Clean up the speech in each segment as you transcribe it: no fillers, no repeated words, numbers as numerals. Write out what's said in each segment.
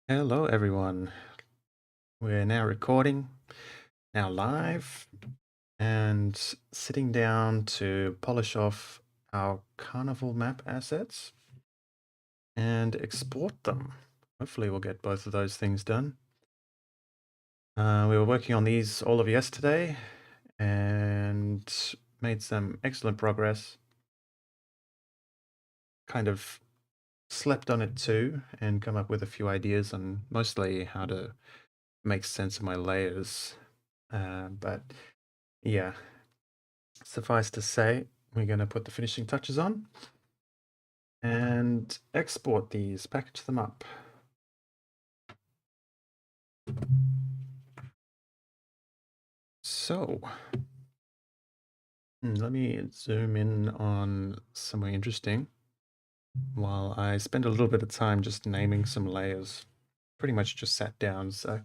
Hello, everyone. We're now recording, now live, and sitting down to polish off our Carnival map assets and export them. Hopefully we'll get both of those things done. We were working on these all of yesterday and made some excellent progress. Kind of slept on it too and come up with a few ideas on mostly how to make sense of my layers. But yeah, suffice to say, we're going to put the finishing touches on and export these, package them up. So, let me zoom in on somewhere interesting while I spend a little bit of time just naming some layers. Pretty much just sat down, so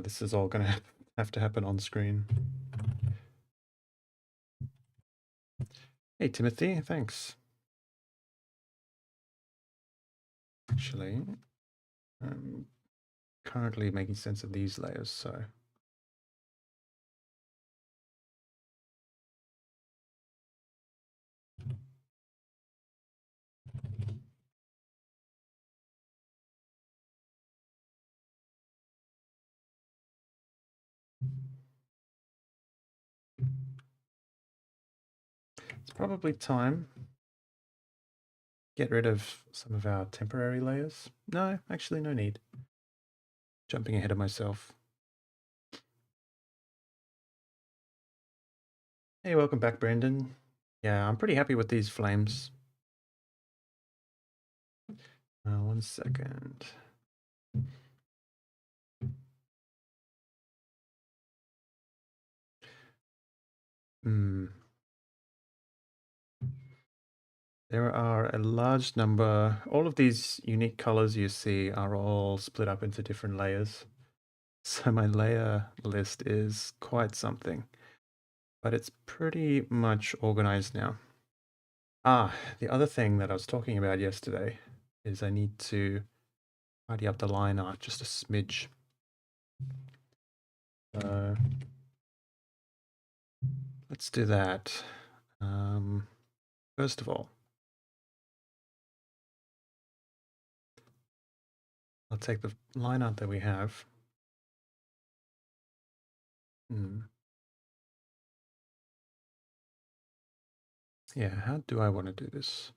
this is all going to have to happen on screen. Hey, Timothy, thanks. Actually, I'm currently making sense of these layers, so it's probably time get rid of some of our temporary layers. No, actually no need. Jumping ahead of myself. Hey, welcome back, Brandon. Yeah, I'm pretty happy with these flames. 1 second. There are a large number. All of these unique colors you see are all split up into different layers. So my layer list is quite something, but it's pretty much organized now. The other thing that I was talking about yesterday is I need to tidy up the line art just a smidge. Let's do that. First of all, I'll take the line art that we have. Yeah, how do I want to do this?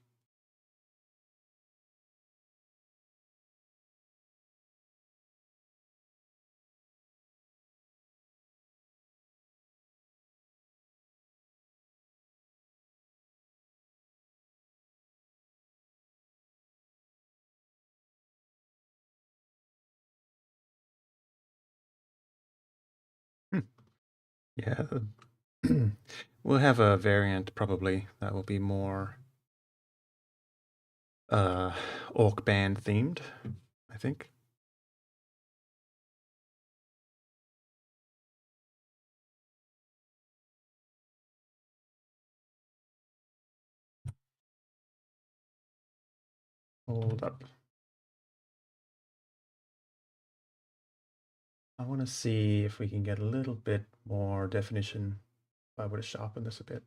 Yeah, we'll have a variant probably that will be more orc band themed, I think. Hold up. I want to see if we can get a little bit more definition if I were to sharpen this a bit.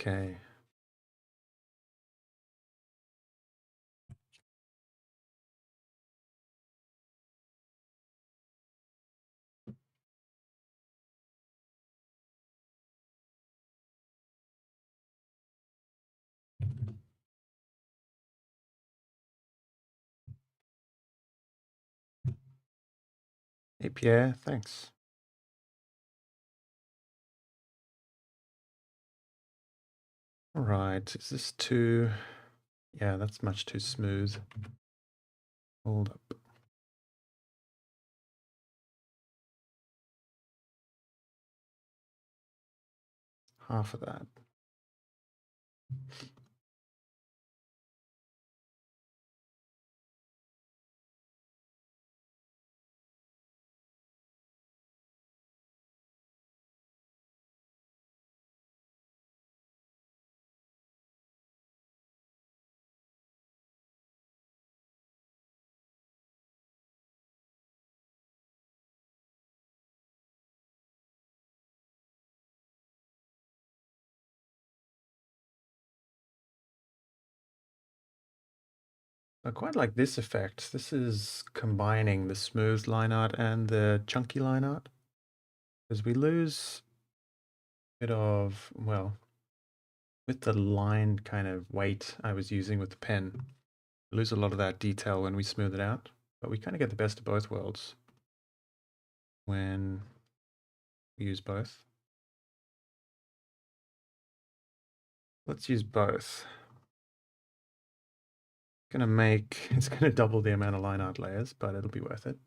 Okay. Hey, Pierre, thanks. All right, is this too... Yeah, that's much too smooth. Hold up. Half of that. I quite like this effect. This is combining the smooth line art and the chunky line art. Because we lose a bit of, well, with the line kind of weight I was using with the pen, we lose a lot of that detail when we smooth it out. But we kind of get the best of both worlds when we use both. Let's use both. It's gonna double the amount of line art layers, but it'll be worth it.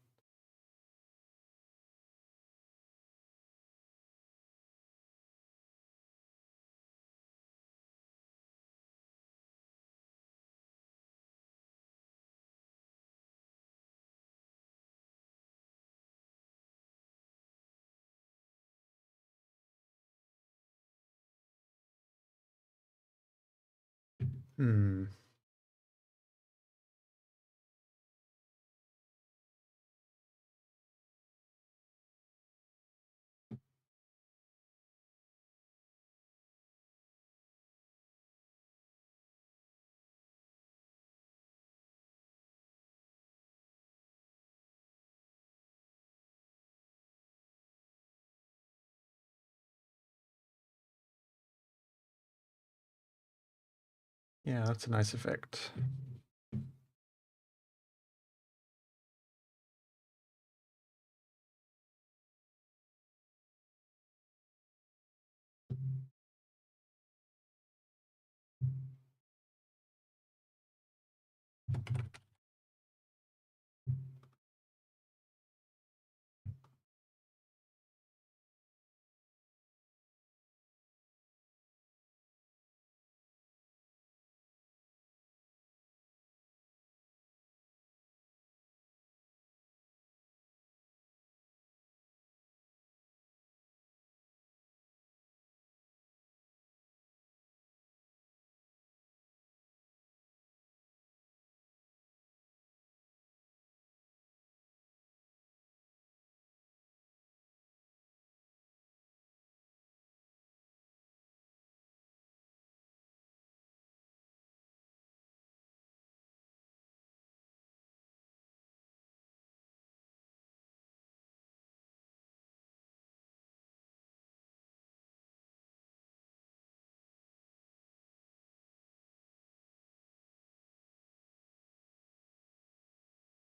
Hmm. Yeah, that's a nice effect.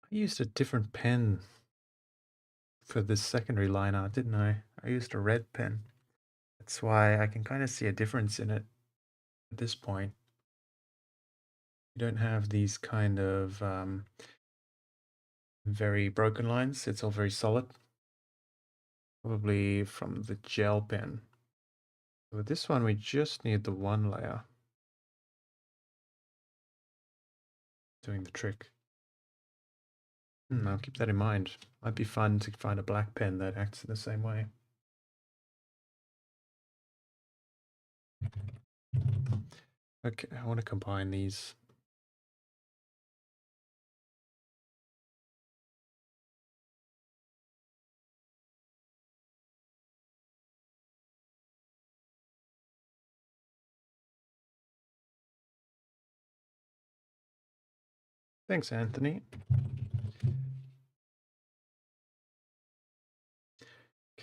I used a different pen for this secondary line art, didn't I? I used a red pen. That's why I can kind of see a difference in it at this point. You don't have these kind of very broken lines. It's all very solid. Probably from the gel pen. With this one, we just need the one layer doing the trick. I'll keep that in mind. Might be fun to find a black pen that acts in the same way. Okay, I want to combine these. Thanks, Anthony.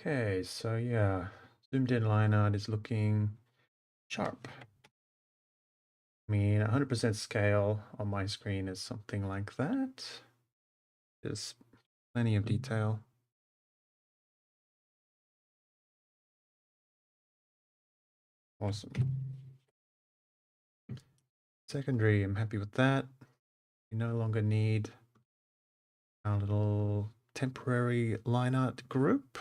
Okay, so yeah, zoomed in line art is looking sharp. I mean, 100% scale on my screen is something like that. There's plenty of detail. Awesome. Secondary, I'm happy with that. We no longer need our little temporary line art group.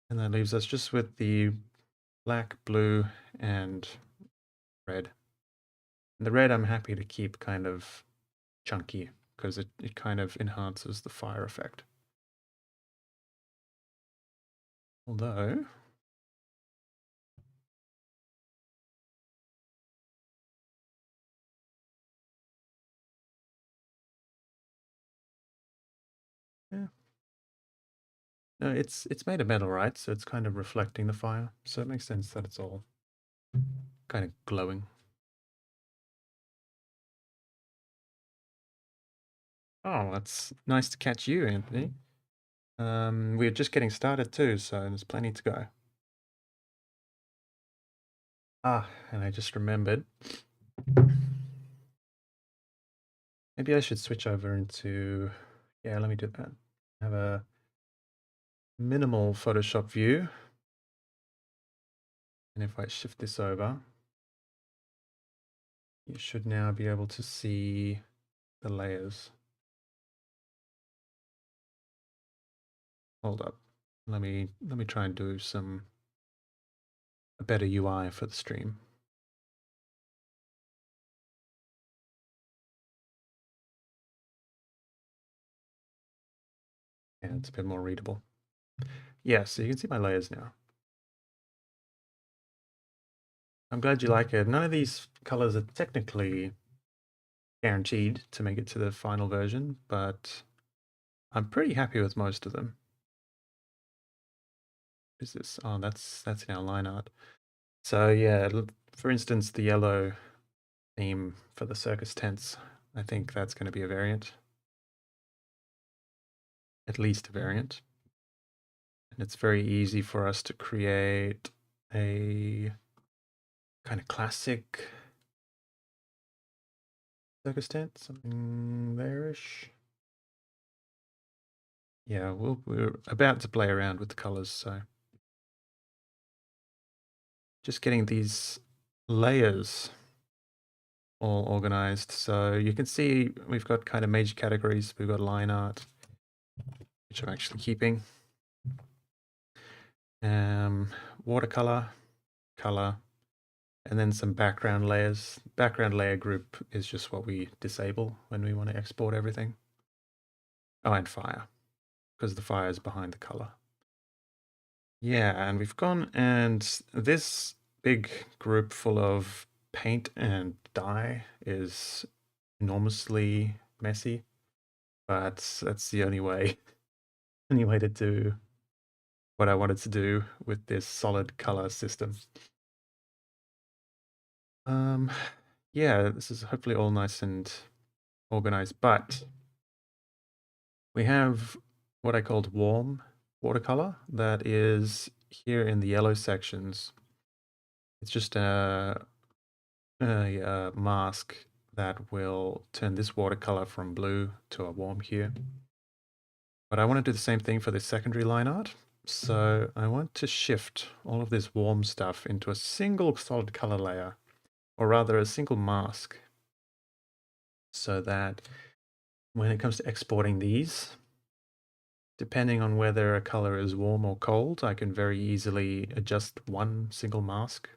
And that leaves us just with the black, blue, and red. And the red I'm happy to keep kind of chunky because it kind of enhances the fire effect. Although, yeah. No, it's made of metal, right? So it's kind of reflecting the fire. So it makes sense that it's all kind of glowing. Oh, that's nice to catch you, Anthony. We're just getting started too, so there's plenty to go. Ah, and I just remembered. Maybe I should switch over into, yeah, let me do that. Have a minimal Photoshop view. And if I shift this over, you should now be able to see the layers. Hold up. Let me try and do a better UI for the stream. Yeah, it's a bit more readable. Yeah, so you can see my layers now. I'm glad you like it. None of these colors are technically guaranteed to make it to the final version, but I'm pretty happy with most of them. What is this? Oh, that's in our line art. So yeah, for instance, the yellow theme for the circus tents, I think that's going to be a variant. At least a variant. And it's very easy for us to create a kind of classic circus tent, something there-ish. Yeah, we're about to play around with the colors, so just getting these layers all organized. So you can see we've got kind of major categories. We've got line art, which I'm actually keeping. Watercolor, color, and then some background layers. Background layer group is just what we disable when we want to export everything. Oh, and fire, because the fire is behind the color. Yeah, and we've gone, and this big group full of paint and dye is enormously messy, but that's the only way, only way to do what I wanted to do with this solid color system. Yeah, this is hopefully all nice and organized, but we have what I called warm watercolor that is here in the yellow sections. It's just a mask that will turn this watercolor from blue to a warm hue. But I want to do the same thing for the secondary line art. So I want to shift all of this warm stuff into a single solid color layer, or rather a single mask, so that when it comes to exporting these, depending on whether a color is warm or cold, I can very easily adjust one single mask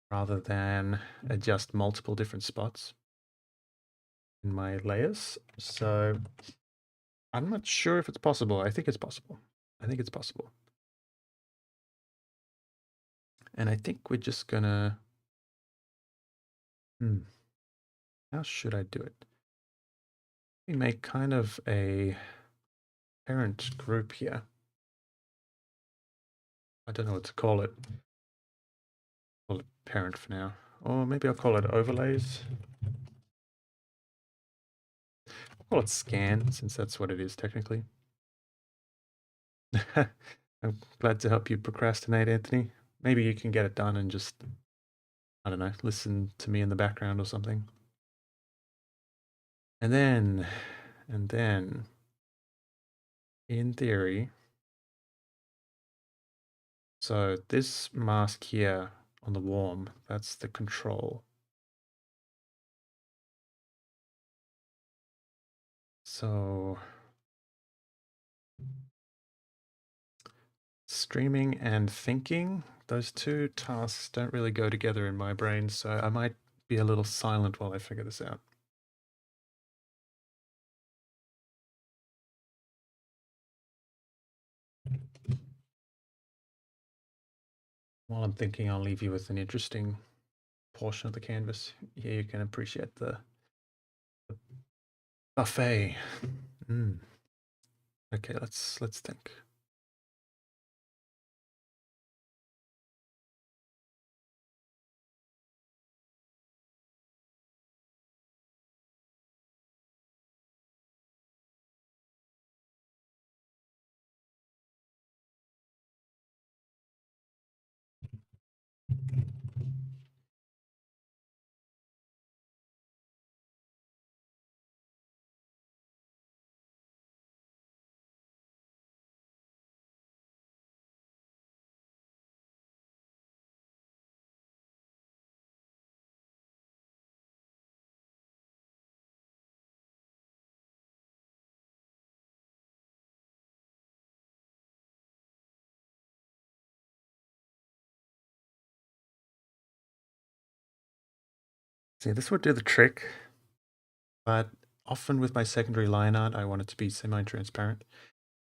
rather than adjust multiple different spots in my layers. So I'm not sure if it's possible. I think it's possible. I think it's possible. And I think we're just gonna, how should I do it? We make kind of a parent group here. I don't know what to call it. Call it parent for now. Or maybe I'll call it overlays. I'll call it scan, since that's what it is technically. I'm glad to help you procrastinate, Anthony. Maybe you can get it done and just, I don't know, listen to me in the background or something. And then, in theory, so this mask here on the warm. That's the control. So streaming and thinking, those two tasks don't really go together in my brain, so I might be a little silent while I figure this out. While I'm thinking, I'll leave you with an interesting portion of the canvas. Here you can appreciate the buffet. Mm. Okay, let's think. See, this would do the trick, but often with my secondary line art, I want it to be semi-transparent,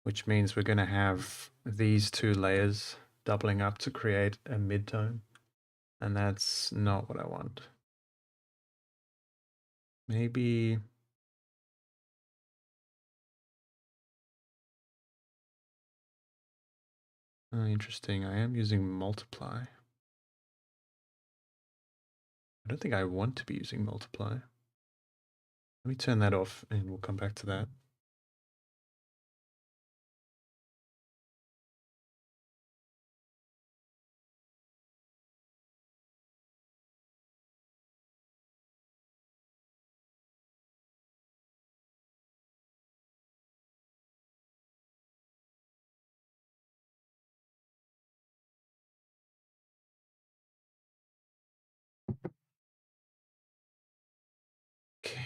which means we're going to have these two layers doubling up to create a midtone, and that's not what I want. Maybe... Oh, interesting. I am using multiply. I don't think I want to be using multiply. Let me turn that off and we'll come back to that. Okay.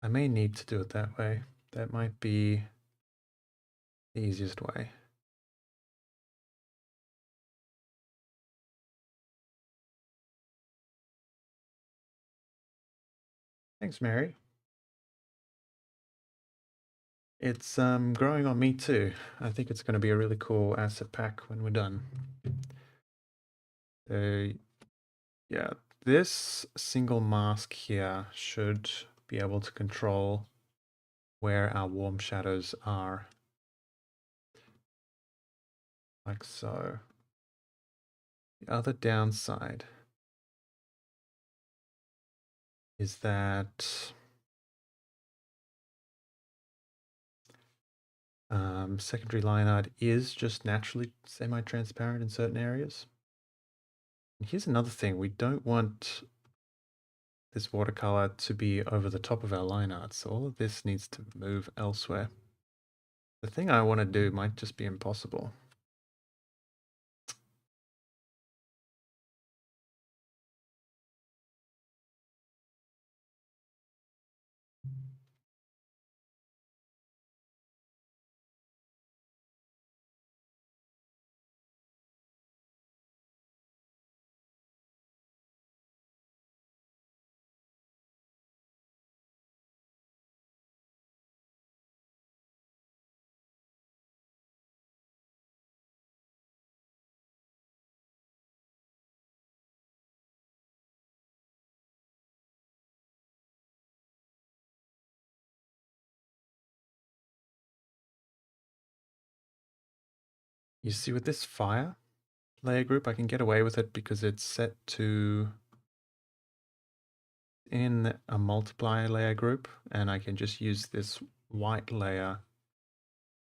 I may need to do it that way. That might be the easiest way. Thanks, Mary. It's growing on me too. I think it's going to be a really cool asset pack when we're done. Yeah, this single mask here should be able to control where our warm shadows are. Like so. The other downside is that secondary line art is just naturally semi-transparent in certain areas. And here's another thing, we don't want this watercolor to be over the top of our line art, so all of this needs to move elsewhere. The thing I want to do might just be impossible. You see, with this fire layer group, I can get away with it because it's set to in a multiply layer group, and I can just use this white layer,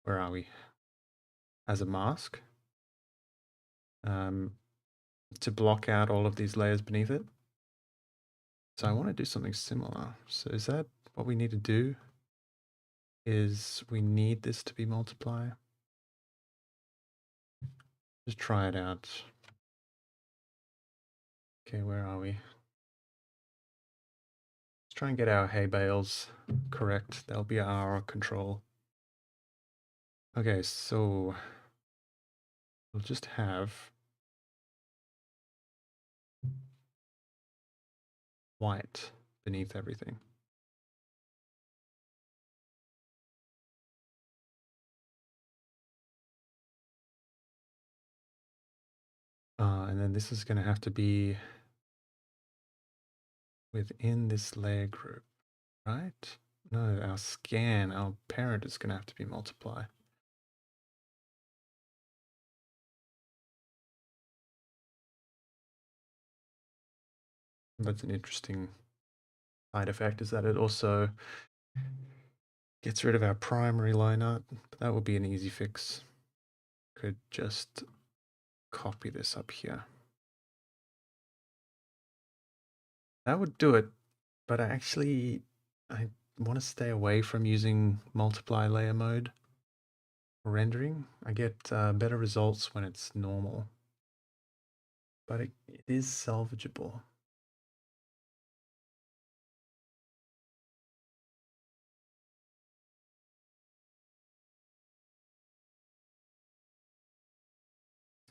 where are we, as a mask. to block out all of these layers beneath it. So I want to do something similar. So is that what we need to do? Is we need this to be multiply? Just try it out. Okay, where are we? Let's try and get our hay bales correct. That'll be our control. Okay, so we'll just have white beneath everything. And then this is going to have to be within this layer group, right? No, our scan, our parent is going to have to be multiply. That's an interesting side effect, is that it also gets rid of our primary line art. But that will be an easy fix. Could just copy this up here. That would do it, but I want to stay away from using multiply layer mode for rendering. I get better results when it's normal, but it is salvageable.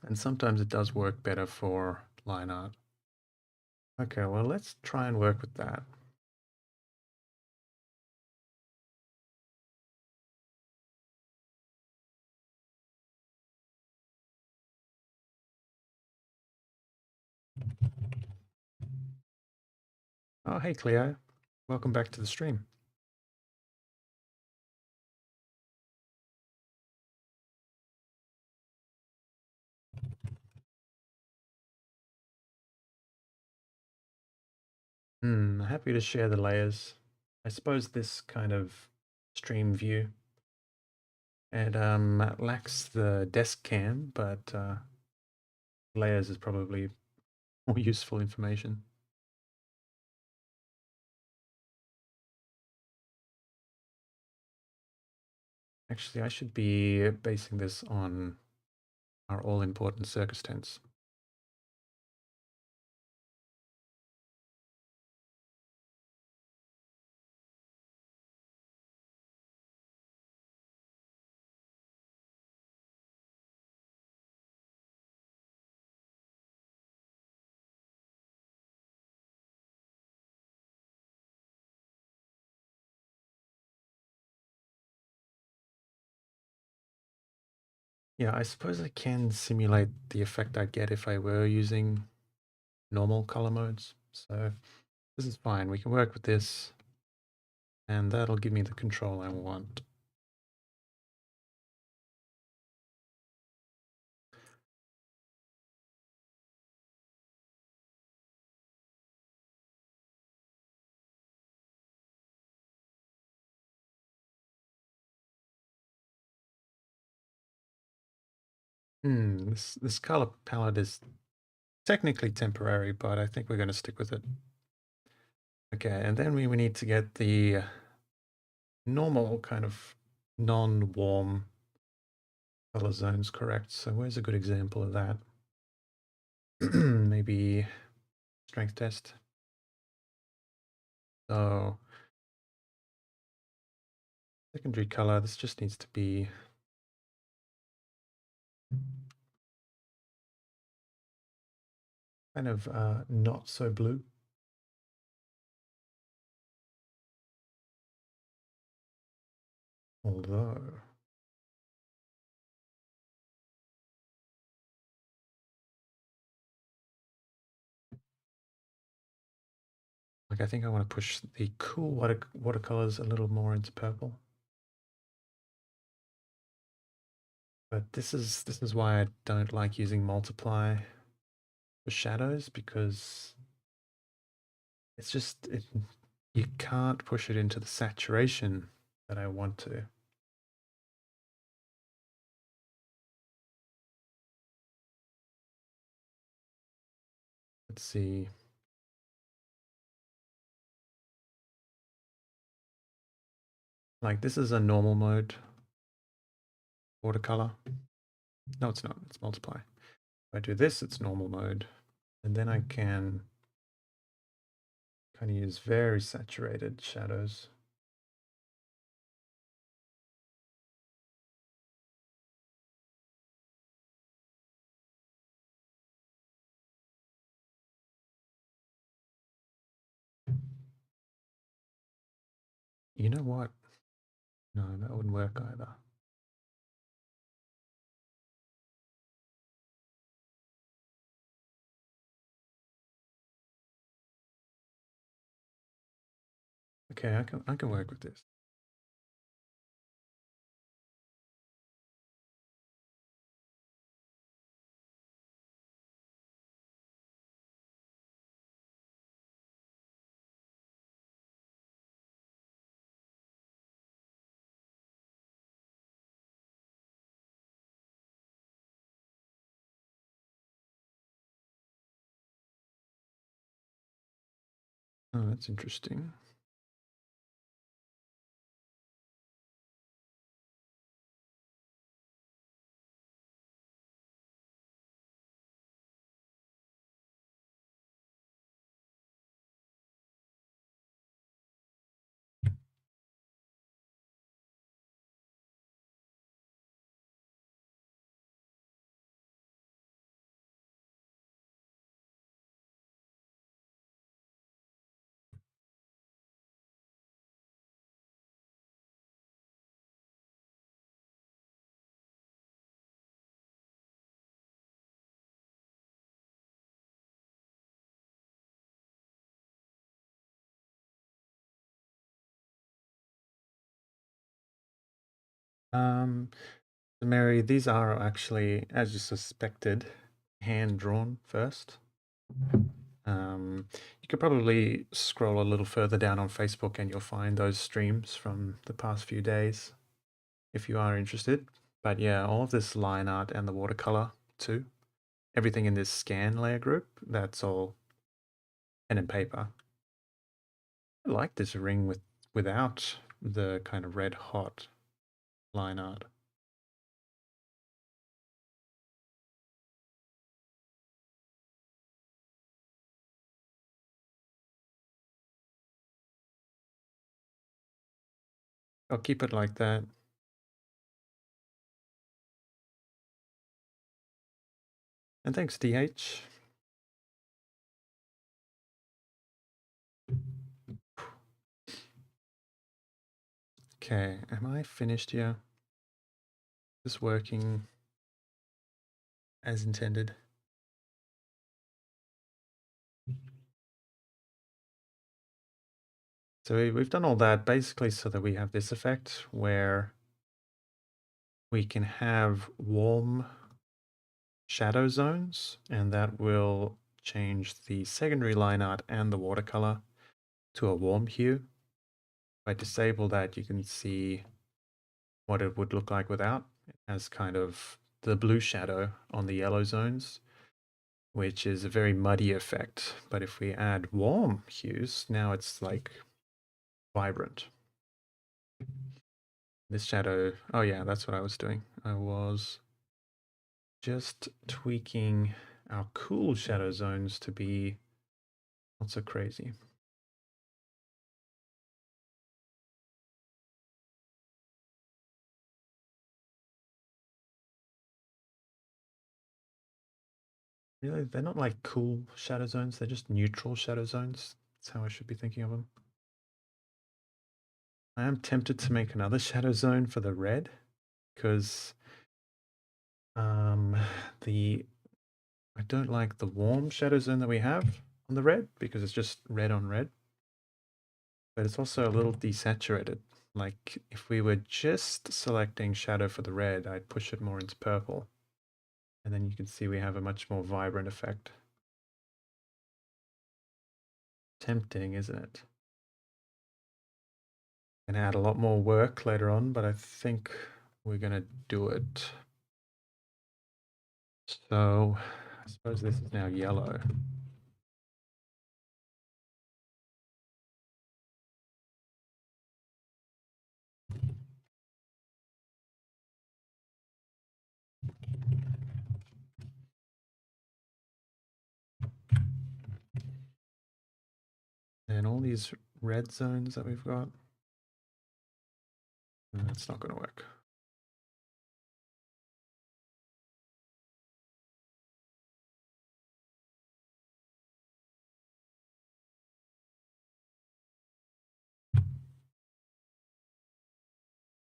And sometimes it does work better for line art. Okay, well, let's try and work with that. Oh, hey, Cleo. Welcome back to the stream. Happy to share the layers. I suppose this kind of stream view, it lacks the desk cam, but layers is probably more useful information. Actually, I should be basing this on our all-important circus tents. Yeah, I suppose I can simulate the effect I'd get if I were using normal color modes. So this is fine. We can work with this, and that'll give me the control I want. This color palette is technically temporary, but I think we're going to stick with it. Okay, and then we need to get the normal kind of non-warm color zones correct. So where's a good example of that? Maybe strength test. So secondary color, this just needs to be kind of not so blue. Although, like I think I want to push the cool watercolors a little more into purple. But this is why I don't like using multiply for shadows, because it's just you can't push it into the saturation that I want to. Let's see. Like this is a normal mode watercolor. No, it's not. It's multiply. If I do this, it's normal mode. And then I can kind of use very saturated shadows. You know what? No, that wouldn't work either. Okay, I can work with this. Oh, that's interesting. Um, Mary, these are actually, as you suspected, hand drawn first. You could probably scroll a little further down on Facebook and you'll find those streams from the past few days if you are interested. But yeah, all of this line art and the watercolor too, everything in this scan layer group, that's all pen and paper. I like this ring without the kind of red hot line art. I'll keep it like that. And thanks, DH. Okay, am I finished here? Is this working as intended? So we've done all that basically so that we have this effect where we can have warm shadow zones, and that will change the secondary line art and the watercolor to a warm hue. If I disable that, you can see what it would look like without. It has kind of the blue shadow on the yellow zones, which is a very muddy effect. But if we add warm hues, now it's like vibrant. This shadow, oh yeah, that's what I was doing. I was just tweaking our cool shadow zones to be not so crazy. Really, they're not like cool shadow zones, they're just neutral shadow zones. That's how I should be thinking of them. I am tempted to make another shadow zone for the red because the I don't like the warm shadow zone that we have on the red because it's just red on red. But it's also a little desaturated. Like if we were just selecting shadow for the red, I'd push it more into purple. And then you can see we have a much more vibrant effect. Tempting, isn't it? Gonna add a lot more work later on, but I think we're gonna do it. So I suppose this is now yellow. these red zones that we've got. That's not going to work.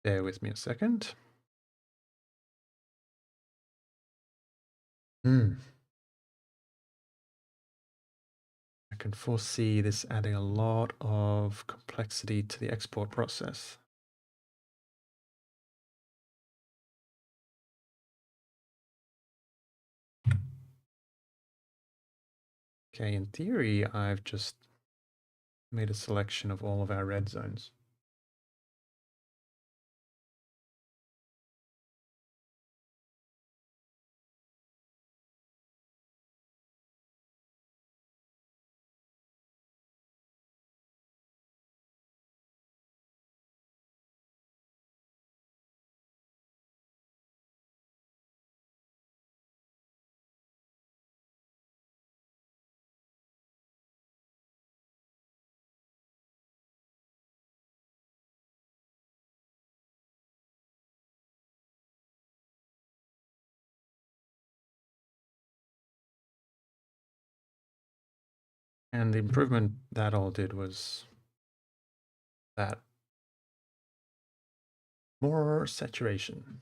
Bear with me a second. I can foresee this adding a lot of complexity to the export process. Okay, in theory, I've just made a selection of all of our red zones. And the improvement that all did was that more saturation.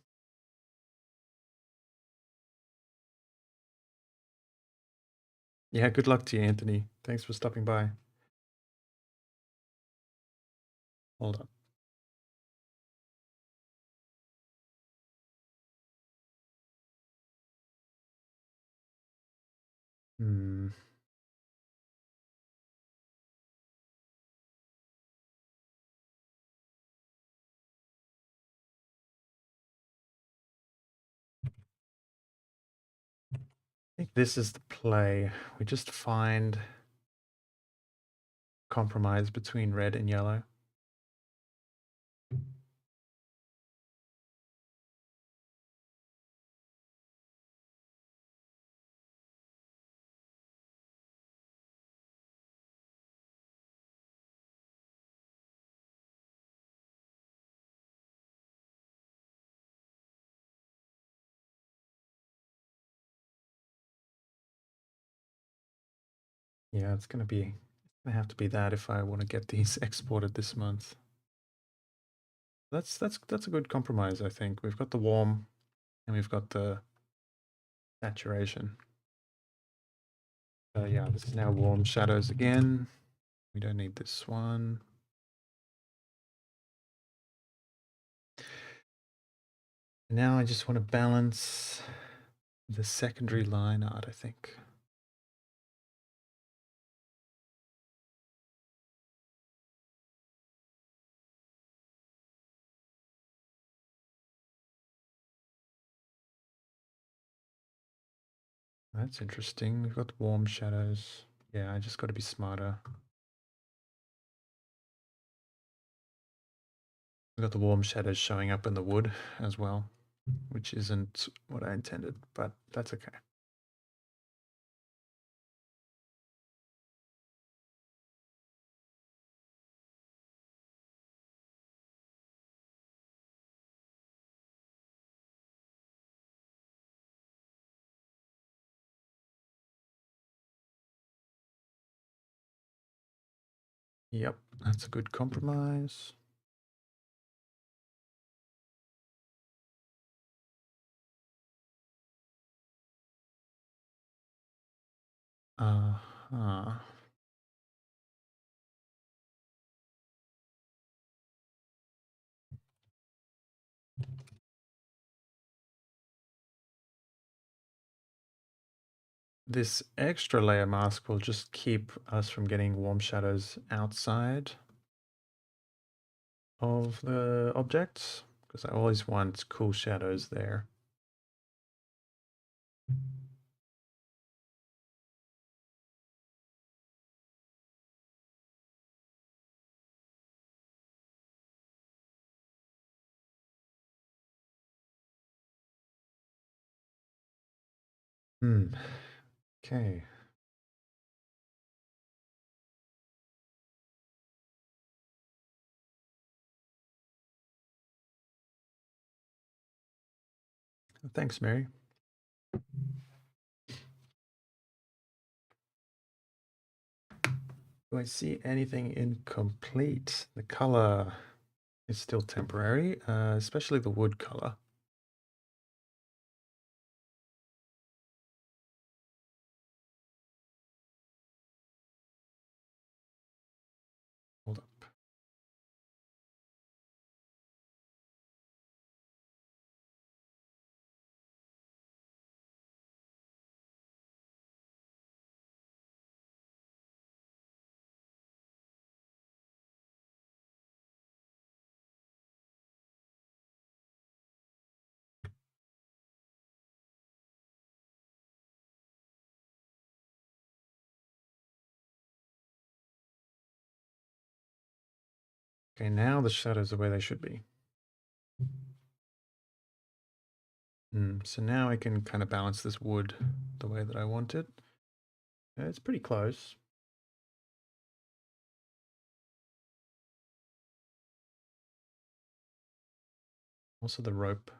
Yeah, good luck to you, Anthony. Thanks for stopping by. Hold on. Hmm. I think this is the play. We just find compromise between red and yellow. Yeah, it's gonna have to be that if I want to get these exported this month. That's a good compromise, I think. We've got the warm and we've got the saturation. Yeah, this is now warm shadows again. We don't need this one. Now I just want to balance the secondary line art, I think. That's interesting. We've got warm shadows. Yeah, I just got to be smarter. We've got the warm shadows showing up in the wood as well, which isn't what I intended, but that's okay. Yep, that's a good compromise. Uh-huh. This extra layer mask will just keep us from getting warm shadows outside of the objects, because I always want cool shadows there. Okay. Thanks, Mary. Do I see anything incomplete? The color is still temporary, especially the wood color. Hold up. Okay, now the shadows are where they should be. So now I can kind of balance this wood the way that I want it. It's pretty close. Also the rope.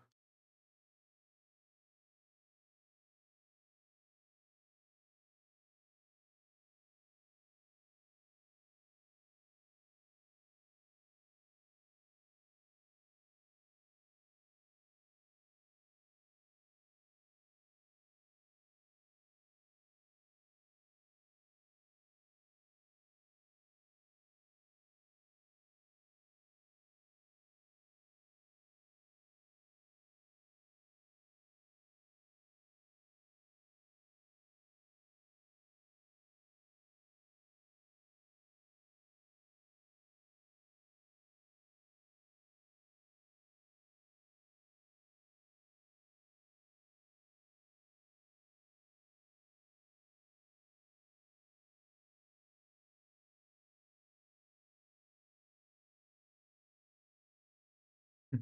I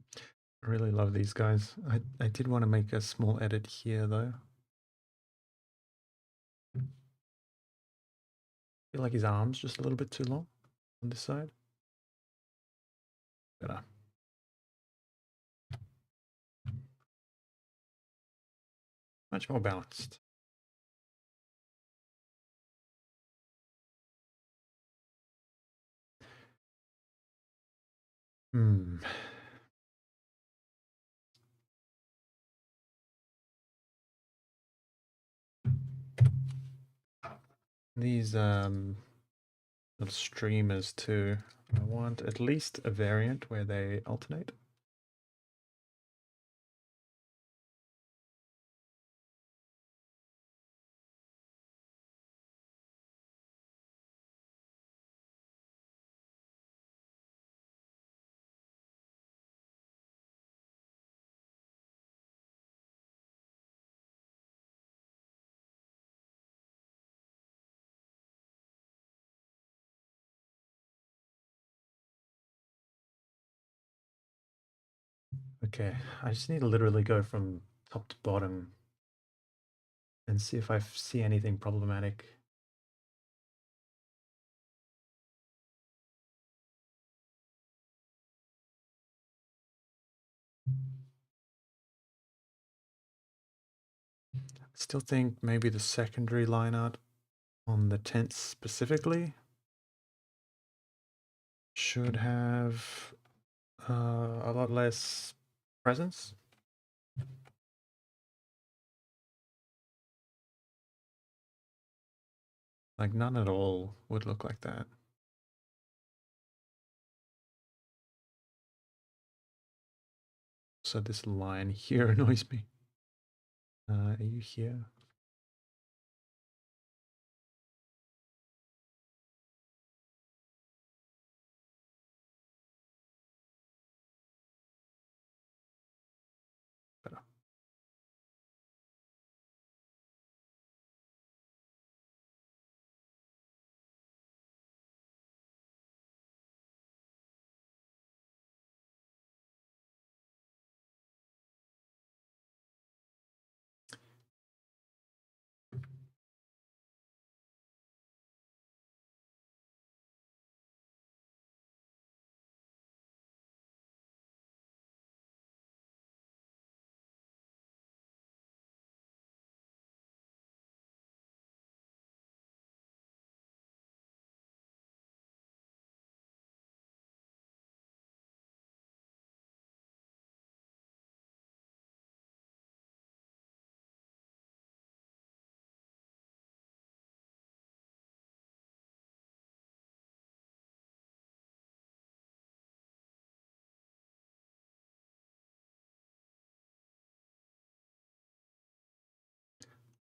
really love these guys. I did want to make a small edit here though. I feel like his arm's just a little bit too long on this side. Better. Much more balanced. Hmm. These little streamers too. I want at least a variant where they alternate. Okay, I just need to literally go from top to bottom and see if I see anything problematic. I still think maybe the secondary line art on the tents specifically should have a lot less presence. Like none at all would look like that. So this line here annoys me. Are you here? Better.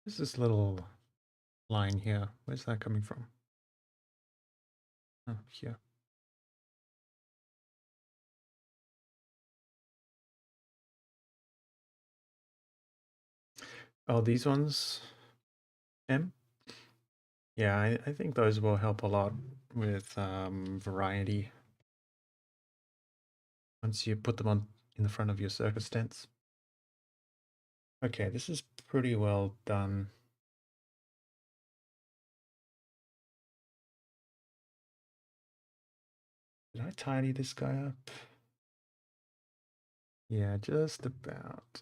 There's this little line here. Where's that coming from? Oh, here. Oh, these ones, M? Yeah, I think those will help a lot with variety once you put them on in the front of your circus tents. Okay, this is pretty well done. Did I tidy this guy up? Yeah, just about.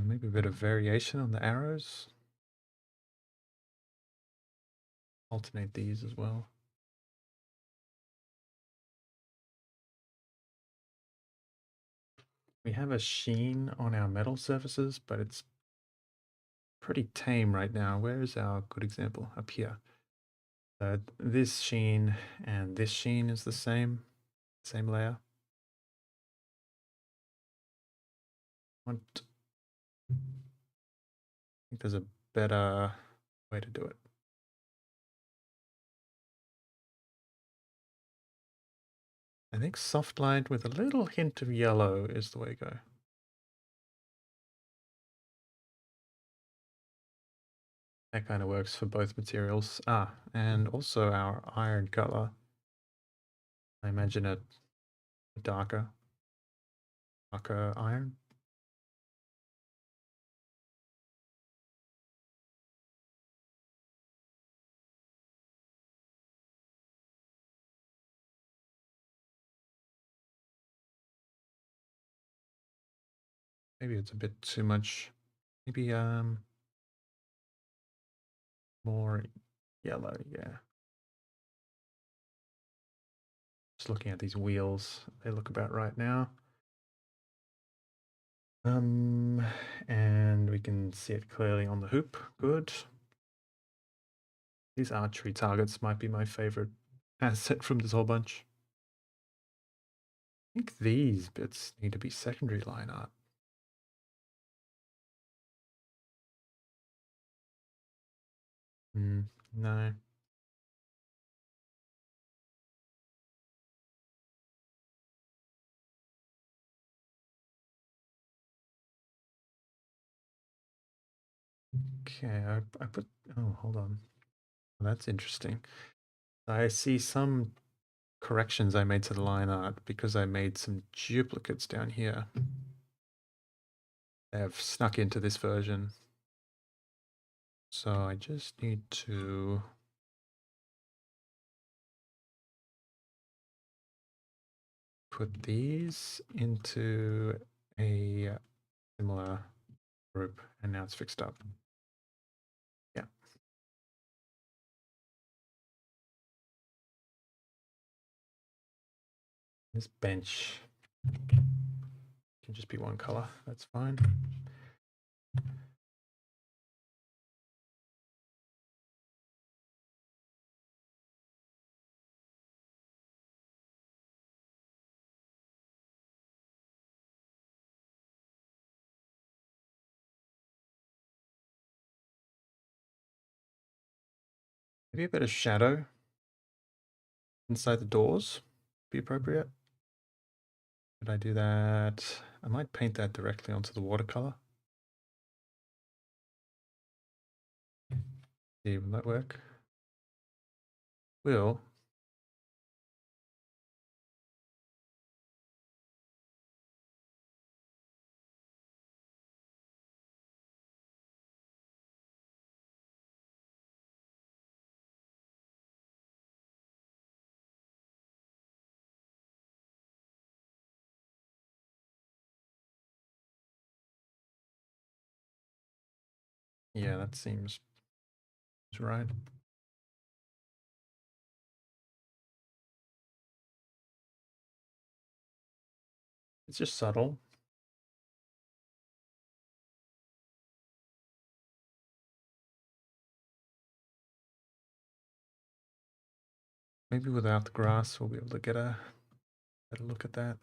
Maybe a bit of variation on the arrows. Alternate these as well. We have a sheen on our metal surfaces, but it's pretty tame right now. Where is our good example? Up here. So this sheen and this sheen is the same layer. I think there's a better way to do it. I think soft light with a little hint of yellow is the way to go. That kind of works for both materials. And also our iron color. I imagine it darker iron. Maybe it's a bit too much. Maybe more yellow, yeah. Just looking at these wheels, they look about right now. And we can see it clearly on the hoop. Good. These archery targets might be my favorite asset from this whole bunch. I think these bits need to be secondary line art. No. Okay, I put, oh, hold on. That's interesting. I see some corrections I made to the line art because I made some duplicates down here. They have snuck into this version. So I just need to put these into a similar group, and now it's fixed up. Yeah. This bench can just be one color. That's fine. Maybe a bit of shadow inside the doors be appropriate. Could I do that? I might paint that directly onto the watercolor. See, will that work? Will. Yeah, that seems right. It's just subtle. maybe without the grass, we'll be able to get a better look at that.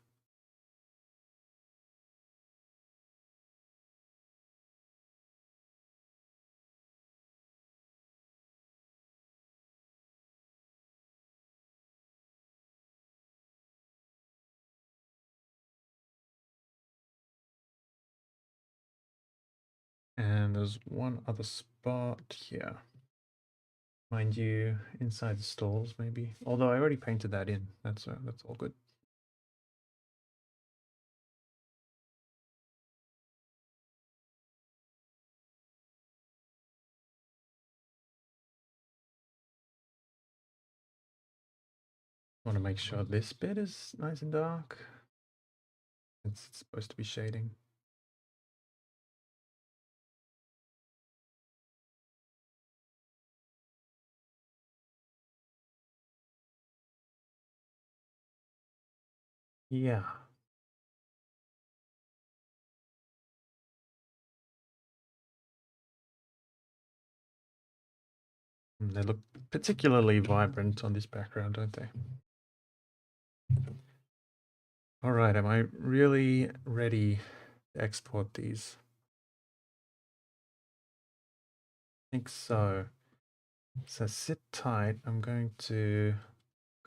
And there's one other spot here. Mind you, inside the stalls maybe. Although I already painted that in. That's all good. Want to make sure this bit is nice and dark. It's supposed to be shading. Yeah. They look particularly vibrant on this background, don't they? All right, am I really ready to export these? I think so. So sit tight. I'm going to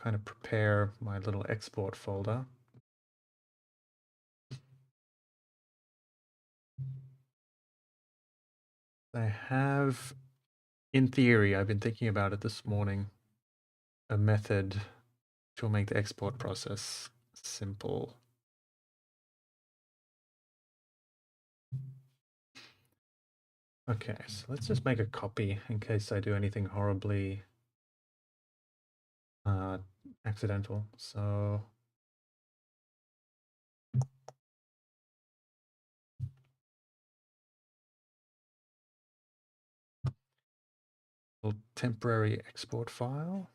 kind of prepare my little export folder. I have, in theory, I've been thinking about it this morning, a method to make the export process simple. Okay, so let's just make a copy in case I do anything horribly accidental. So a temporary export file.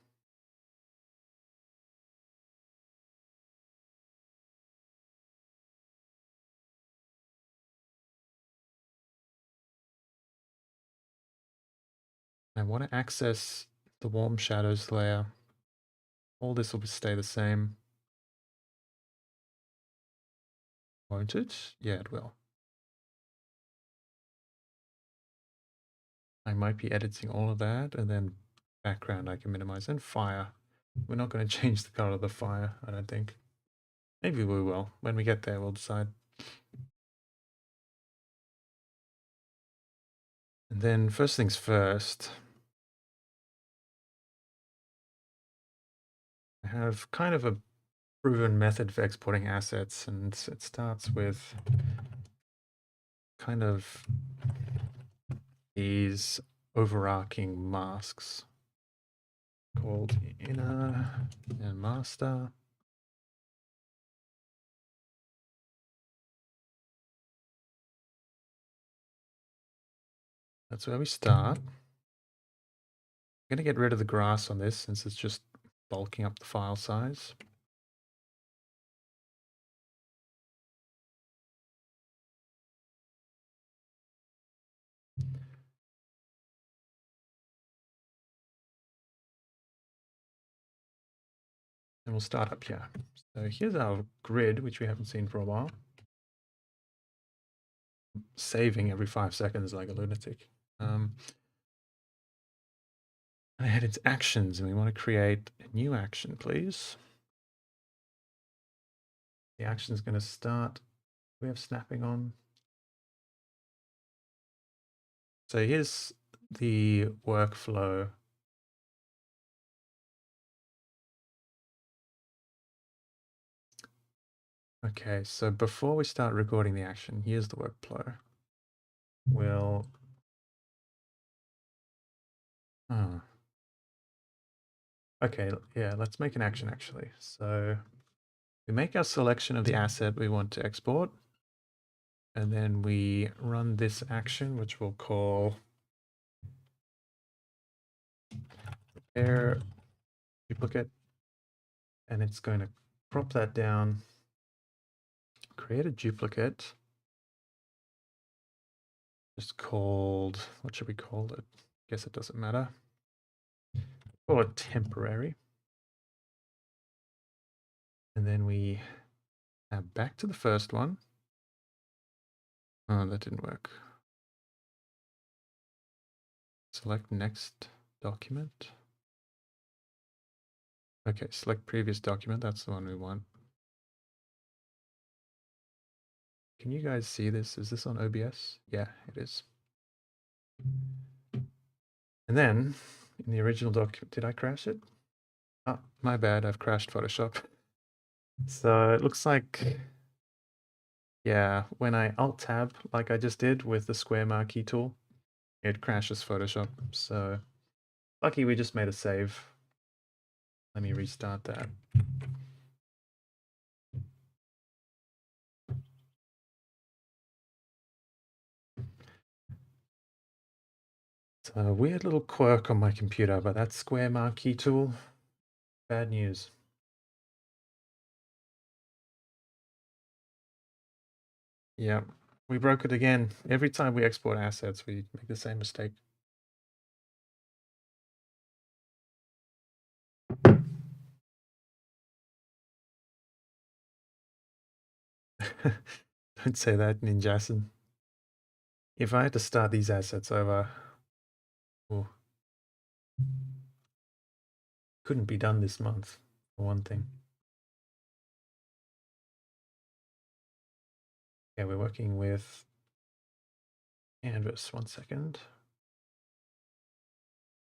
I want to access the warm shadows layer. All this will stay the same. Won't it? Yeah, it will. I might be editing all of that, and then background I can minimize, and fire. We're not going to change the color of the fire, I don't think. Maybe we will. When we get there, we'll decide. And then first things first, I have kind of a proven method for exporting assets, and it starts with kind of these overarching masks called inner and master. That's where we start. I'm going to get rid of the grass on this since it's just bulking up the file size. And we'll start up here. So here's our grid, which we haven't seen for a while. Saving every 5 seconds like a lunatic. I head into actions and we want to create a new action, please. The action is going to start. We have snapping on. So here's the workflow. Okay, so before we start recording the action, here's the workflow. We'll okay, yeah, let's make an action actually. So we make our selection of the asset we want to export, and then we run this action, which we'll call prepare duplicate, and it's going to crop that down, create a duplicate, just called, what should we call it? Guess it doesn't matter. Call it temporary. And then we tab back to the first one. Oh, that didn't work. Select next document. Okay, select previous document. That's the one we want. Can you guys see this? Is this on OBS? Yeah, it is. And then in the original document, did I crash it? Oh, my bad. I've crashed Photoshop. So it looks like, yeah, when I Alt Tab like I just did with the square marquee tool, it crashes Photoshop. So lucky we just made a save. Let me restart that. It's a weird little quirk on my computer, but that square marquee tool, bad news. Yeah, we broke it again. Every time we export assets, we make the same mistake. Don't say that, Ninjason. If I had to start these assets over, oh, couldn't be done this month, for one thing. Yeah, we're working with Canvas. 1 second.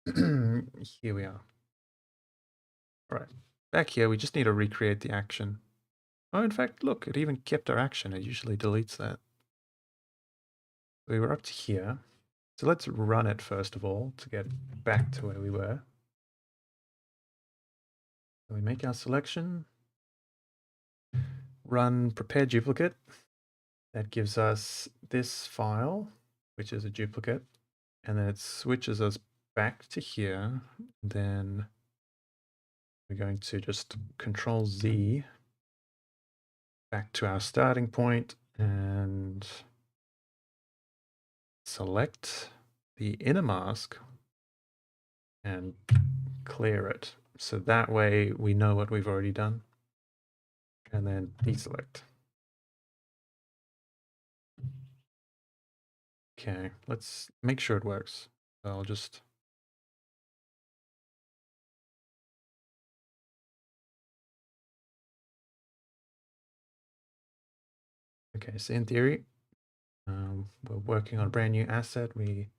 Here we are. All right, back here, we just need to recreate the action. Oh, in fact, look, it even kept our action. It usually deletes that. We were up to here. So let's run it first of all to get back to where we were. So we make our selection, run prepare duplicate. That gives us this file, which is a duplicate, and then it switches us back to here. Then we're going to just Control Z back to our starting point and select the inner mask and clear it. So that way we know what we've already done. And then deselect. Okay, let's make sure it works. So I'll just... Okay, so in theory, we're working on a brand new asset. We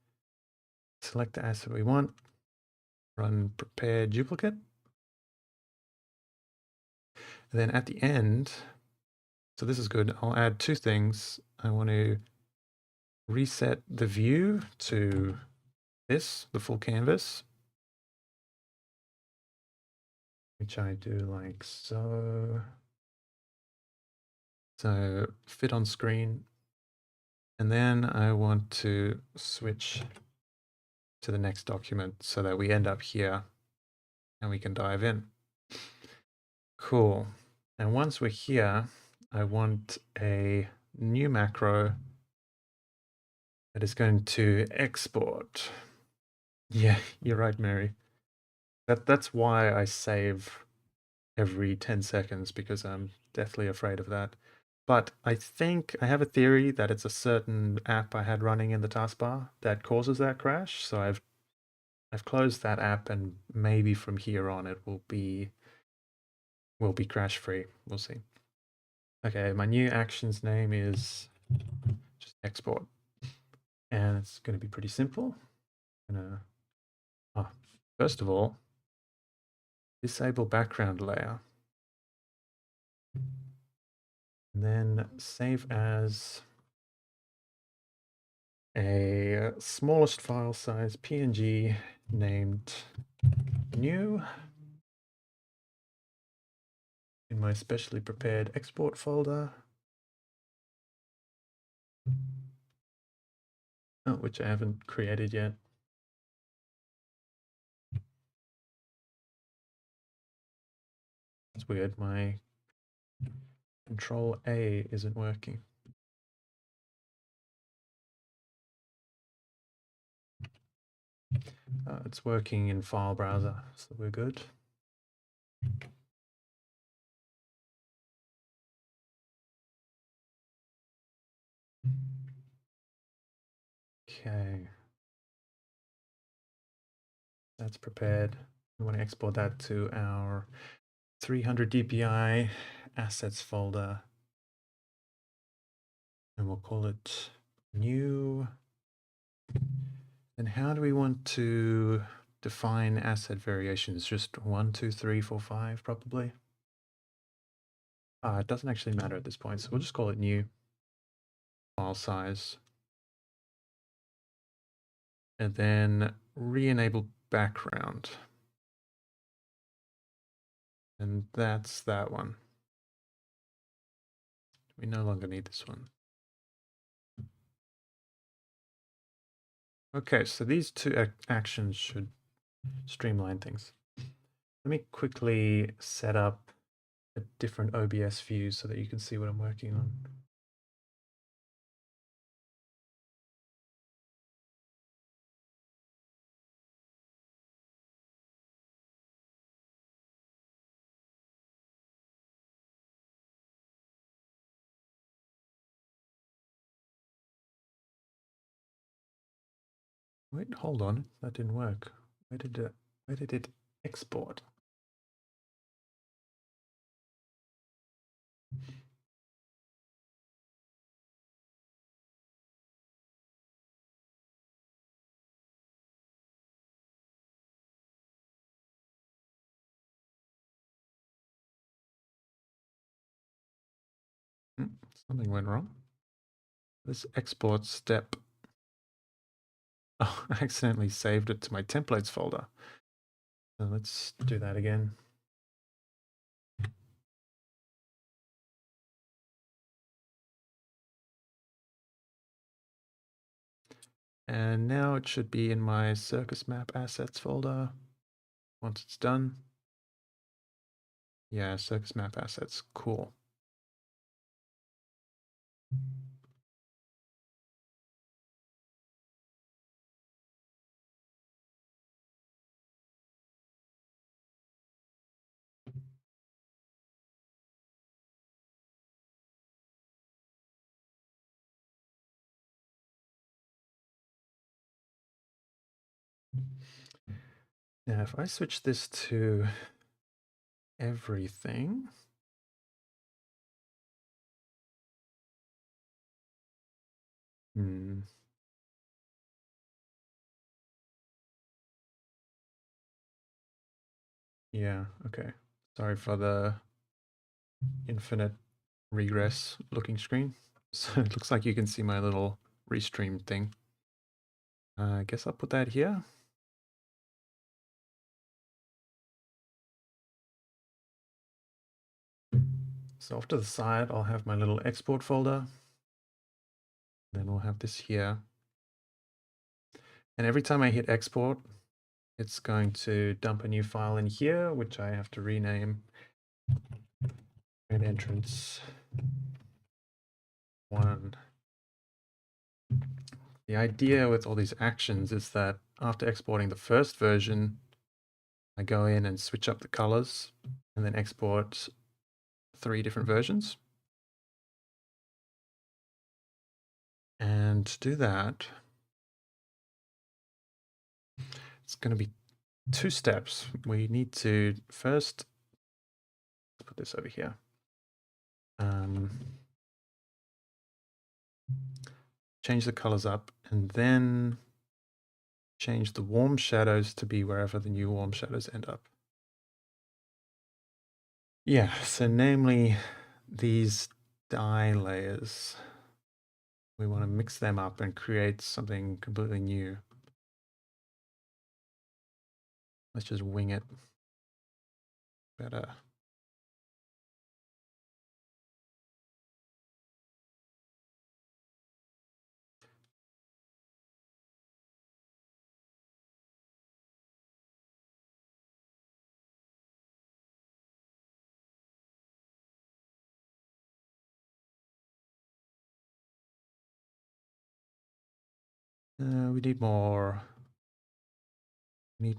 select the asset we want, run prepare duplicate. And then at the end, so this is good, I'll add two things. I want to reset the view to this, the full canvas, which I do like so. So fit on screen. And then I want to switch to the next document so that we end up here and we can dive in. Cool. And once we're here, I want a new macro that is going to export. Yeah, you're right, Mary. That's why I save every 10 seconds, because I'm deathly afraid of that. But I think I have a theory that it's a certain app I had running in the taskbar that causes that crash. So I've closed that app, and maybe from here on it will be crash free. We'll see. Okay, my new action's name is just export. And it's going to be pretty simple. First of all, disable background layer. And then save as a smallest file size PNG named new in my specially prepared export folder, which I haven't created yet. It's weird, my Control A isn't working. It's working in file browser, so we're good. Okay, that's prepared. We want to export that to our 300 dpi assets folder, and we'll call it new. And how do we want to define asset variations? Just 1, 2, 3, 4, 5, probably. It doesn't actually matter at this point, so we'll just call it new. File size. And then re-enable background. And that's that one. We no longer need this one. Okay, so these two actions should streamline things. Let me quickly set up a different OBS view so that you can see what I'm working on. Wait, hold on, that didn't work. Where did it export? Something went wrong. This export step. Oh, I accidentally saved it to my templates folder. So let's do that again. And now it should be in my circus map assets folder once it's done. Yeah, circus map assets, cool. Now, if I switch this to everything, yeah, okay. Sorry for the infinite regress looking screen. So it looks like you can see my little restream thing. I guess I'll put that here. So off to the side, I'll have my little export folder. Then we'll have this here. And every time I hit export, it's going to dump a new file in here, which I have to rename Red Entrance 1. The idea with all these actions is that after exporting the first version, I go in and switch up the colors and then export 3 different versions. And to do that, it's going to be 2 steps. We need to first put this over here. Change the colors up and then change the warm shadows to be wherever the new warm shadows end up. Yeah, so namely these dye layers. We want to mix them up and create something completely new. Let's just wing it better. We need more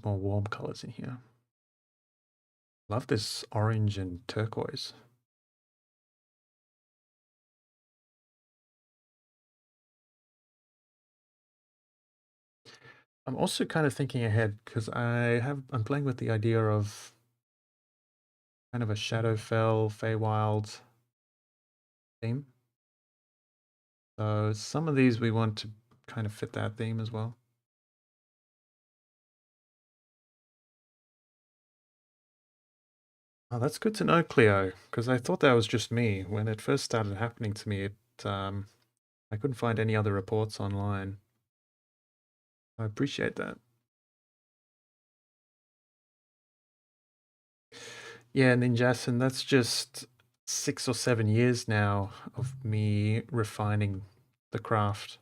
warm colors in here. Love this orange and turquoise. I'm also kind of thinking ahead because I'm playing with the idea of kind of a Shadowfell, Feywild theme. So some of these we want to kind of fit that theme as well. Oh, that's good to know, Cleo, because I thought that was just me. When it first started happening to me, I couldn't find any other reports online. I appreciate that. Yeah, Ninjasin, that's just 6 or 7 years now of me refining the craft.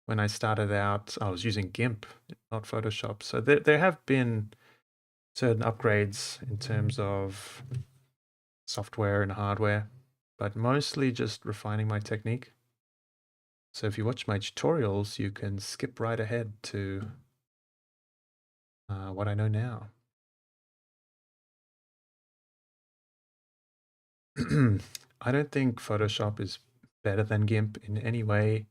When I started out, I was using GIMP, not Photoshop. So there have been certain upgrades in terms of software and hardware, but mostly just refining my technique. So if you watch my tutorials, you can skip right ahead to what I know now. I don't think Photoshop is better than GIMP in any way,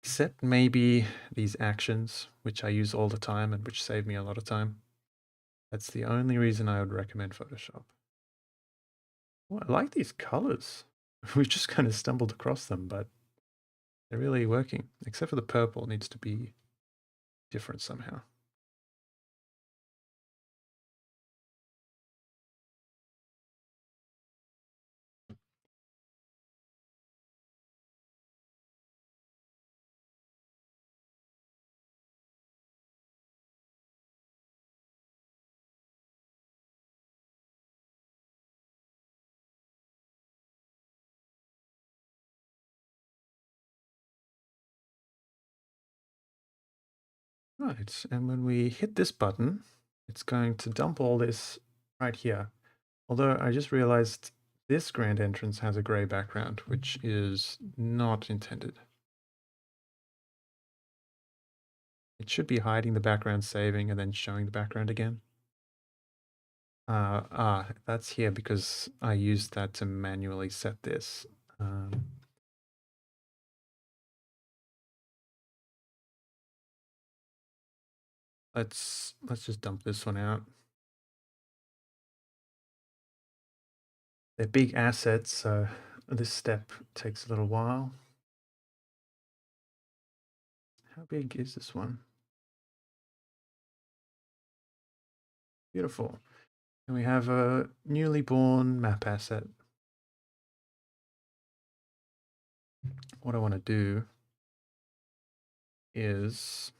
except maybe these actions, which I use all the time and which save me a lot of time. That's the only reason I would recommend Photoshop. Oh, I like these colors. We've just kind of stumbled across them, but they're really working, except for the purple needs to be different somehow. Right, and when we hit this button, it's going to dump all this right here. Although I just realized this grand entrance has a gray background, which is not intended. It should be hiding the background, saving, and then showing the background again. That's here because I used that to manually set this. Let's just dump this one out. They're big assets, so this step takes a little while. How big is this one? Beautiful. And we have a newly born map asset. What I want to do is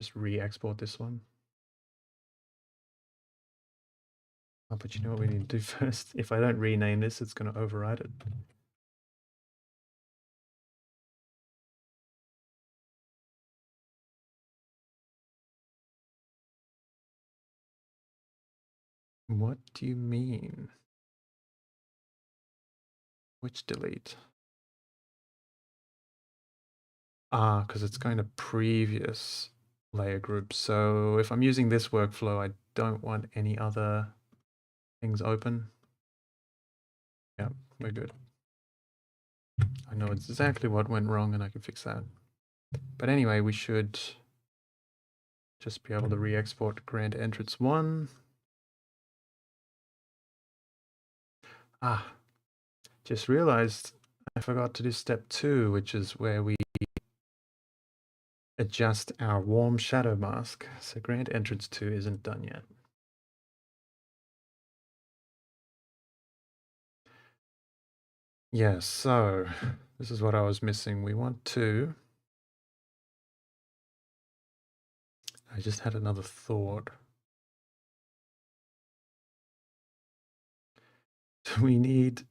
just re-export this one. Oh, but you know what we need to do first? If I don't rename this, it's going to override it. What do you mean? Which delete? Because it's going to previous layer group. So if I'm using this workflow, I don't want any other things open. Yeah, we're good. I know exactly what went wrong and I can fix that. But anyway, we should just be able to re-export grand entrance 1. Just realized I forgot to do step 2, which is where we adjust our warm shadow mask. So grand entrance 2 isn't done yet. Yeah, so this is what I was missing. We want to... I just had another thought. We need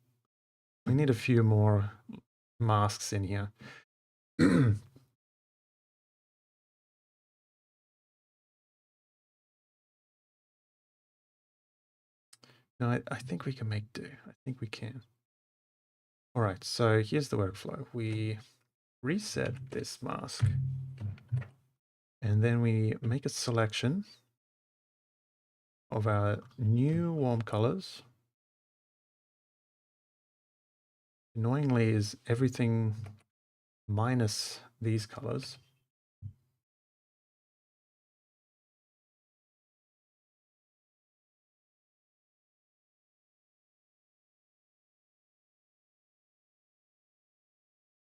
a few more masks in here. No, I think we can make do. I think we can. All right, so here's the workflow. We reset this mask, and then we make a selection of our new warm colors. Annoyingly, is everything minus these colors.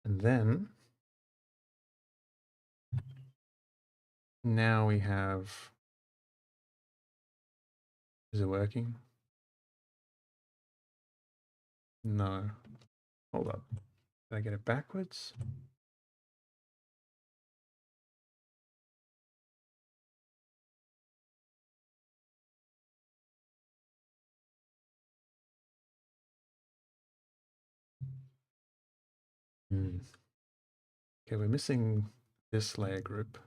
And then now we have, is it working? No. Hold up. Did I get it backwards? Okay, we're missing this layer group.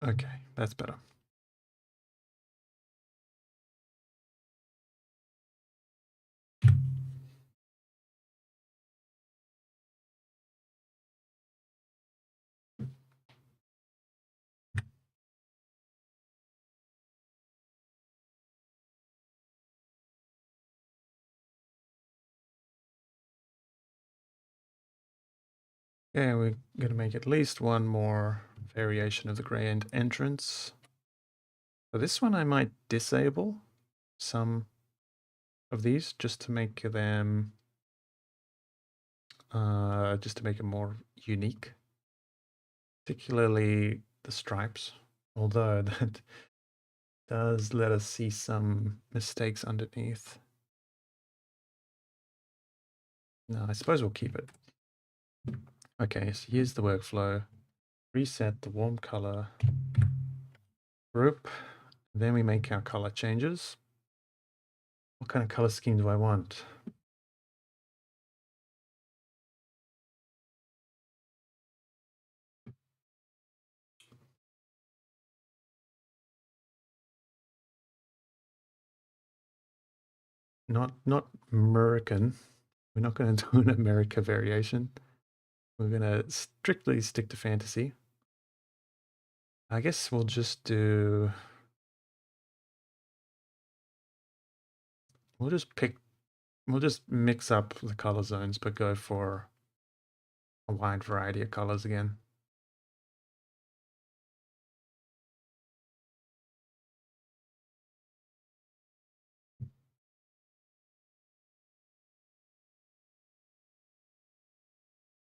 Okay, that's better. Yeah, we're going to make at least one more variation of the gradient entrance. For this one, I might disable some of these just to make them, just to make it more unique, particularly the stripes, although that does let us see some mistakes underneath. No, I suppose we'll keep it. Okay, so here's the workflow. Reset the warm color group. Then we make our color changes. What kind of color scheme do I want? Not American. We're not going to do an America variation. We're going to strictly stick to fantasy. I guess we'll just do... We'll just mix up the color zones, but go for a wide variety of colors again.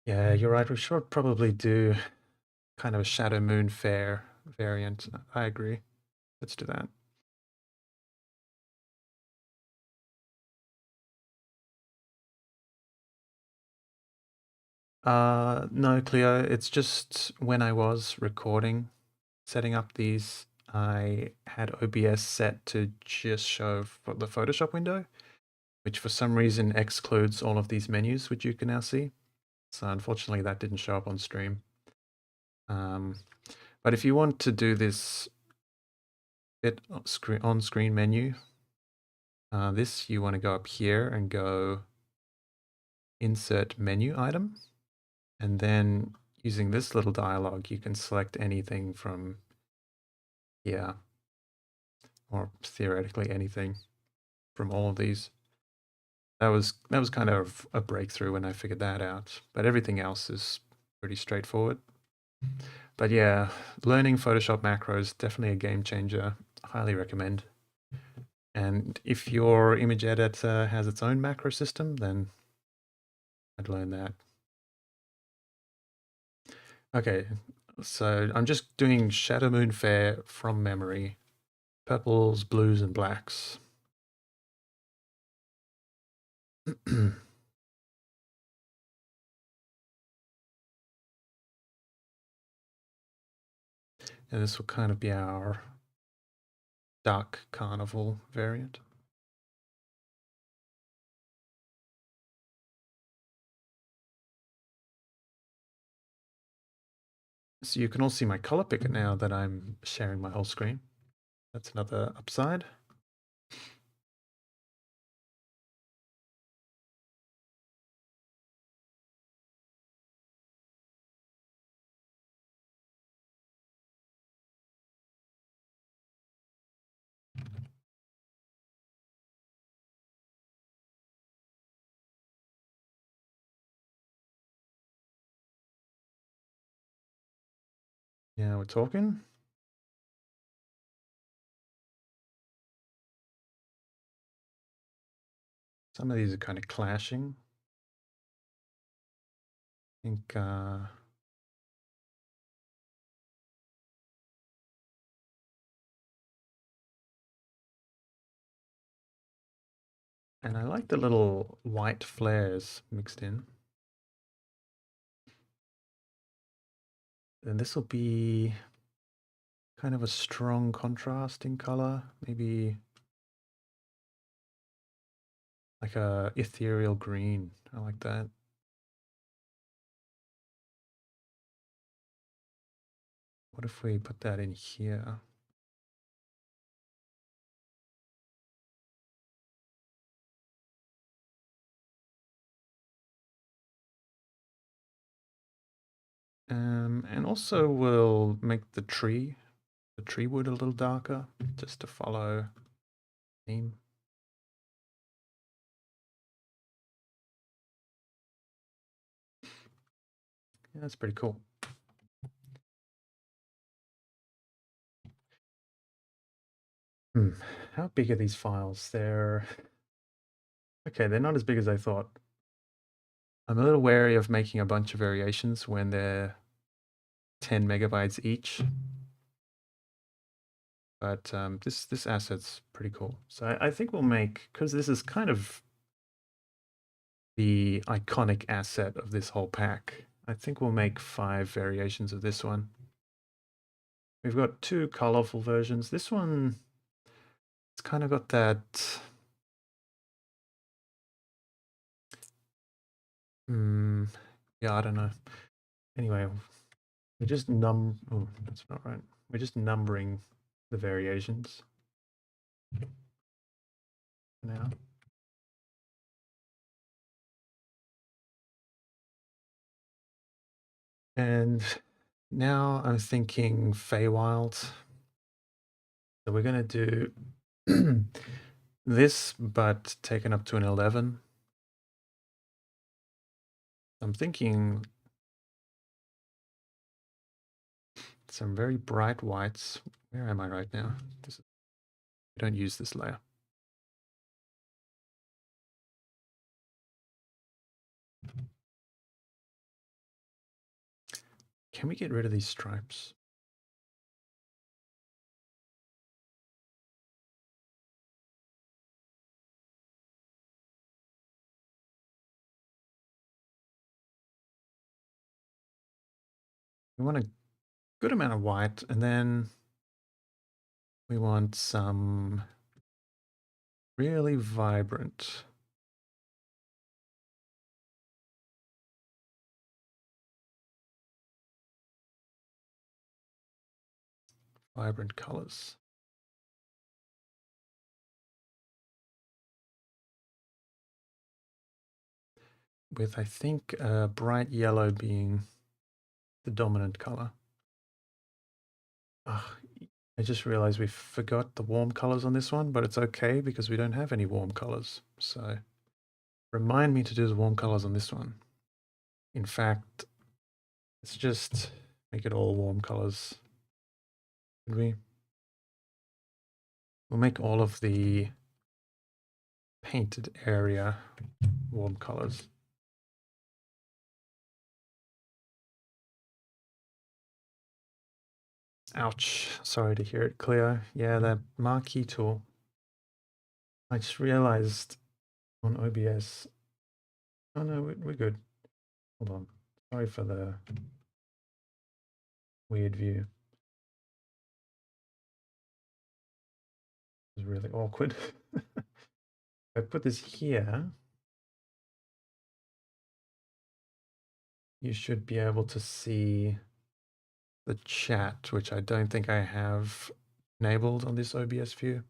Yeah, you're right. We should probably do kind of a Shadow Moon Fair variant. I agree. Let's do that. No, Cleo, it's just when I was recording, setting up these, I had OBS set to just show for the Photoshop window, which for some reason excludes all of these menus, which you can now see. So unfortunately that didn't show up on stream. But if you want to do this bit on screen menu, this you want to go up here and go insert menu item. And then using this little dialog, you can select anything from here, or theoretically anything from all of these. That was kind of a breakthrough when I figured that out, but everything else is pretty straightforward. But yeah, learning Photoshop macros, definitely a game changer. Highly recommend. And if your image editor has its own macro system, then I'd learn that. Okay, so I'm just doing Shadow Moon Fair from memory. Purples, blues, and blacks. And this will kind of be our dark Carnival variant. So you can all see my color picker now that I'm sharing my whole screen. That's another upside. Yeah, we're talking. Some of these are kind of clashing. I think and I like the little white flares mixed in. And this will be kind of a strong contrasting color, maybe like a ethereal green. I like that. What if we put that in here? And also we'll make the tree wood a little darker, just to follow theme. Yeah, that's pretty cool. How big are these files? They're okay, they're not as big as I thought. I'm a little wary of making a bunch of variations when they're 10 megabytes each. But this asset's pretty cool. So I think we'll make, because this is kind of the iconic asset of this whole pack, I think we'll make 5 variations of this one. We've got 2 colorful versions. This one, it's kind of got that yeah, I don't know. Anyway, we're just oh, that's not right. We're just numbering the variations now. And now I'm thinking Feywild. So we're going to do this, but taken up to an 11. I'm thinking some very bright whites. Where am I right now? We don't use this layer. Can we get rid of these stripes? We want a good amount of white, and then we want some really vibrant colors. With, I think, bright yellow being the dominant color. Oh, I just realized we forgot the warm colors on this one, but it's okay because we don't have any warm colors. So remind me to do the warm colors on this one. In fact, let's just make it all warm colors. Could we? We'll make all of the painted area warm colors. Ouch. Sorry to hear it, Cleo. Yeah, that marquee tool. I just realized on OBS. Oh no, we're good. Hold on. Sorry for the weird view. It was really awkward. I put this here. You should be able to see the chat, which I don't think I have enabled on this OBS view.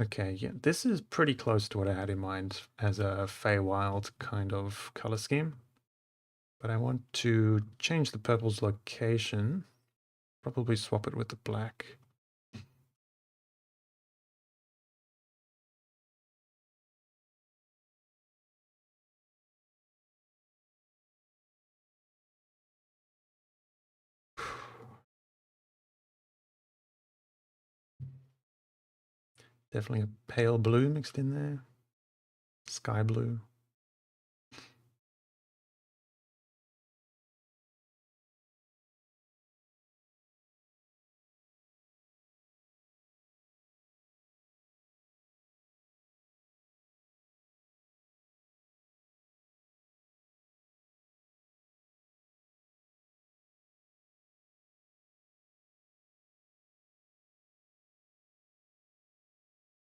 Okay, yeah, this is pretty close to what I had in mind as a Feywild kind of color scheme. But I want to change the purple's location, probably swap it with the black. Definitely a pale blue mixed in there. Sky blue.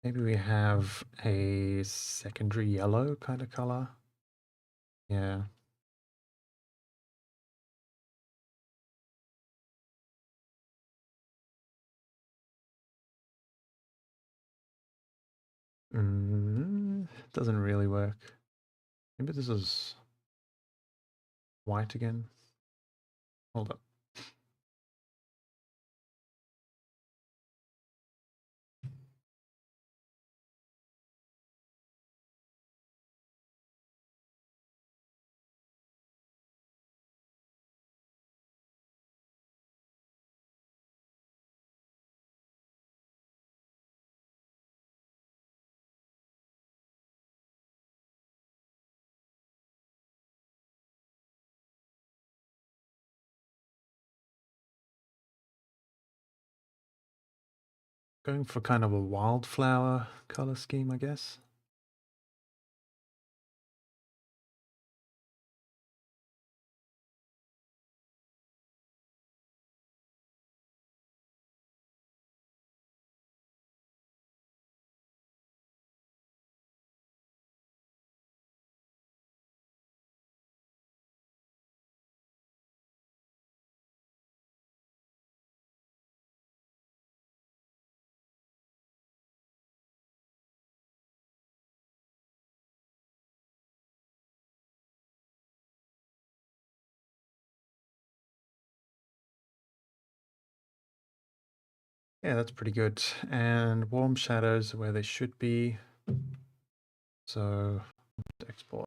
Maybe we have a secondary yellow kind of color. Yeah. Doesn't really work. Maybe this is white again. Hold up. Going for kind of a wildflower color scheme, I guess. Yeah, that's pretty good. And warm shadows where they should be. So export.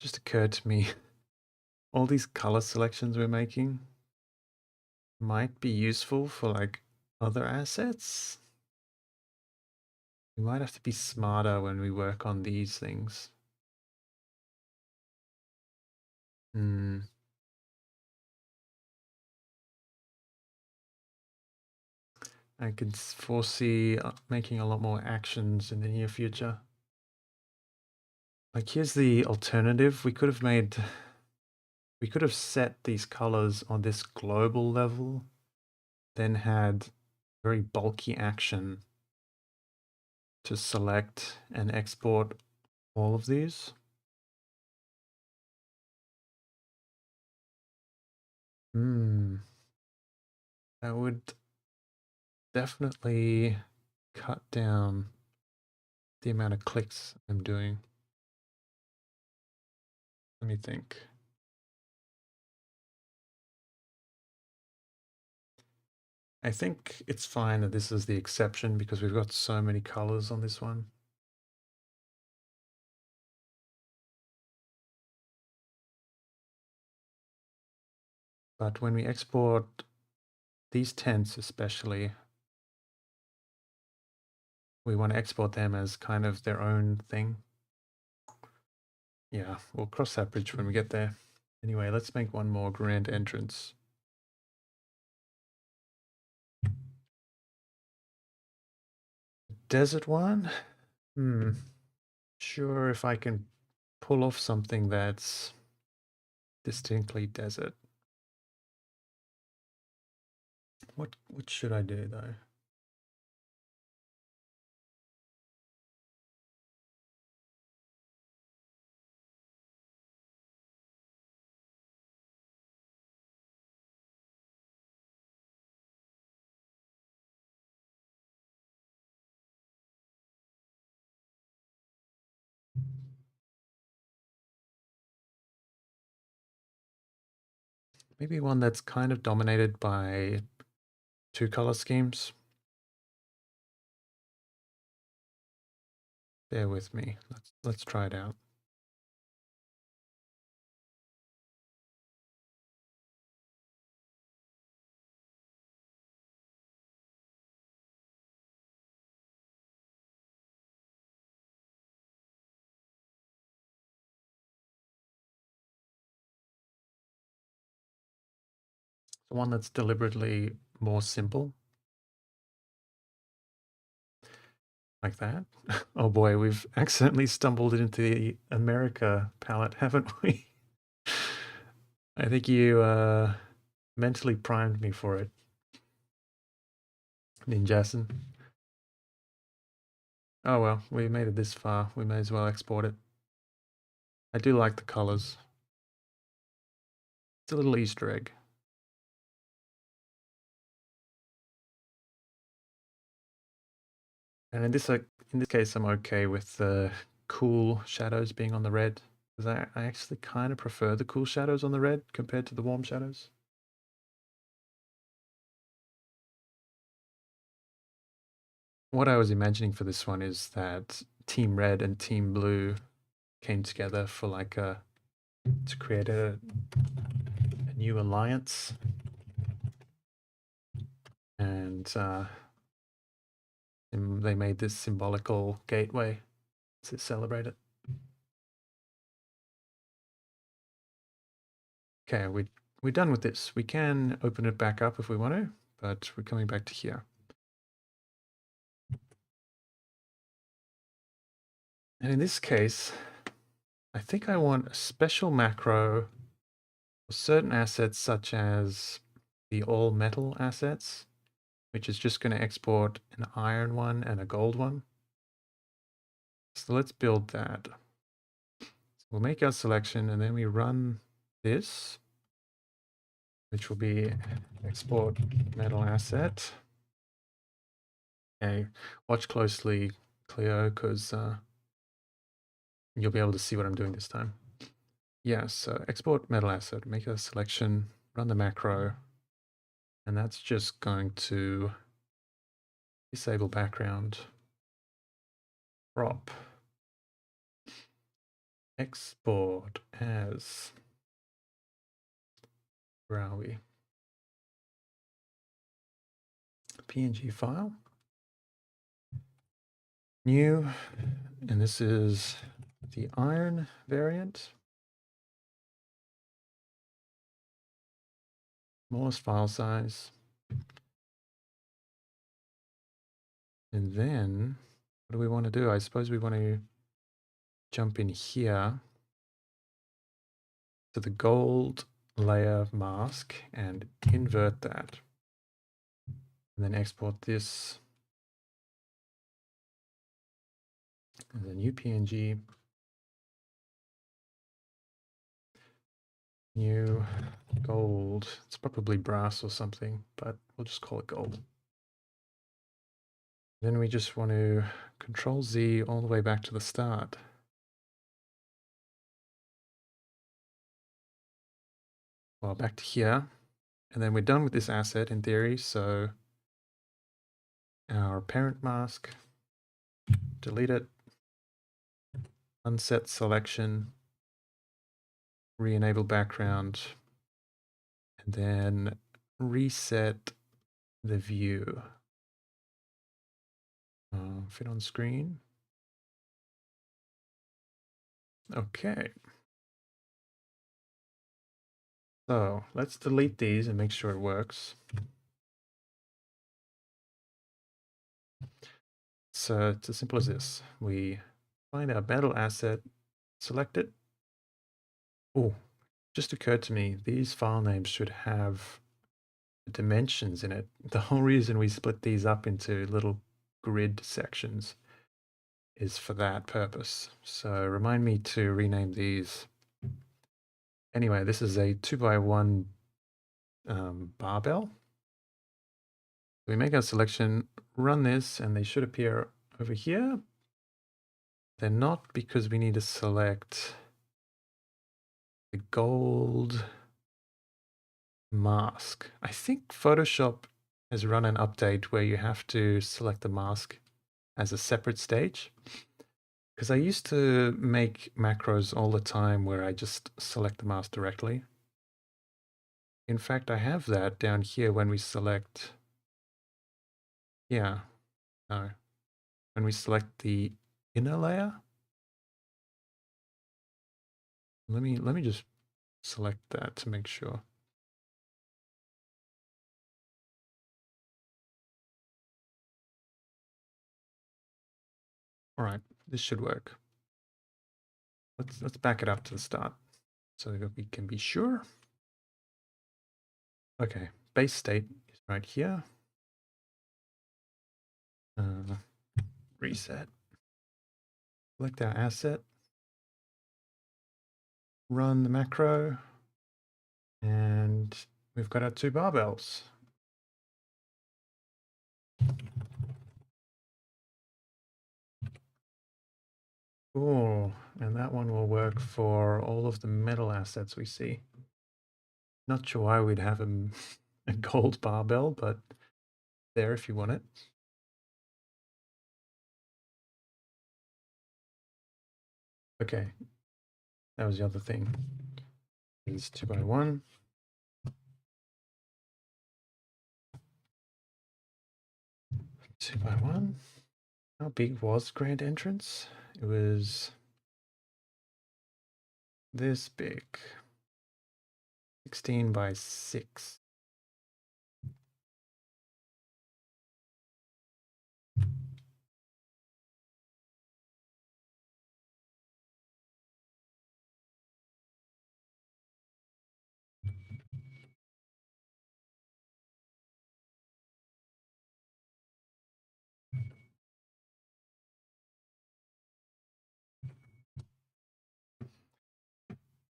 Just occurred to me, all these color selections we're making might be useful for like other assets. We might have to be smarter when we work on these things. I could foresee making a lot more actions in the near future. Like here's the alternative. We could have set these colors on this global level, then had very bulky action to select and export all of these. That would definitely cut down the amount of clicks I'm doing. Let me think. I think it's fine that this is the exception because we've got so many colors on this one. But when we export these tents especially, we want to export them as kind of their own thing. Yeah, we'll cross that bridge when we get there. Anyway, let's make one more grand entrance. desert one. Sure if I can pull off something that's distinctly desert. What should I do though? Maybe one that's kind of dominated by two color schemes. Bear with me. Let's try it out. The one that's deliberately more simple. Like that. Oh boy, we've accidentally stumbled into the America palette, haven't we? I think you mentally primed me for it, Ninjason. Oh well, we made it this far. We may as well export it. I do like the colors. It's a little Easter egg. And in this case, I'm okay with the cool shadows being on the red, because I actually kind of prefer the cool shadows on the red compared to the warm shadows. What I was imagining for this one is that Team Red and Team Blue came together for like to create a new alliance, and they made this symbolical gateway to celebrate it. Okay, we're done with this. We can open it back up if we want to, but we're coming back to here. And in this case, I think I want a special macro for certain assets such as the all metal assets, which is just going to export an iron one and a gold one. So let's build that. So we'll make our selection and then we run this, which will be export metal asset. Okay, watch closely, Cleo, because you'll be able to see what I'm doing this time. Yeah, so export metal asset, make a selection, run the macro, and that's just going to disable background, crop, export as, where are we? PNG file, new, and this is the iron variant. Smallest file size. And then what do we want to do? I suppose we want to jump in here to the gold layer mask and invert that. And then export this as a new PNG. New gold. It's probably brass or something, but we'll just call it gold. Then we just want to Control Z all the way back to the start. Well, back to here. And then we're done with this asset in theory. So our parent mask, delete it, unset selection, re-enable background, and then reset the view. Fit on screen. Okay. So let's delete these and make sure it works. So it's as simple as this. We find our metal asset, select it. Oh, just occurred to me, these file names should have dimensions in it. The whole reason we split these up into little grid sections is for that purpose. So remind me to rename these. Anyway, this is a 2x1 barbell. We make our selection, run this, and they should appear over here. They're not, because we need to select the gold mask. I think Photoshop has run an update where you have to select the mask as a separate stage. Because I used to make macros all the time where I just select the mask directly. In fact, I have that down here when we select, yeah, no, when we select the inner layer. Let me just select that to make sure. All right, this should work. Let's back it up to the start so that we can be sure. Okay, base state is right here. Reset. Select our asset. Run the macro. And we've got our two barbells. Cool. And that one will work for all of the metal assets we see. Not sure why we'd have a gold barbell, but there if you want it. Okay. That was the other thing. Is 2x1. Two by one. How big was Grand Entrance? It was this big. 16 by 6.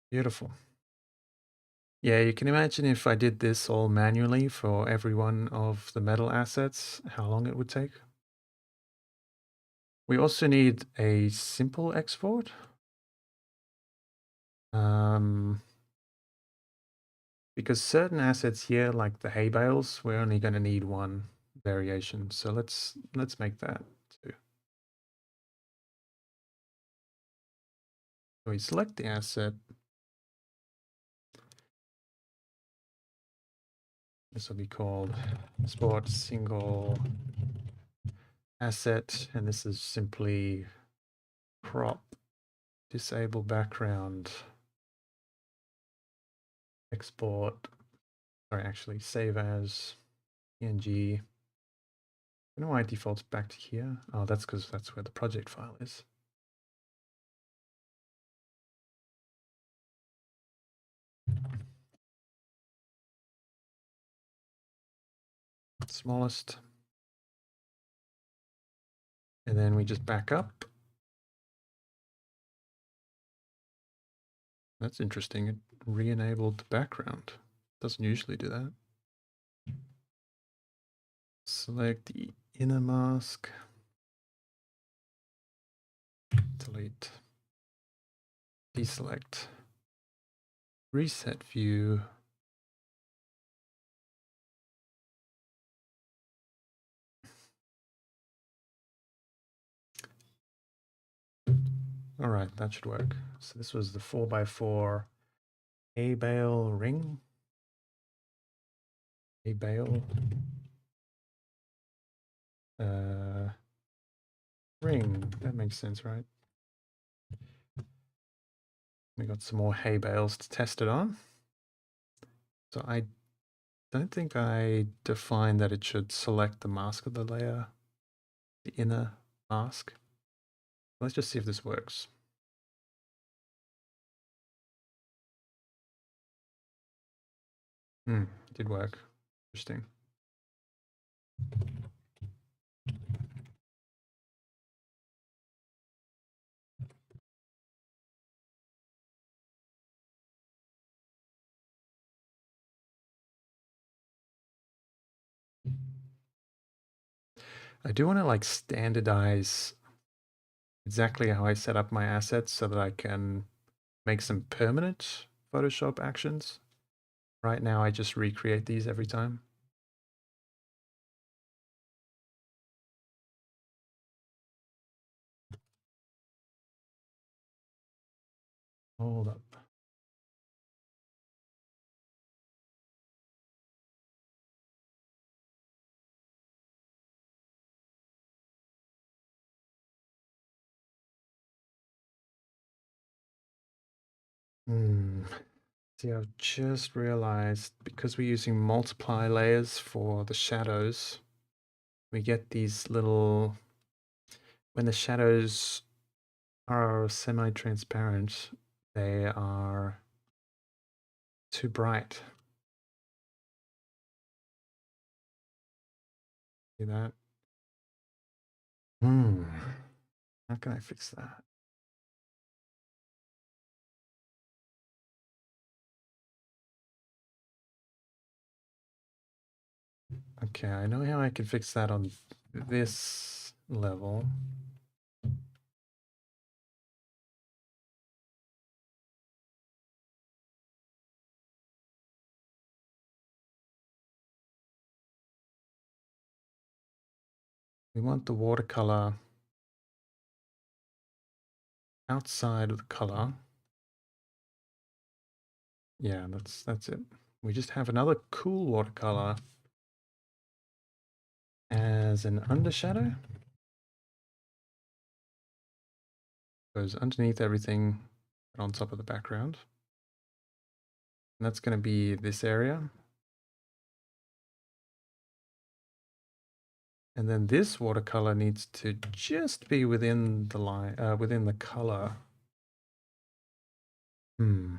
Beautiful. Yeah, you can imagine if I did this all manually for every one of the metal assets, how long it would take. We also need a simple export. Because certain assets here, like the hay bales, we're only going to need one variation. So let's make that too. So we select the asset. This will be called export single asset, and this is simply crop disable background export. Sorry, actually save as PNG. I don't know why it defaults back to here. Oh, that's because that's where the project file is. Smallest. And then we just back up. That's interesting. It re-enabled the background. Doesn't usually do that. Select the inner mask. Delete. Deselect. Reset view. All right, that should work. So this was the 4x4 hay bale ring. Hay bale ring. That makes sense, right? We got some more hay bales to test it on. So I don't think I defined that it should select the mask of the layer, the inner mask. Let's just see if this works. Hmm, did work. Interesting. I do want to like standardize exactly how I set up my assets so that I can make some permanent Photoshop actions. Right now, I just recreate these every time. Hold up. Hmm. See, I've just realized because we're using multiply layers for the shadows, we get these little, when the shadows are semi-transparent, they are too bright. See that? Hmm. How can I fix that? Okay, I know how I can fix that on this level. We want the watercolor outside of the color. Yeah, that's it. We just have another cool watercolor as an undershadow. Goes underneath everything and on top of the background. And that's going to be this area. And then this watercolor needs to just be within the line, within the color. Hmm.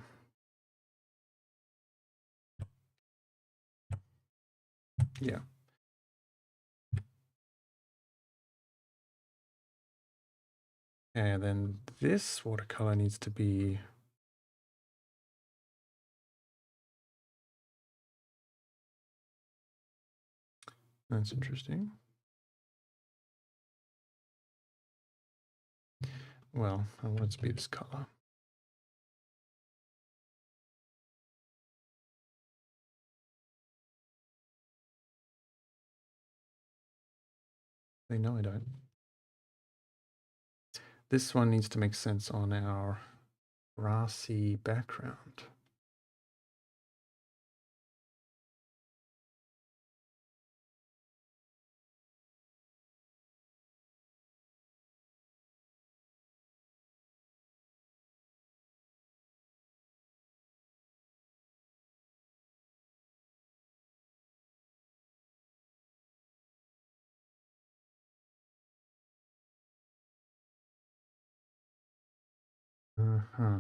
Yeah. And then this watercolor needs to be that's interesting. Well, I want it to be this color. They know I don't. This one needs to make sense on our grassy background. Uh-huh.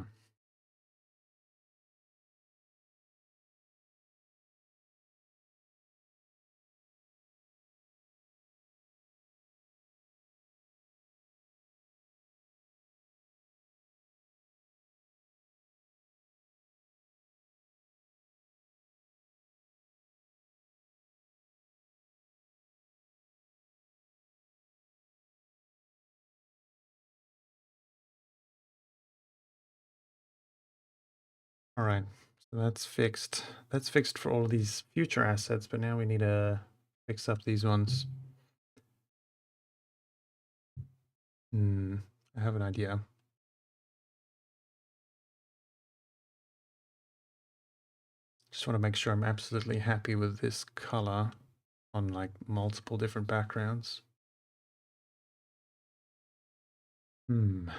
All right, so that's fixed. That's fixed for all of these future assets, but now we need to fix up these ones. I have an idea. Just want to make sure I'm absolutely happy with this color on like multiple different backgrounds. Hmm.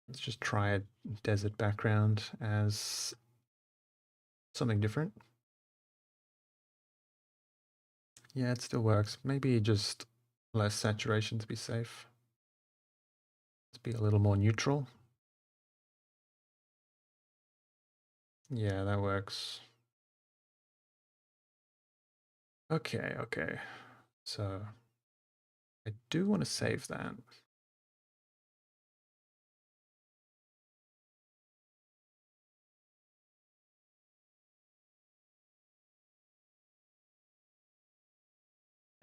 Let's just try a desert background as something different. Yeah, it still works. Maybe just less saturation to be safe. Let's be a little more neutral. Yeah, that works. Okay, okay. So I do want to save that.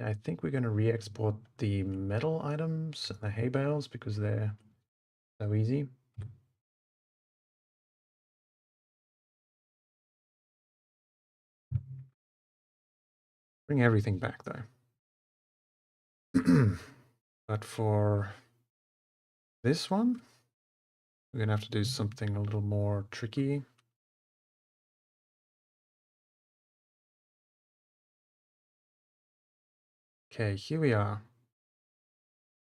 I think we're going to re-export the metal items, the hay bales, because they're so easy. Bring everything back though. But for this one, we're going to have to do something a little more tricky. Okay, here we are.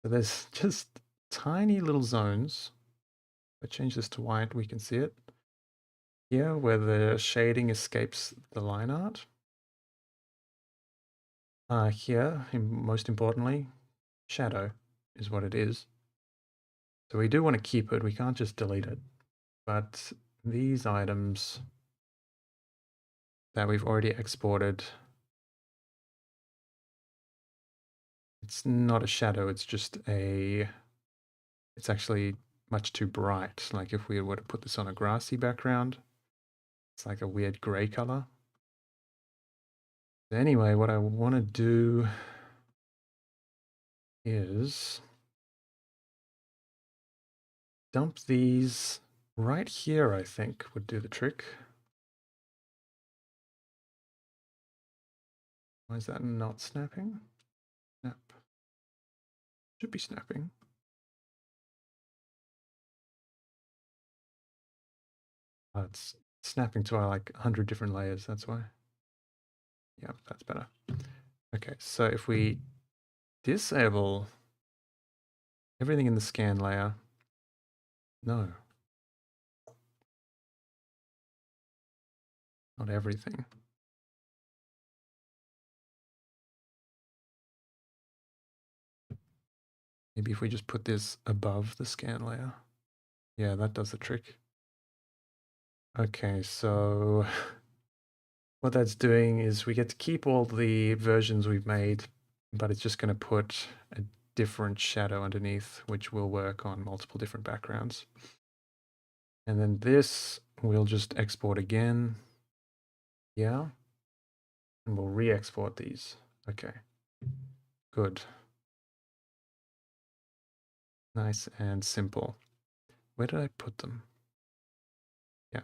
So there's just tiny little zones. If I change this to white, we can see it. Here, where the shading escapes the line art. Here, most importantly, shadow is what it is. So we do want to keep it. We can't just delete it. But these items that we've already exported, it's not a shadow, it's just a, it's actually much too bright. Like if we were to put this on a grassy background, it's like a weird gray color. Anyway, what I want to do is dump these right here, I think would do the trick. Why is that not snapping? Snap. Should be snapping. It's snapping to like 100 different layers, that's why. Yeah, that's better. Okay, so if we disable everything in the scan layer, no, not everything. Maybe if we just put this above the scan layer. Yeah, that does the trick. Okay, so what that's doing is we get to keep all the versions we've made, but it's just going to put a different shadow underneath, which will work on multiple different backgrounds. And then this we'll just export again. Yeah. And we'll re-export these. Okay. Good. Nice and simple. Where did I put them? Yeah.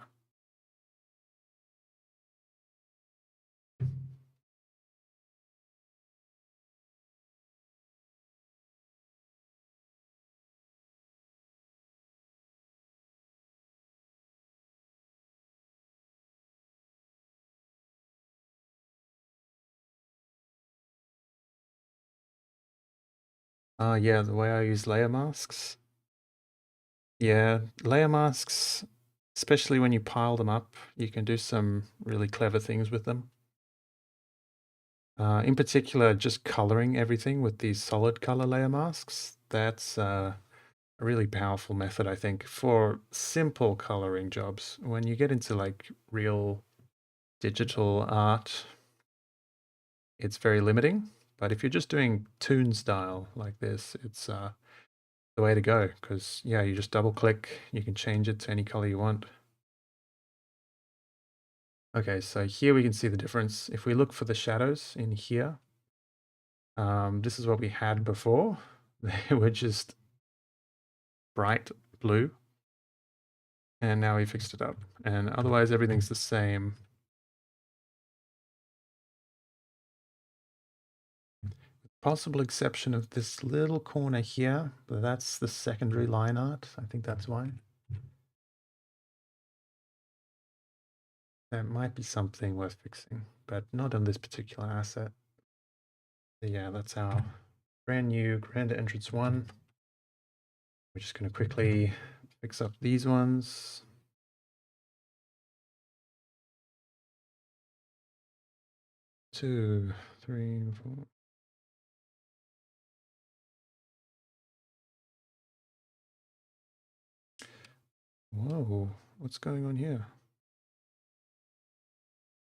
Yeah, the way I use layer masks. Yeah, layer masks, especially when you pile them up, you can do some really clever things with them. In particular, just coloring everything with these solid color layer masks. That's a really powerful method, I think, for simple coloring jobs. When you get into like real digital art, it's very limiting. But if you're just doing toon style like this, it's the way to go, because yeah, you just double click, you can change it to any color you want. Okay, so here we can see the difference. If we look for the shadows in here, this is what we had before. They were just bright blue, and now we fixed it up. And otherwise everything's the same. Possible exception of this little corner here, but that's the secondary line art. I think that's why. That might be something worth fixing, but not on this particular asset. So yeah, that's our brand new Grand Entrance 1. We're just going to quickly fix up these ones. 2, 3, 4. Whoa, what's going on here?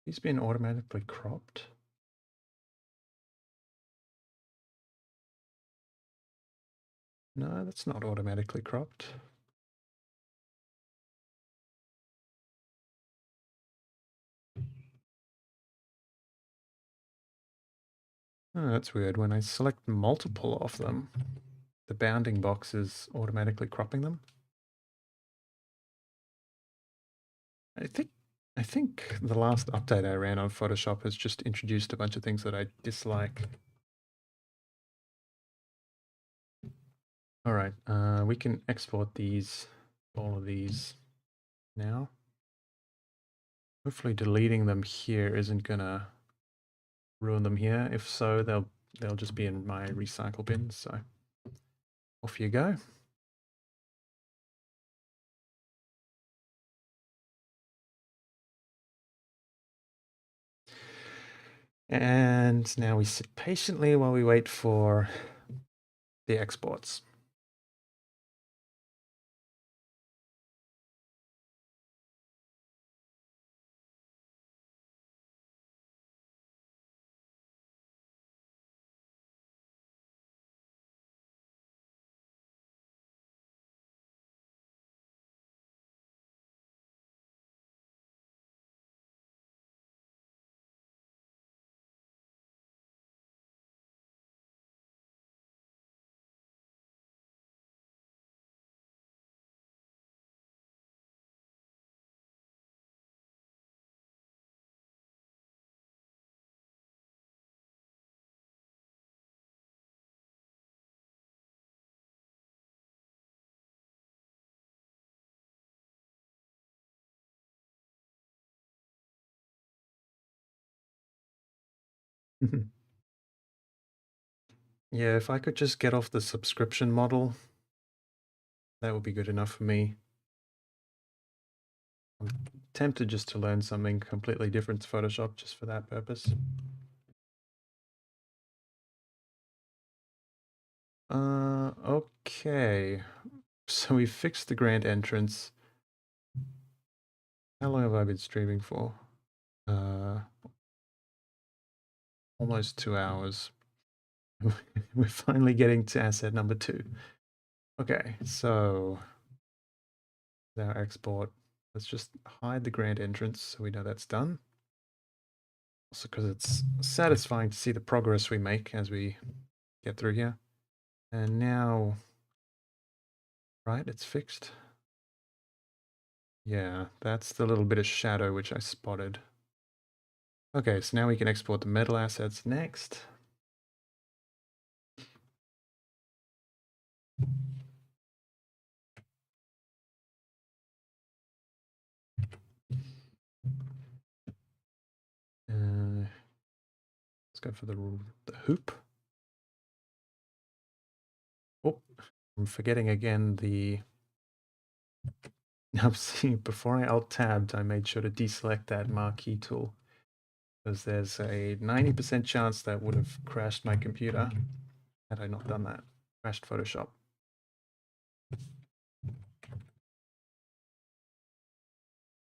He's been automatically cropped. No, that's not automatically cropped. Oh, that's weird. When I select multiple of them, the bounding box is automatically cropping them. I think the last update I ran on Photoshop has just introduced a bunch of things that I dislike. All right, we can export all of these now. Hopefully deleting them here isn't gonna ruin them here. If so, they'll just be in my recycle bin. So off you go. And now we sit patiently while we wait for the exports. Yeah, if I could just get off the subscription model, that would be good enough for me. I'm tempted just to learn something completely different to Photoshop just for that purpose. Okay. So we fixed the grand entrance. How long have I been streaming for? Almost 2 hours. We're finally getting to asset number 2. Okay, so our export. Let's just hide the grand entrance so we know that's done. Also because it's satisfying to see the progress we make as we get through here. And now, right, it's fixed. Yeah, that's the little bit of shadow which I spotted. Okay, so now we can export the metal assets next. Let's go for the hoop. Oh, I'm forgetting again the... I'm seeing, before I alt-tabbed, I made sure to deselect that marquee tool, because there's a 90% chance that would have crashed my computer had I not done that. Crashed Photoshop.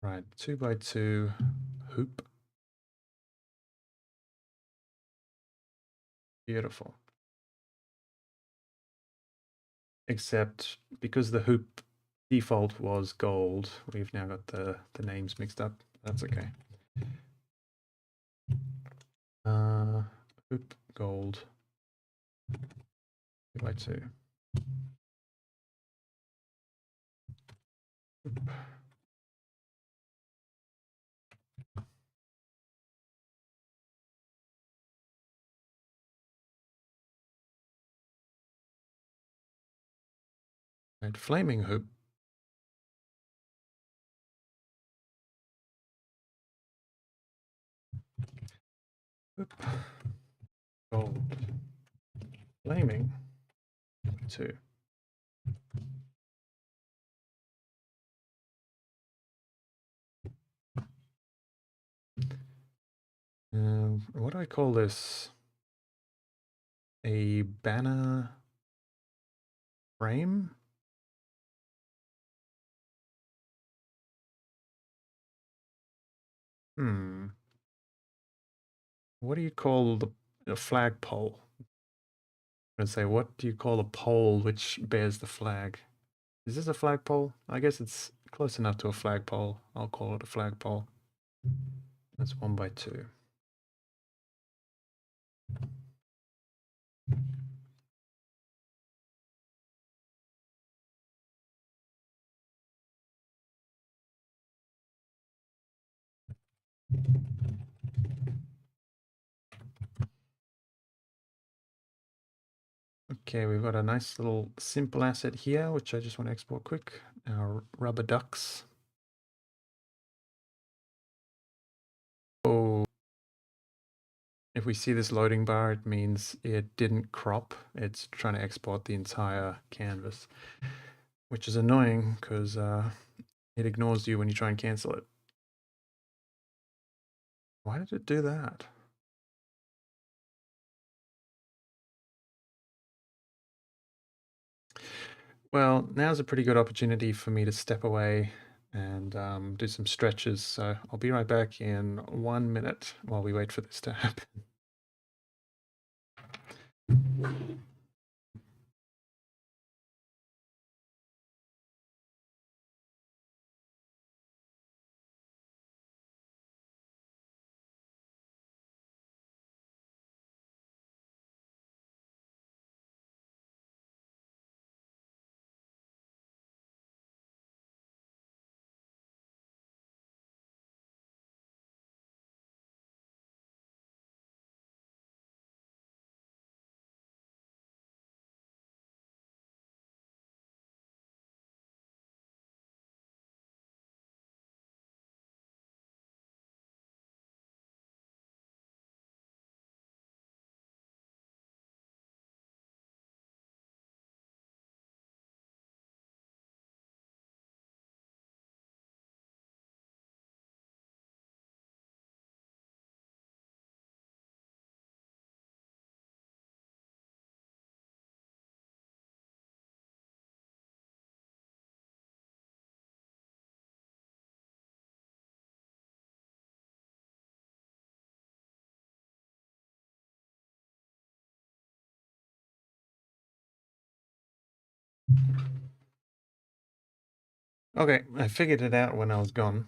Right, 2x2 hoop. Beautiful. Except because the hoop default was gold, we've now got the names mixed up. That's okay. Hoop gold 2x2. Hoop. Right, flaming hoop. Hoop. Gold. Flaming 2. What do I call this? A banner frame? What do you call a flagpole? I'm gonna say, what do you call a pole which bears the flag? Is this a flagpole? I guess it's close enough to a flagpole. I'll call it a flagpole. That's 1 by 2. Okay, we've got a nice little simple asset here, which I just want to export quick. Our rubber ducks. Oh, if we see this loading bar, it means it didn't crop. It's trying to export the entire canvas, which is annoying because it ignores you when you try and cancel it. Why did it do that? Well, now's a pretty good opportunity for me to step away and do some stretches. So I'll be right back in 1 minute while we wait for this to happen. Okay, I figured it out when I was gone.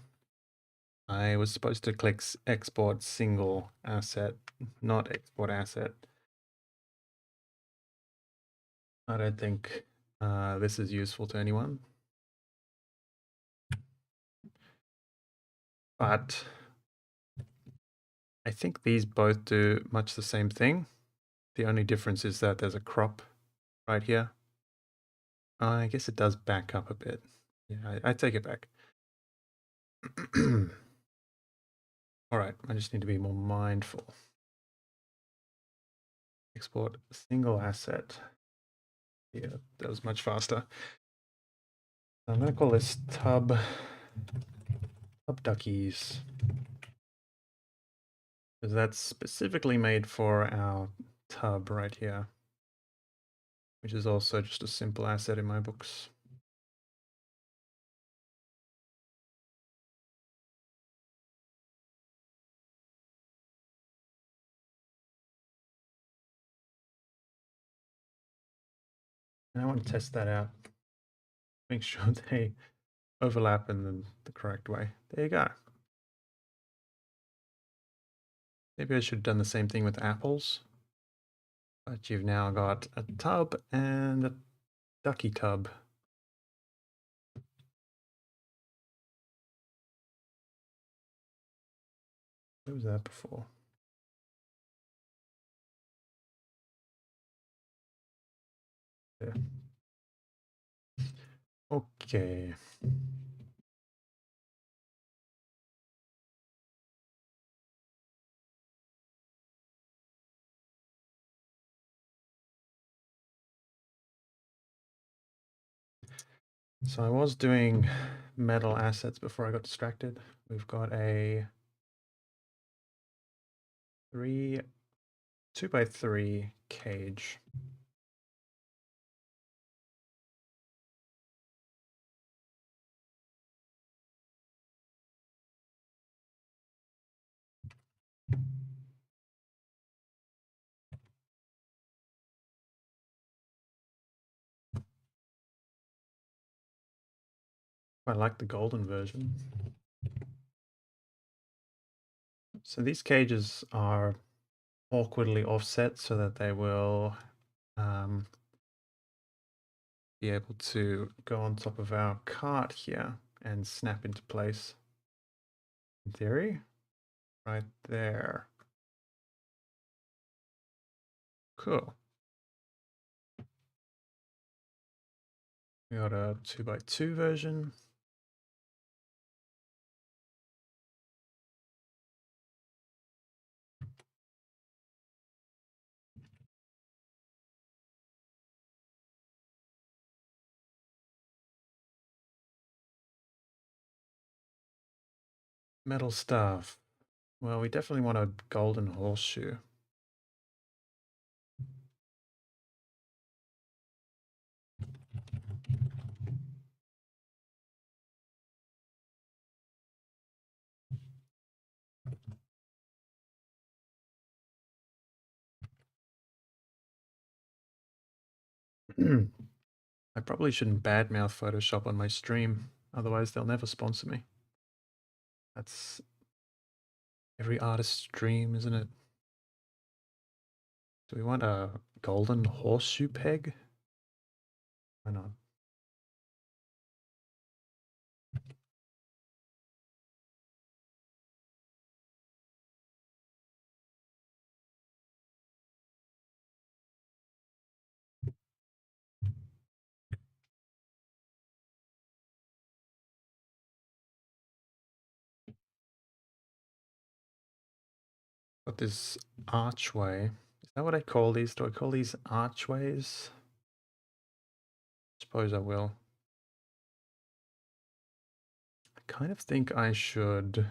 I was supposed to click export single asset, not export asset. I don't think this is useful to anyone. But I think these both do much the same thing. The only difference is that there's a crop right here. I guess it does back up a bit. Yeah, I take it back. All right, I just need to be more mindful. Export single asset. Yeah, that was much faster. I'm going to call this tub duckies, because that's specifically made for our tub right here, which is also just a simple asset in my books. And I want to test that out. Make sure they overlap in the correct way. There you go. Maybe I should have done the same thing with apples. But you've now got a tub and a ducky tub. What was that before? Yeah. Okay. So I was doing metal assets before I got distracted. We've got a 2x3 cage. I like the golden version. So these cages are awkwardly offset so that they will be able to go on top of our cart here and snap into place. In theory, right there. Cool. We got a 2x2 version. Metal staff. Well, we definitely want a golden horseshoe. I probably shouldn't badmouth Photoshop on my stream, otherwise they'll never sponsor me. That's every artist's dream, isn't it? Do we want a golden horseshoe peg? Why not? Got this archway. Is that what I call these? Do I call these archways? Suppose I will. I kind of think I should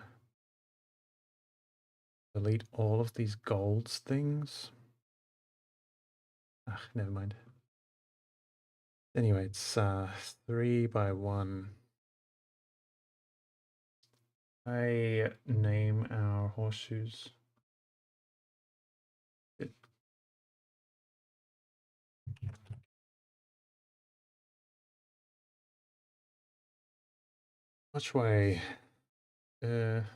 delete all of these golds things. Ah, never mind. Anyway, it's 3x1. I name our horseshoes. Archway. Just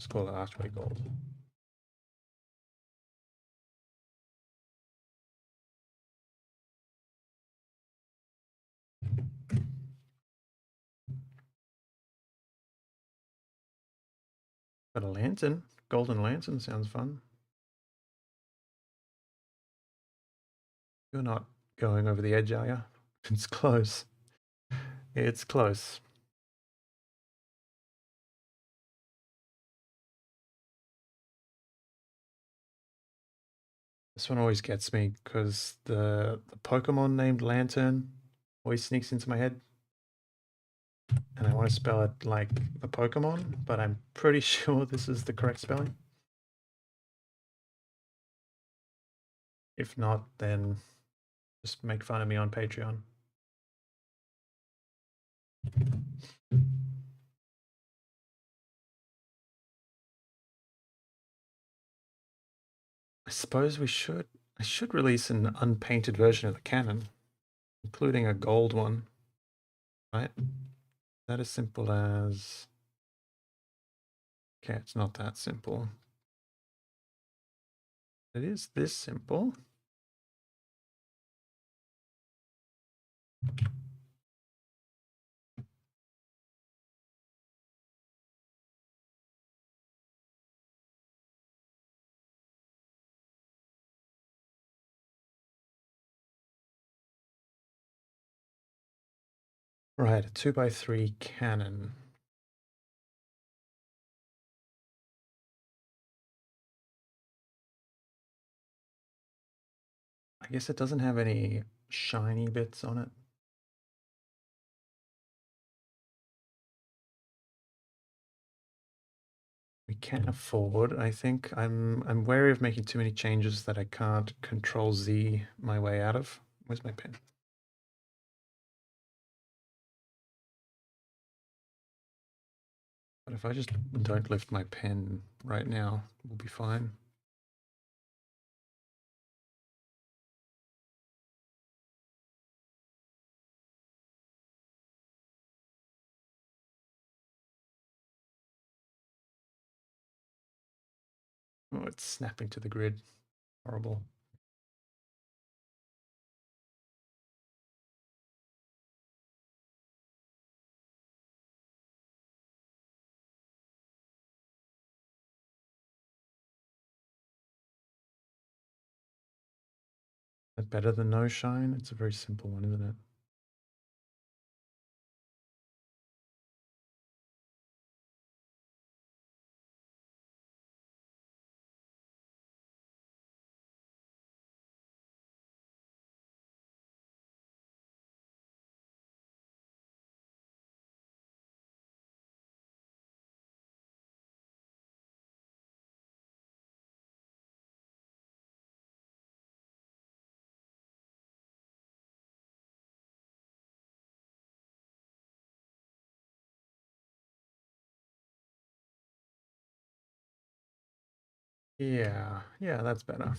call it archway gold. Got a lantern. Golden lantern sounds fun. You're not going over the edge, are you? It's close. It's close. This one always gets me because the Pokemon named Lantern always sneaks into my head. And I want to spell it like the Pokemon, but I'm pretty sure this is the correct spelling. If not, then just make fun of me on Patreon. I suppose I should release an unpainted version of the cannon, including a gold one, right? That as simple as... Okay, it's not that simple. It is this simple. Right, a 2x3 cannon. I guess it doesn't have any shiny bits on it. we can afford. I think I'm wary of making too many changes that I can't Control Z my way out of. Where's my pen? But if I just don't lift my pen right now, we'll be fine. Oh, it's snapping to the grid. Horrible. Is that better than no shine? It's a very simple one, isn't it? Yeah, that's better.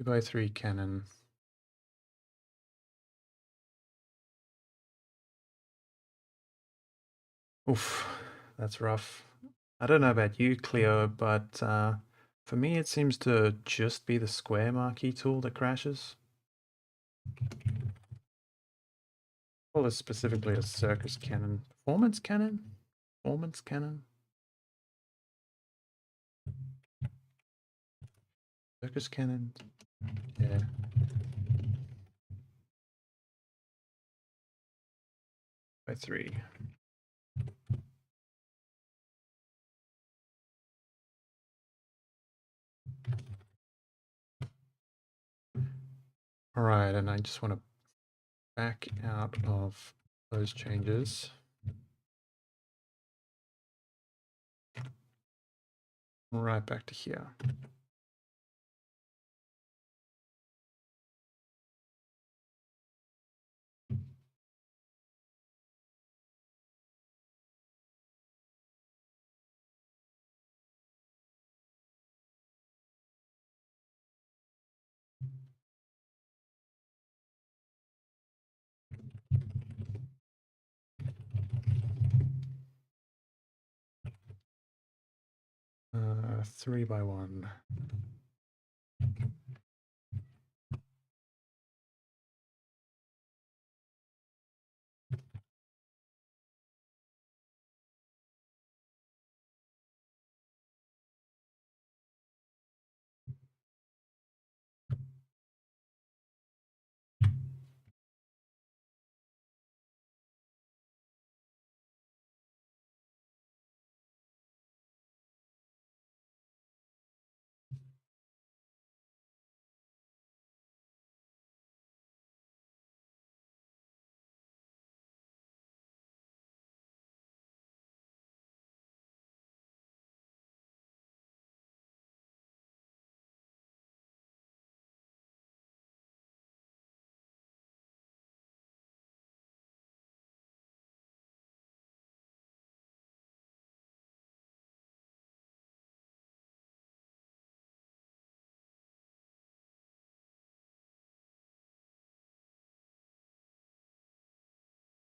2x3 cannon. Oof, that's rough. I don't know about you, Cleo, but for me it seems to just be the square marquee tool that crashes. Well, it's specifically a circus cannon. Performance cannon? Performance cannon? Circus cannon? Yeah. By 3. All right, and I just want to back out of those changes. Right back to here. Uh, 3x1.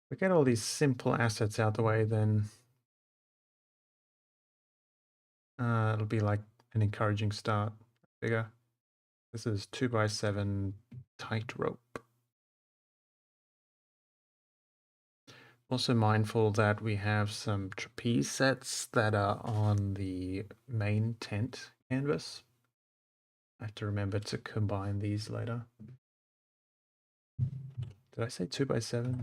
We get all these simple assets out the way, then it'll be like an encouraging start. Bigger. This is 2x7 tightrope. Also mindful that we have some trapeze sets that are on the main tent canvas. I have to remember to combine these later. Did I say 2x7?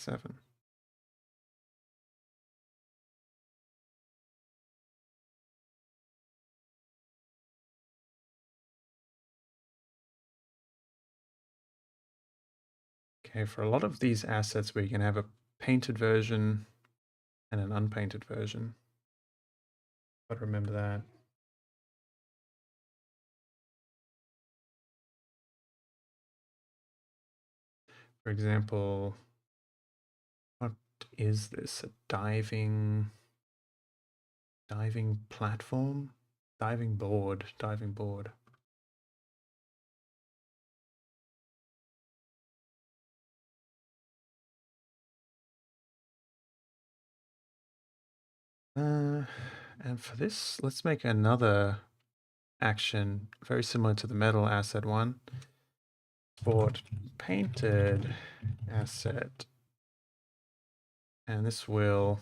Seven. Okay, for a lot of these assets, we can have a painted version and an unpainted version. Got to remember that. For example, what is this? A diving platform? Diving board. And for this, let's make another action very similar to the metal asset one. Sport painted asset. And this will,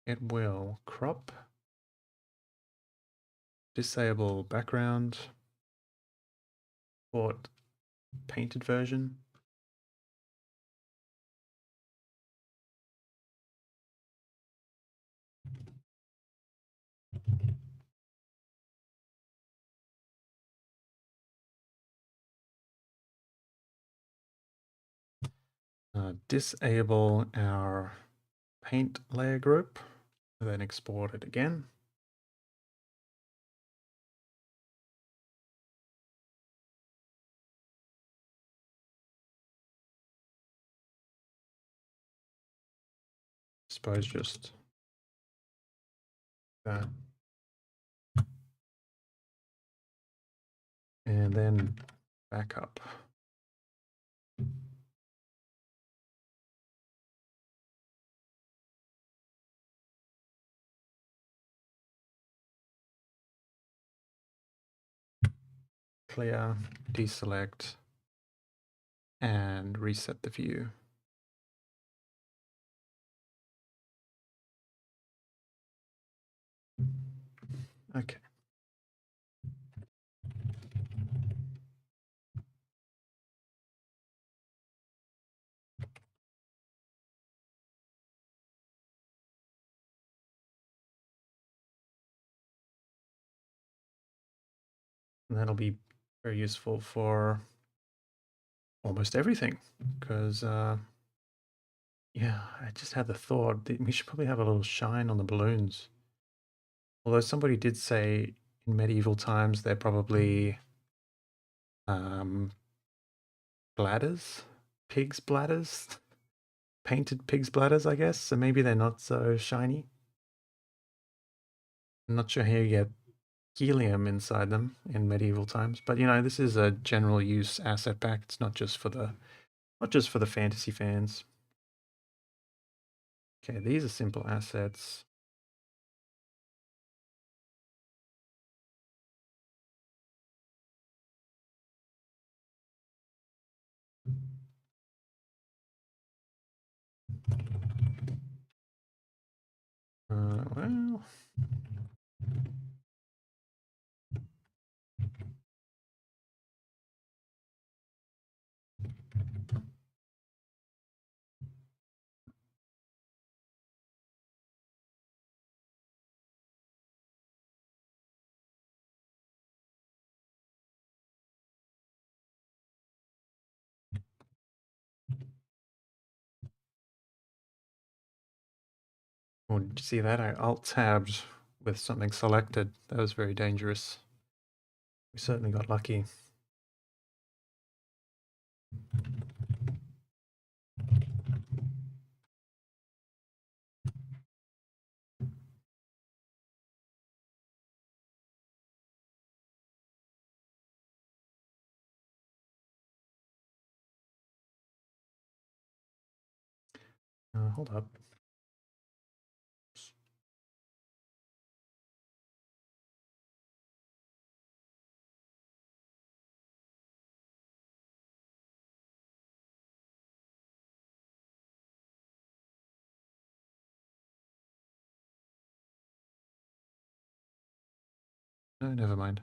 it will crop, disable background, sport painted version. Disable our paint layer group, then export it again. Suppose just that. And then back up. Clear, deselect, and reset the view. Okay. And that'll be very useful for almost everything because, yeah, I just had the thought that we should probably have a little shine on the balloons. Although somebody did say in medieval times they're probably bladders, pigs' bladders, painted pigs' bladders, I guess. So maybe they're not so shiny. I'm not sure how you get helium inside them in medieval times, but you know, this is a general use asset pack. It's not just for the fantasy fans. Okay, these are simple assets. Well, oh, did you see that? I alt-tabbed with something selected. That was very dangerous. We certainly got lucky. Hold up. No, never mind.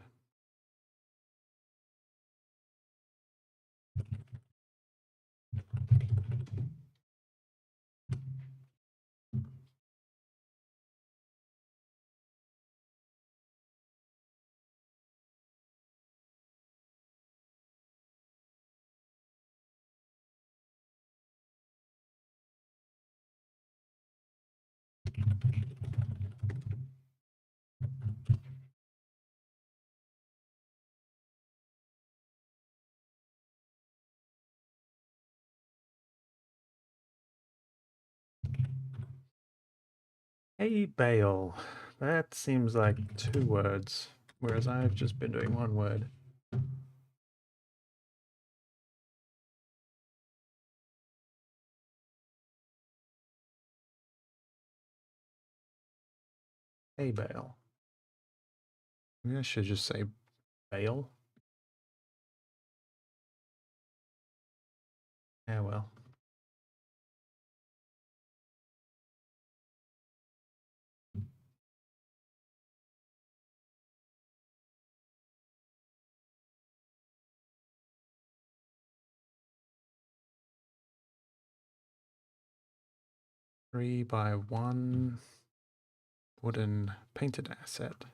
Hey, Bale. That seems like 2 words, whereas I've just been doing 1 word. Hey, Bale. Maybe I should just say Bale. Yeah, well. 3 by 1 wooden painted asset.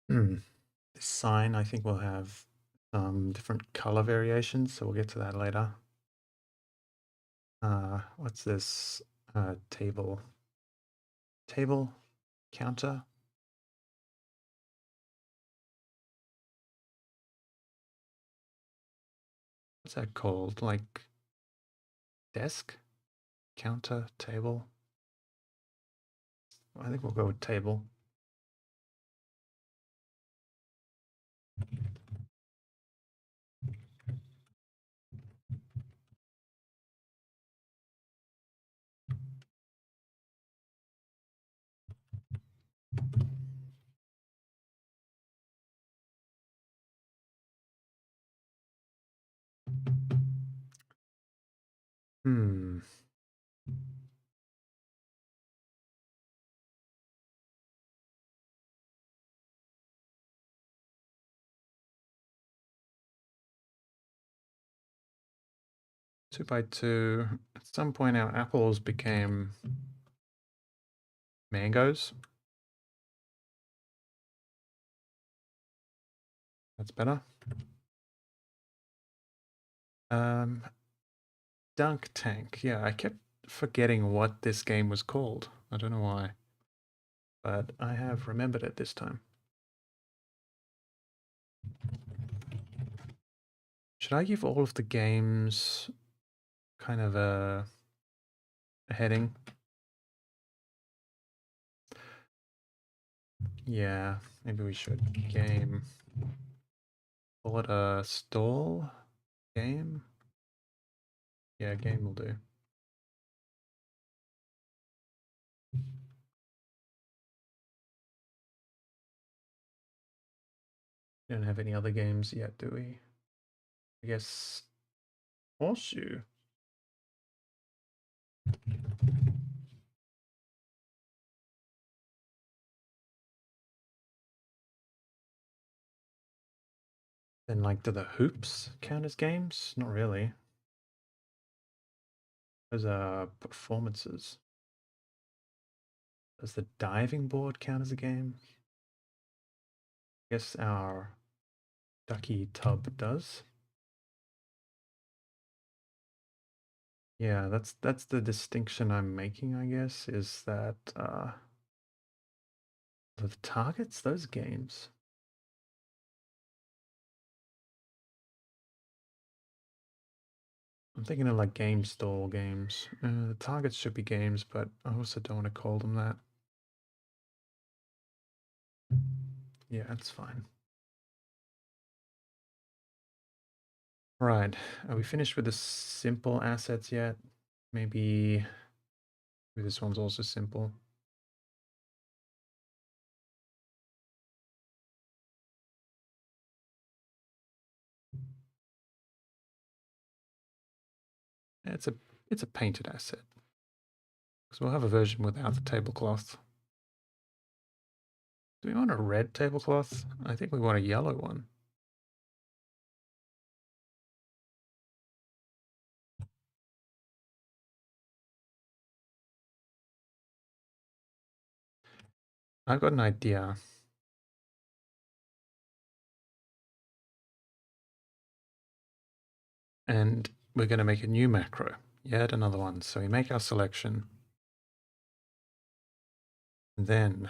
Hmm. This sign, I think, will have some different color variations, so we'll get to that later. What's this? Table. Table? Counter? What's that called? Like desk? Counter? Table? I think we'll go with table. Hmm. 2 by 2. At some point, our apples became mangoes. That's better. Um, Dunk Tank. Yeah, I kept forgetting what this game was called. I don't know why, but I have remembered it this time. Should I give all of the games kind of a heading? Yeah, maybe we should. Game. Call it a stall game? Yeah, game will do. We don't have any other games yet, do we? I guess horseshoe. Then, like, do the hoops count as games? Not really. Those are performances. Does the diving board count as a game? I guess our ducky tub does. Yeah, that's the distinction I'm making, I guess, is that the targets, those games. I'm thinking of like game stall games. The targets should be games, but I also don't want to call them that. Yeah, that's fine. Right. Are we finished with the simple assets yet? Maybe this one's also simple. It's a painted asset. So we'll have a version without the tablecloth. Do we want a red tablecloth? I think we want a yellow one. I've got an idea. And we're going to make a new macro. Yet another one. So we make our selection. And then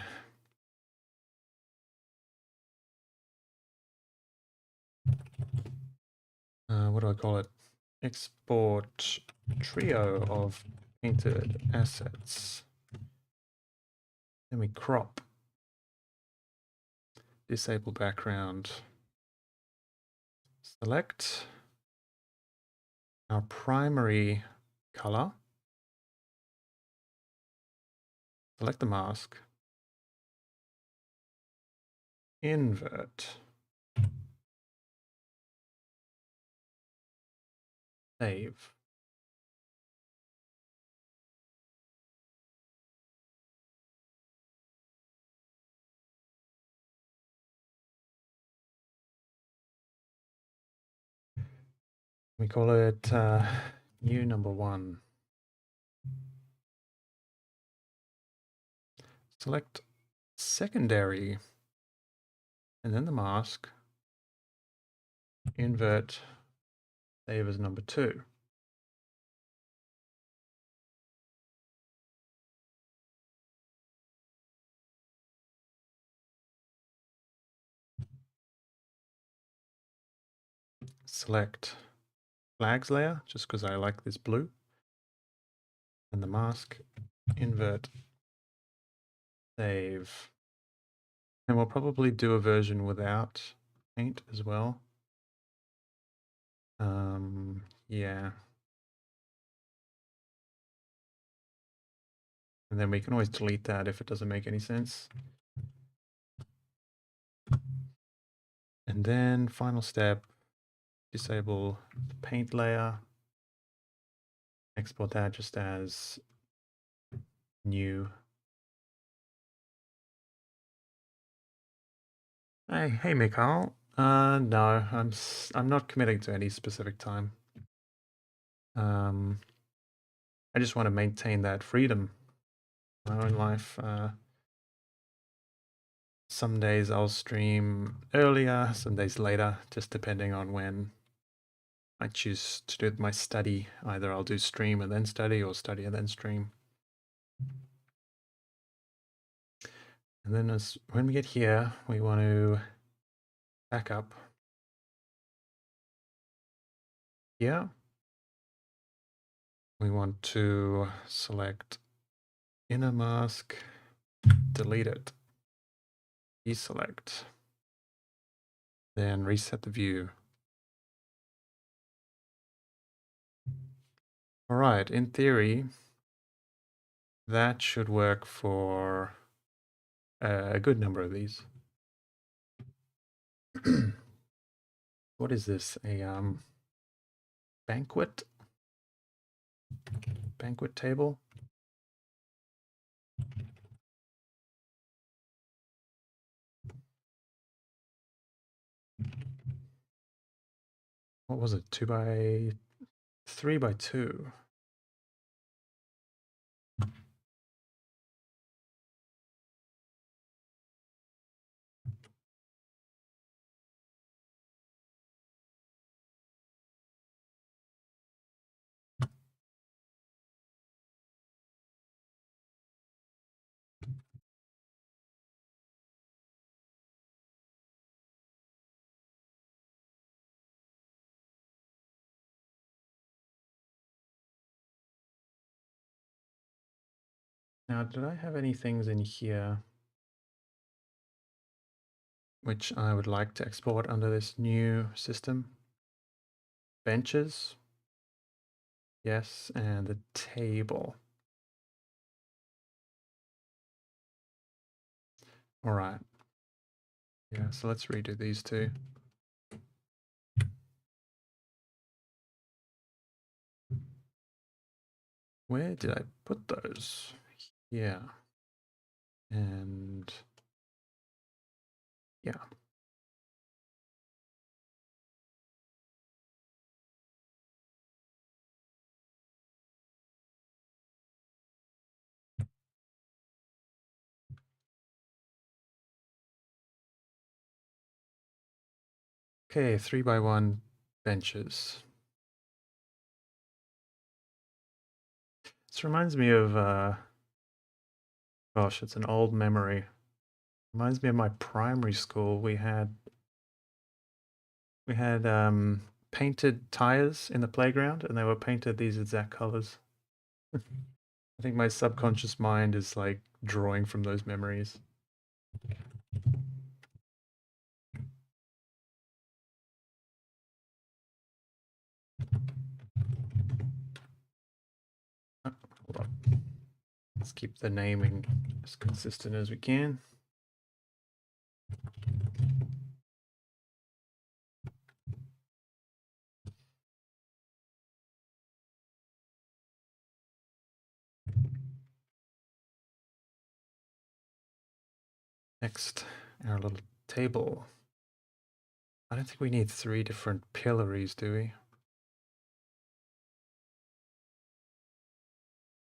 what do I call it? Export trio of painted assets. Then we crop. Disable background. Select our primary color. Select the mask. Invert. Save. We call it new number 1. Select secondary and then the mask. Invert. Save as number 2. Select flags layer, just because I like this blue. And the mask, invert, save. And we'll probably do a version without paint as well. Yeah. And then we can always delete that if it doesn't make any sense. And then final step, disable the paint layer. Export that just as new. Hey, Mikhail. No, I'm not committing to any specific time. I just want to maintain that freedom in my own life. Some days I'll stream earlier, some days later, just depending on when I choose to do my study. Either I'll do stream and then study, or study and then stream. And then when we get here, we want to back up. Here, we want to select inner mask, delete it, deselect, then reset the view. All right, in theory, that should work for a good number of these. What is this? A banquet table? What was it? 3 by 2. Now, did I have any things in here which I would like to export under this new system? Benches. Yes, and the table. All right. Yeah, so let's redo these two. Where did I put those? Yeah. And Yeah. Okay, 3x1 benches. This reminds me of, gosh, it's an old memory. Reminds me of my primary school. We had painted tires in the playground, and they were painted these exact colors. I think my subconscious mind is like drawing from those memories. Oh, hold on. Let's keep the naming as consistent as we can. Next, our little table. I don't think we need 3 different pillories, do we?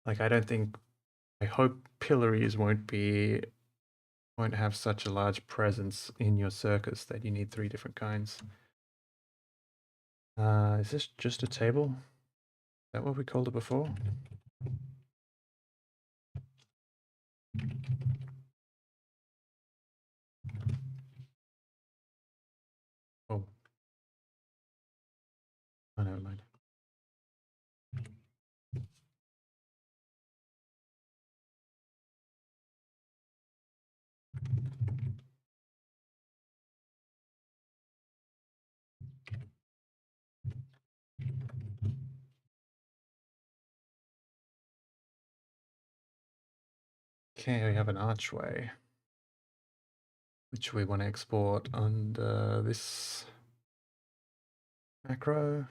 Like, I hope pillories won't have such a large presence in your circus that you need 3 different kinds. Is this just a table? Is that what we called it before? Oh, never mind. Okay, we have an archway, which we want to export under this macro.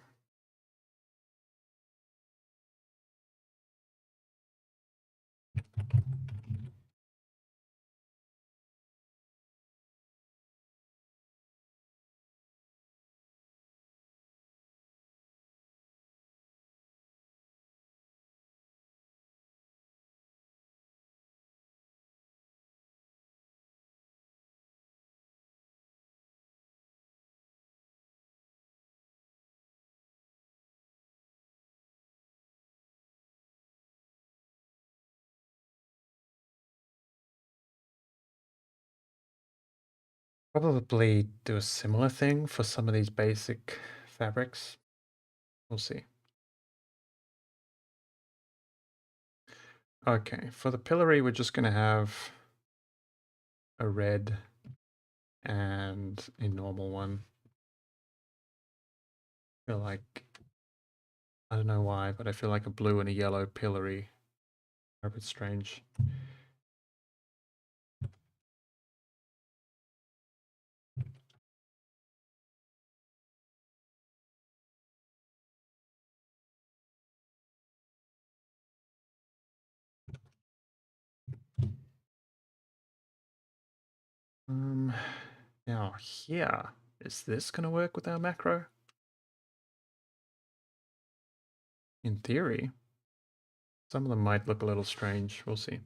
Probably do a similar thing for some of these basic fabrics. We'll see. Okay, for the pillory, we're just going to have a red and a normal one. I feel like, I don't know why, but I feel like a blue and a yellow pillory are a bit strange. Now here, is this going to work with our macro? In theory. Some of them might look a little strange. We'll see.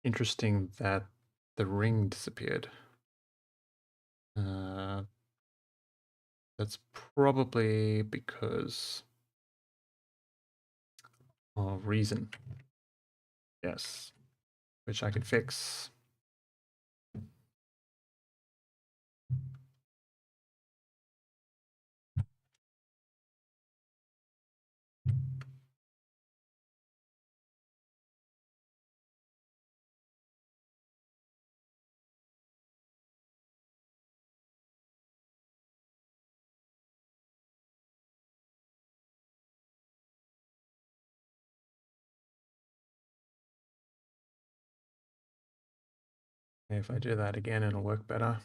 Interesting that the ring disappeared. That's probably because of reason. Yes, which I could fix. If I do that again, it'll work better.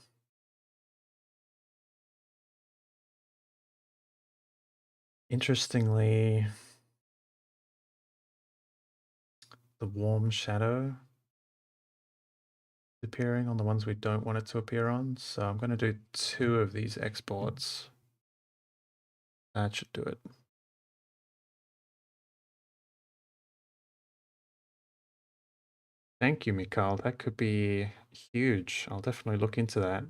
Interestingly, the warm shadow is appearing on the ones we don't want it to appear on. So I'm going to do 2 of these exports. That should do it. Thank you, Mikhail. That could be huge. I'll definitely look into that.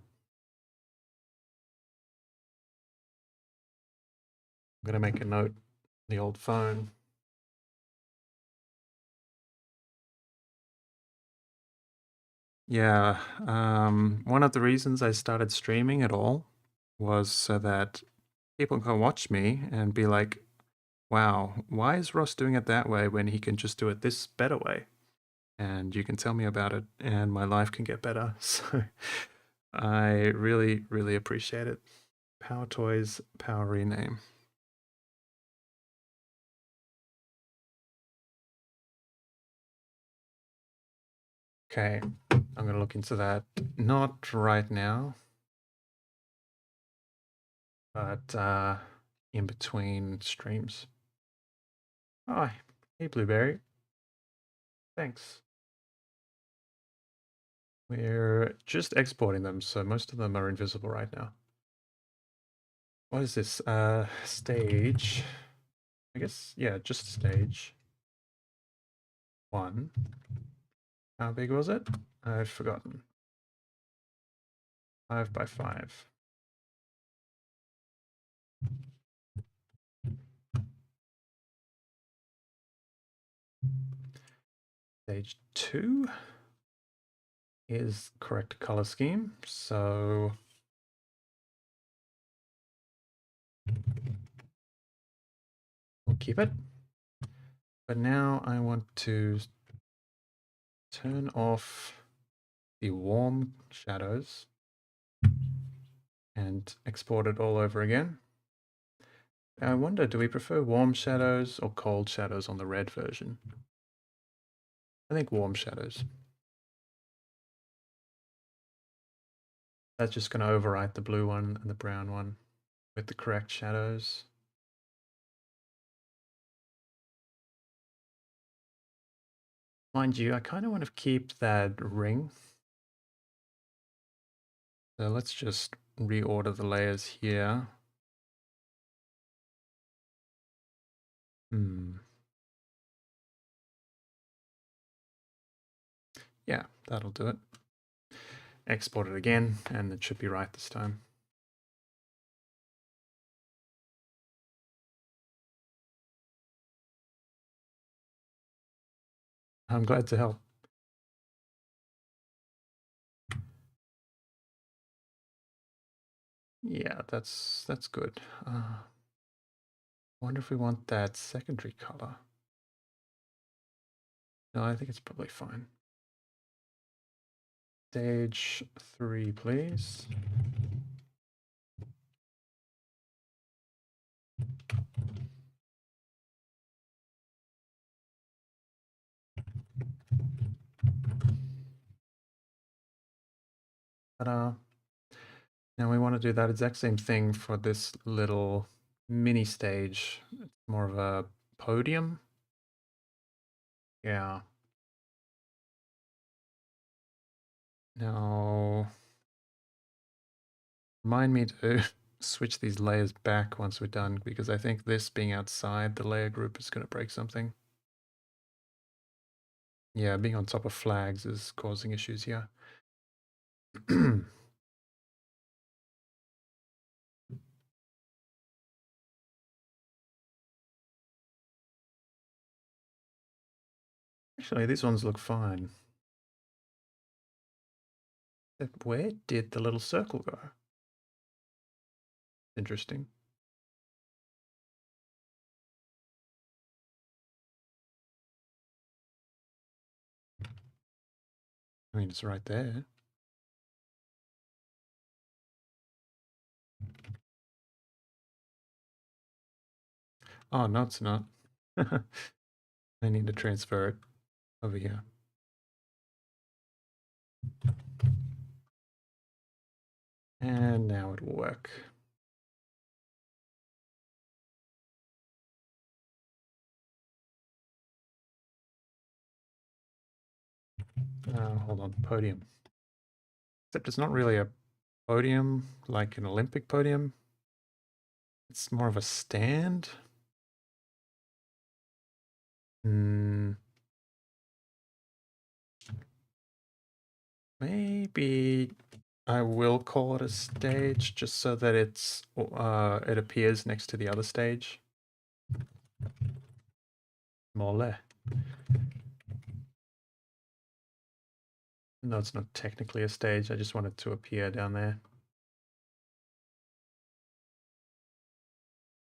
I'm going to make a note on the old phone. Yeah, one of the reasons I started streaming at all was so that people can watch me and be like, wow, why is Ross doing it that way when he can just do it this better way? And you can tell me about it and my life can get better. So I really, really appreciate it. Power Toys, Power Rename. Okay, I'm going to look into that. Not right now, but in between streams. Oh, hey, Blueberry. Thanks. We're just exporting them, so most of them are invisible right now. What is this? Stage. I guess, yeah, just stage 1. How big was it? I've forgotten. 5 by 5. Stage 2 is correct color scheme, so we'll keep it. But now I want to turn off the warm shadows and export it all over again. I wonder, do we prefer warm shadows or cold shadows on the red version? I think warm shadows. That's just going to overwrite the blue one and the brown one with the correct shadows. Mind you, I kind of want to keep that ring. So let's just reorder the layers here. Yeah, that'll do it. Export it again, and it should be right this time. I'm glad to help. Yeah, that's good. Wonder if we want that secondary color. No, I think it's probably fine. Stage 3, please. Ta-da. Now we want to do that exact same thing for this little mini stage. It's more of a podium. Yeah. Now, remind me to switch these layers back once we're done, because I think this being outside the layer group is going to break something. Yeah, being on top of flags is causing issues here. Actually, these ones look fine. Where did the little circle go? Interesting. I mean, it's right there. Oh, no, it's not. I need to transfer it over here. And now it will work. Hold on, podium. Except it's not really a podium like an Olympic podium. It's more of a stand. Maybe I will call it a stage just so that it appears next to the other stage. Mole. No, it's not technically a stage. I just want it to appear down there.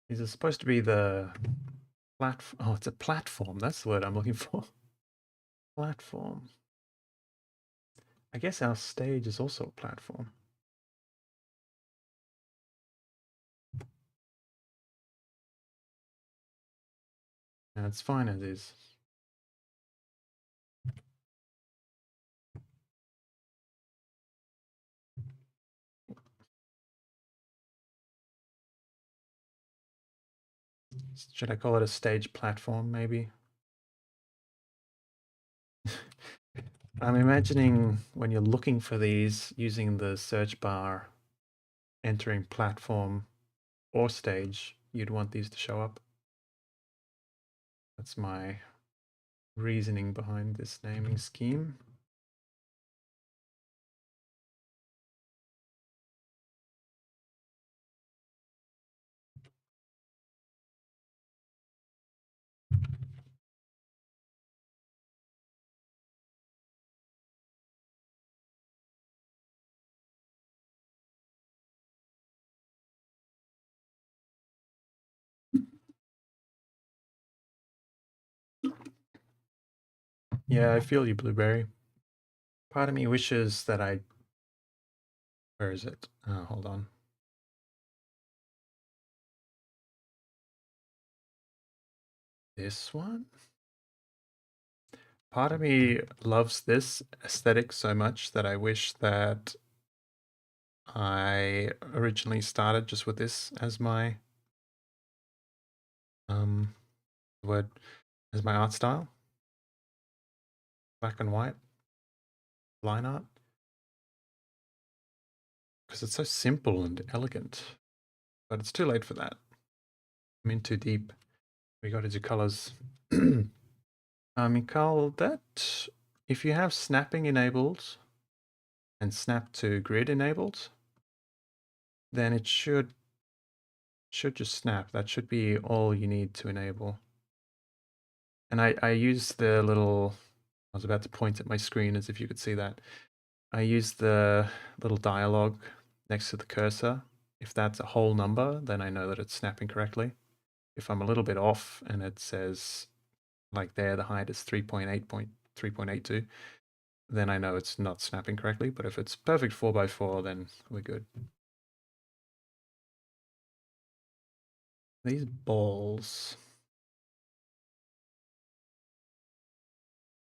These are supposed to be the platform. Oh, it's a platform. That's the word I'm looking for. Platform. I guess our stage is also a platform. And it's fine as is. Should I call it a stage platform, maybe? I'm imagining when you're looking for these using the search bar, entering platform or stage, you'd want these to show up. That's my reasoning behind this naming scheme. Yeah, I feel you, Blueberry. Part of me wishes that I... Where is it? Oh, hold on. This one? Part of me loves this aesthetic so much that I wish that I originally started just with this as my word, as my art style. Black and white line art. Because it's so simple and elegant. But it's too late for that. I'm in too deep. We got to do colors. Mikhail, that if you have snapping enabled and snap to grid enabled, then it should just snap. That should be all you need to enable. And I use the little, I was about to point at my screen as if you could see that. I use the little dialogue next to the cursor. If that's a whole number, then I know that it's snapping correctly. If I'm a little bit off and it says like there, the height is 3.8.3.82, then I know it's not snapping correctly. But if it's perfect 4x4, then we're good. These balls.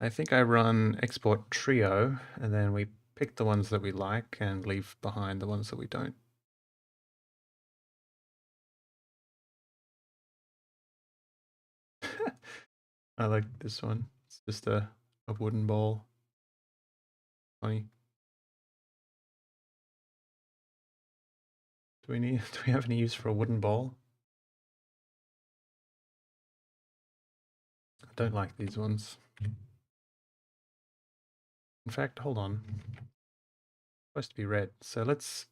I think I run export trio and then we pick the ones that we like and leave behind the ones that we don't. I like this one. It's just a wooden ball. Funny. Do we have any use for a wooden ball? I don't like these ones. In fact, hold on. It's supposed to be red. So let's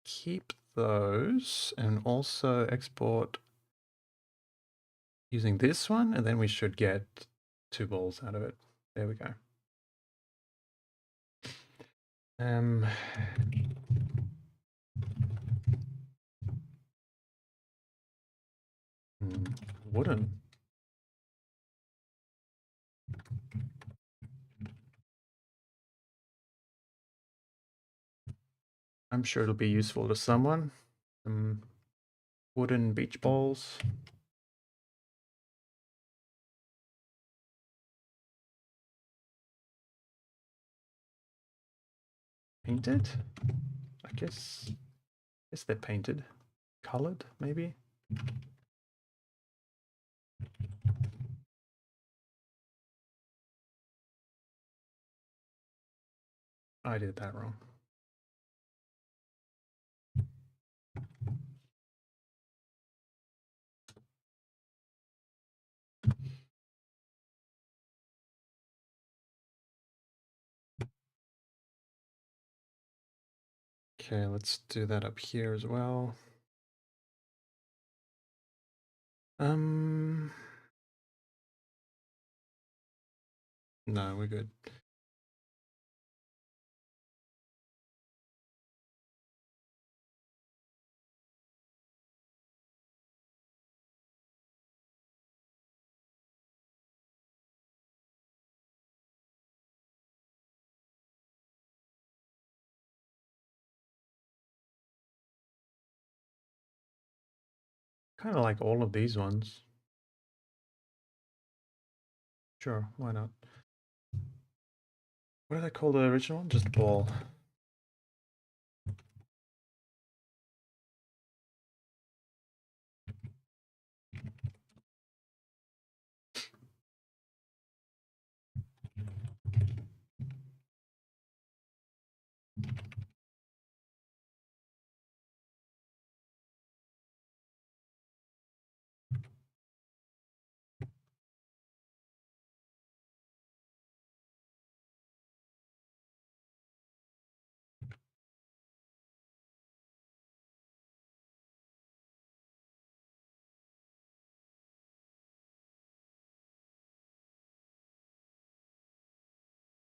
keep those and also export using this one, and then we should get 2 balls out of it. There we go. Wooden. I'm sure it'll be useful to someone. Wooden beach balls. Painted? I guess they're painted. Colored, maybe? I did that wrong. Okay, let's do that up here as well. No, we're good. Kind of like all of these ones. Sure, why not? What do they call the original one? Just ball.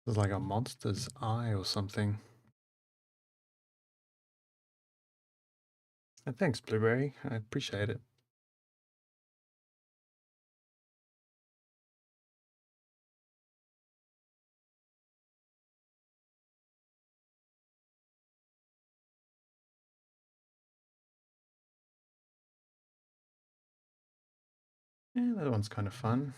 It's like a monster's eye or something. Thanks, Blueberry. I appreciate it. Yeah, that one's kind of fun.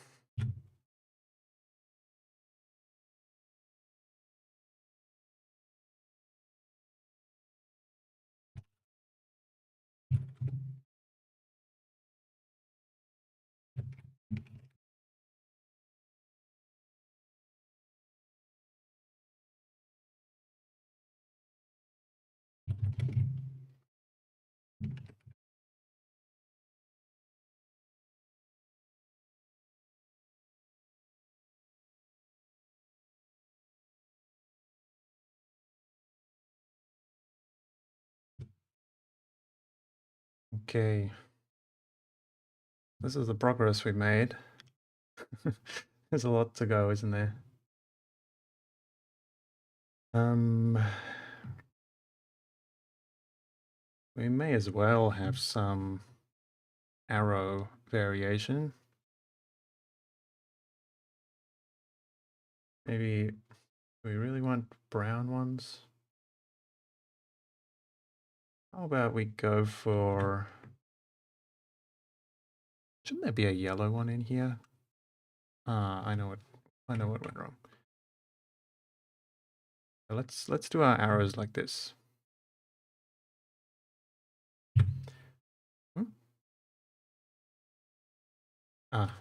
Okay. This is the progress we made. There's a lot to go, isn't there? We may as well have some arrow variation. Maybe we really want brown ones. How about we go for... Shouldn't there be a yellow one in here? I know what went wrong. Let's do our arrows like this. Hmm? Ah.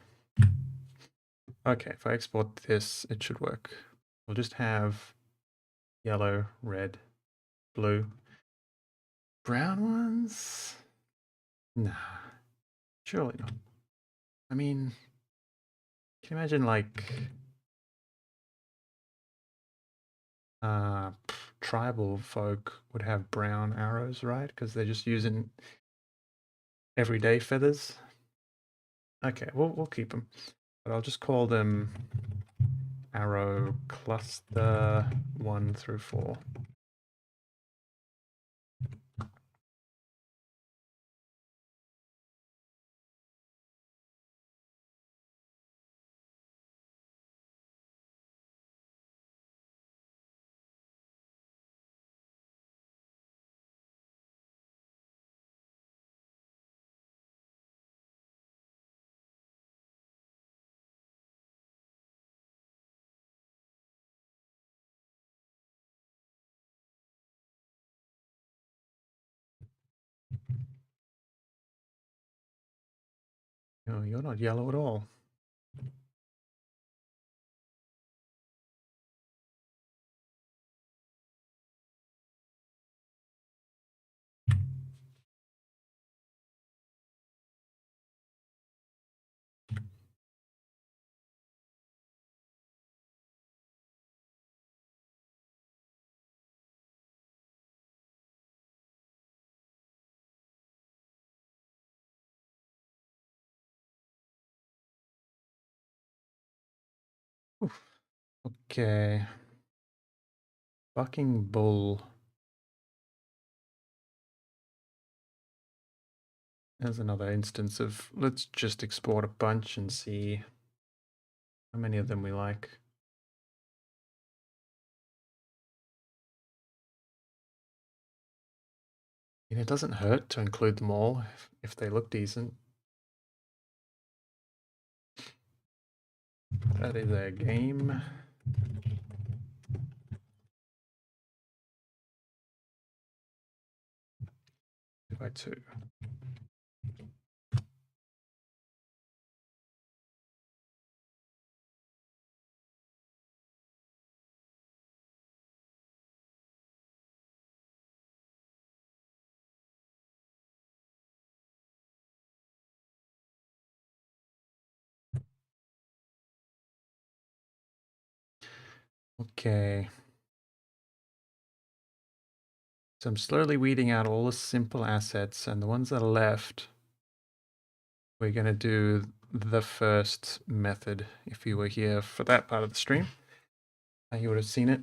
Okay, if I export this, it should work. We'll just have yellow, red, blue. Brown ones? Nah, surely not. I mean, can you imagine like tribal folk would have brown arrows, right? Because they're just using everyday feathers. Okay, we'll keep them, but I'll just call them arrow cluster 1 through 4. No, you're not yellow at all. Okay. Bucking bull. There's another instance of, let's just export a bunch and see how many of them we like. And it doesn't hurt to include them all if they look decent. That is a game. 2x2. Okay. So I'm slowly weeding out all the simple assets, and the ones that are left, we're going to do the first method. If you were here for that part of the stream, you would have seen it.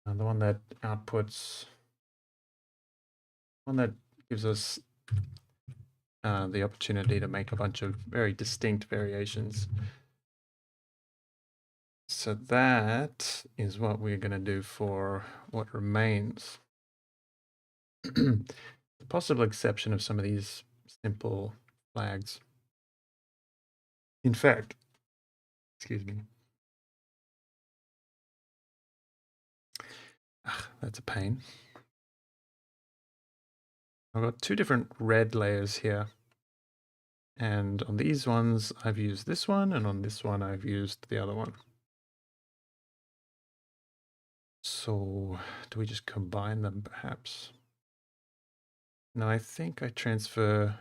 The one that outputs, one that gives us the opportunity to make a bunch of very distinct variations. So that is what we're going to do for what remains. The possible exception of some of these simple flags. In fact, excuse me. That's a pain. I've got two different red layers here. And on these ones, I've used this one, and on this one, I've used the other one. So do we just combine them perhaps? No, I think I transfer.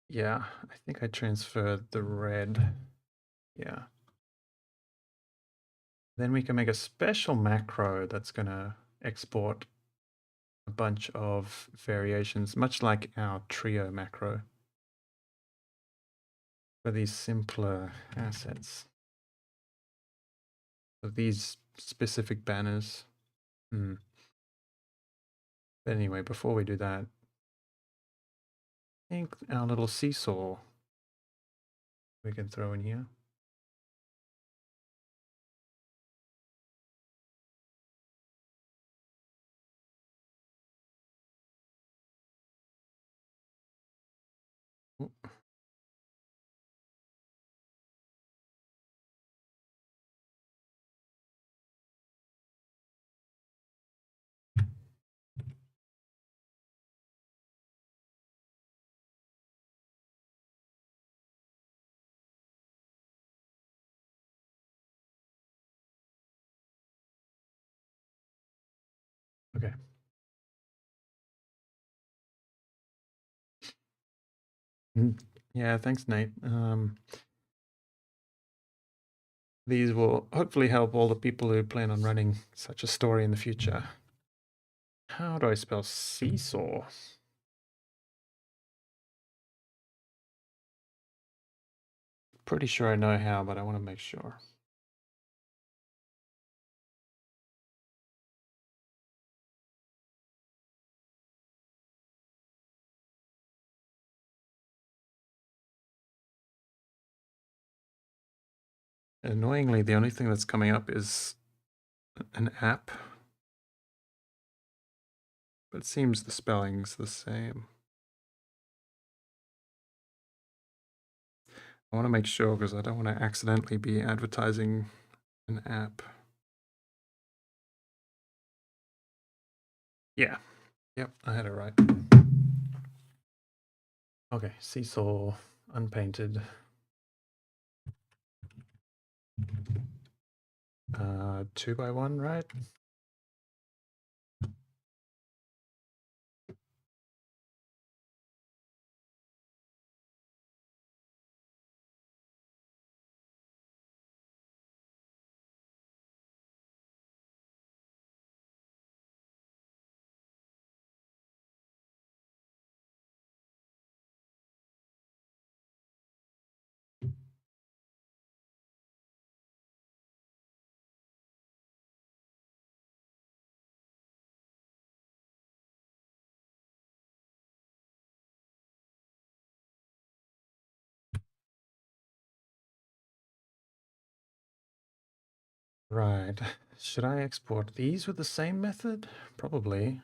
Yeah, I think I transferred the red. Yeah. Then we can make a special macro that's going to export a bunch of variations, much like our trio macro, for these simpler assets. So these specific banners. But anyway, before we do that, I think our little seesaw we can throw in here. Ooh. Okay. Yeah, thanks, Nate. These will hopefully help all the people who plan on running such a story in the future. How do I spell seesaw? Pretty sure I know how, but I want to make sure. Annoyingly, the only thing that's coming up is an app. But it seems the spelling's the same. I want to make sure because I don't want to accidentally be advertising an app. Yeah. Yep, I had it right. Okay, seesaw, unpainted. 2x1, right? Right. Should I export these with the same method? Probably.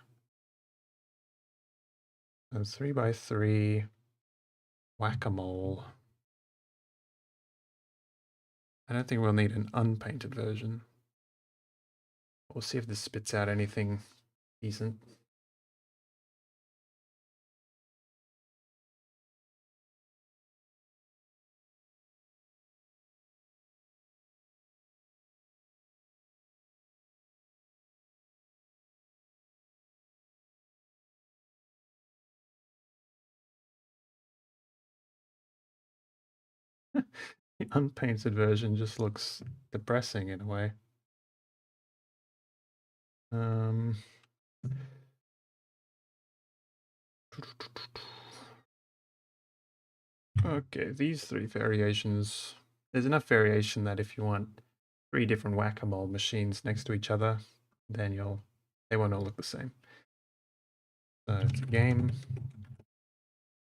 So 3x3 whack-a-mole. I don't think we'll need an unpainted version. We'll see if this spits out anything decent. The unpainted version just looks depressing in a way. Um, okay, these three variations. There's enough variation that if you want three different whack-a-mole machines next to each other, then they won't all look the same. So it's a game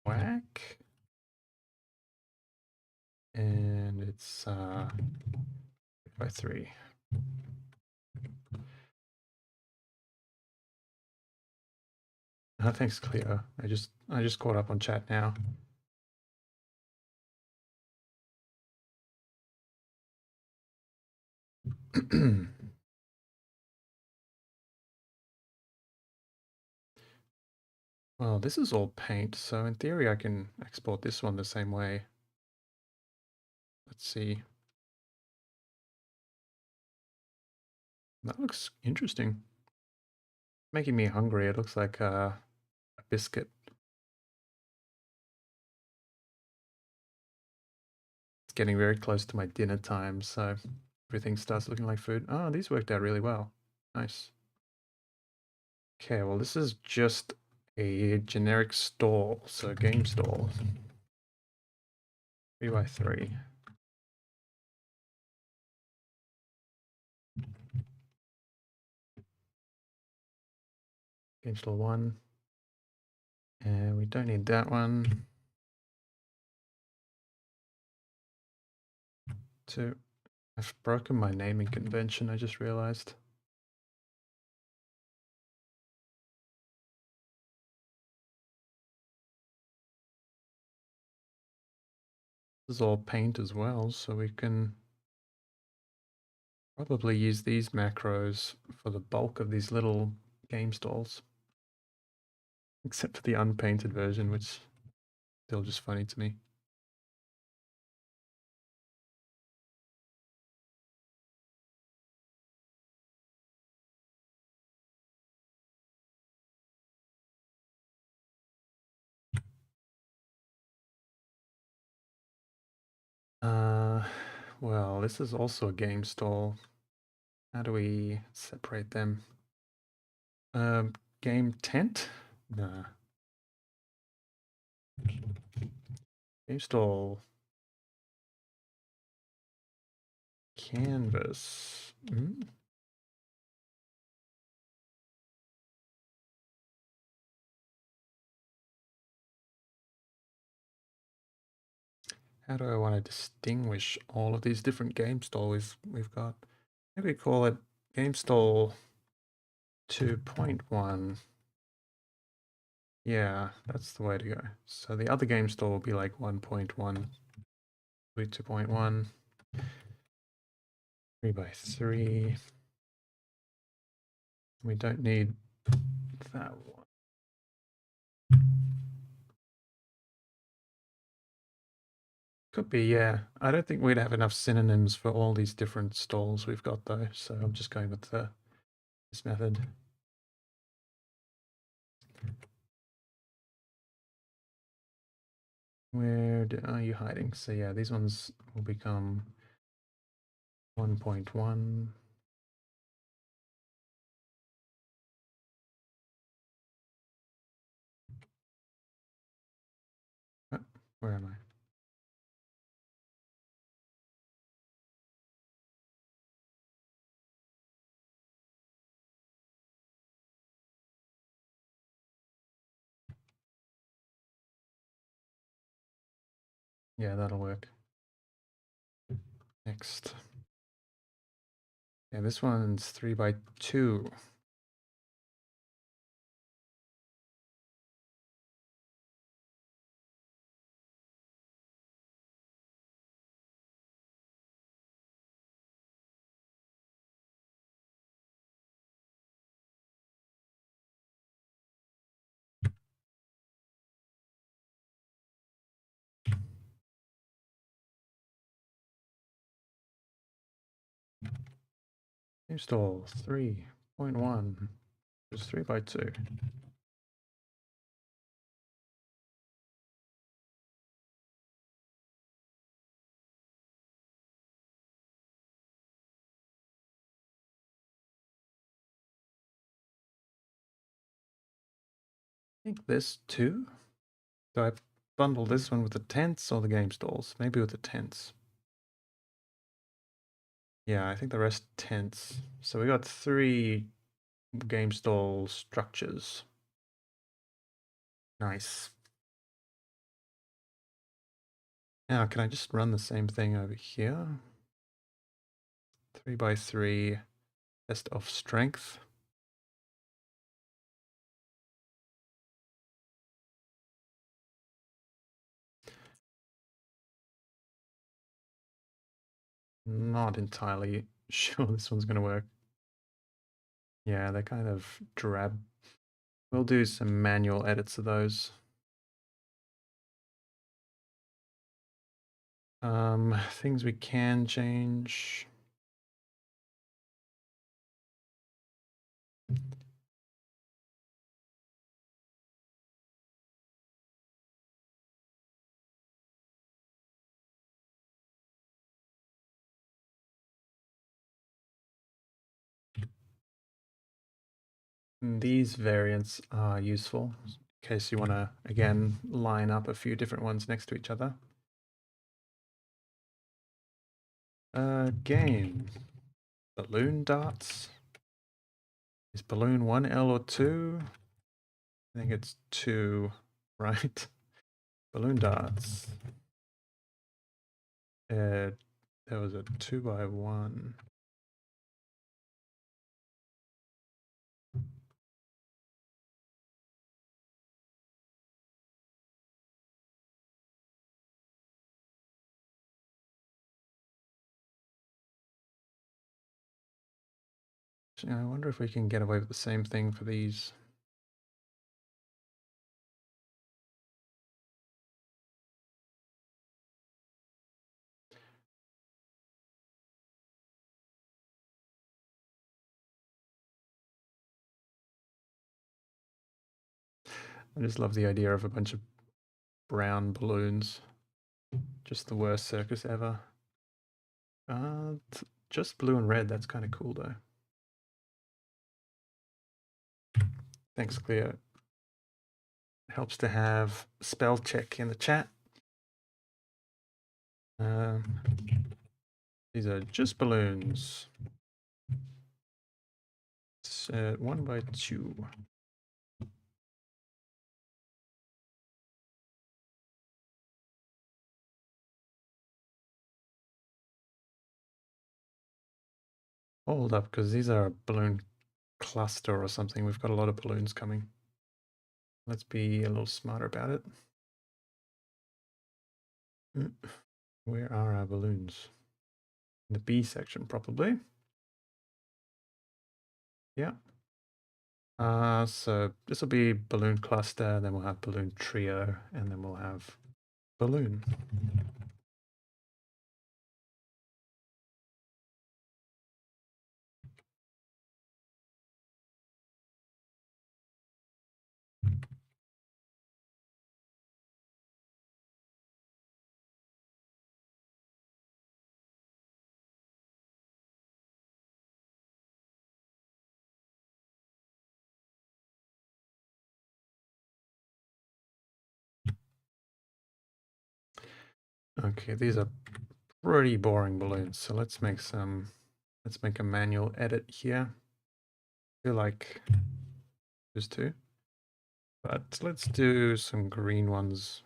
whack, and it's 3x3. Thanks, Cleo. I just caught up on chat now. Well, this is all paint, so in theory I can export this one the same way. Let's see. That looks interesting. Making me hungry. It looks like a biscuit. It's getting very close to my dinner time, so everything starts looking like food. Oh, these worked out really well. Nice. Okay, well, this is just a generic stall, so game stall. 3x3. Game stall 1. And we don't need that one. 2. I've broken my naming convention, I just realized. This is all paint as well, so we can probably use these macros for the bulk of these little game stalls. Except for the unpainted version, which is still just funny to me. Well, this is also a game stall. How do we separate them? Game tent? Nah. Game stall. Canvas. How do I want to distinguish all of these different game stalls we've got? Maybe call it game stall 2.1. Yeah, that's the way to go. So the other game stall will be like 1.1, 2.1, 3x3. We don't need that one. Could be, yeah. I don't think we'd have enough synonyms for all these different stalls we've got though, so I'm just going with this method. Where are you hiding? So yeah, these ones will become 1.1. Where am I? Yeah, that'll work. Next. Okay, this one's 3x2. Install 3.1 is 3x2. I think this too. Do I bundle this one with the tents or the game stalls? Maybe with the tents. Yeah, I think the rest tents. So we got 3 game stall structures. Nice. Now, can I just run the same thing over here? 3x3, test of strength. Not entirely sure this one's going to work. Yeah, they're kind of drab. We'll do some manual edits of those. Things we can change. These variants are useful in case you want to, again, line up a few different ones next to each other. Game. Balloon darts. Is balloon 1L or 2? I think it's 2, right? Balloon darts. There was a 2x1. I wonder if we can get away with the same thing for these. I just love the idea of a bunch of brown balloons. Just the worst circus ever. Just blue and red, that's kind of cool though. Thanks, Cleo. Helps to have spell check in the chat. These are just balloons. It's 1x2. Hold up, because these are a balloon cluster or something. We've got a lot of balloons coming. Let's be a little smarter about it. Where are our balloons? In the B section, probably. Yeah. So this will be balloon cluster, then we'll have balloon trio, and then we'll have balloon. Okay, these are pretty boring balloons. So let's make a manual edit here. I feel like there's 2. But let's do some green ones.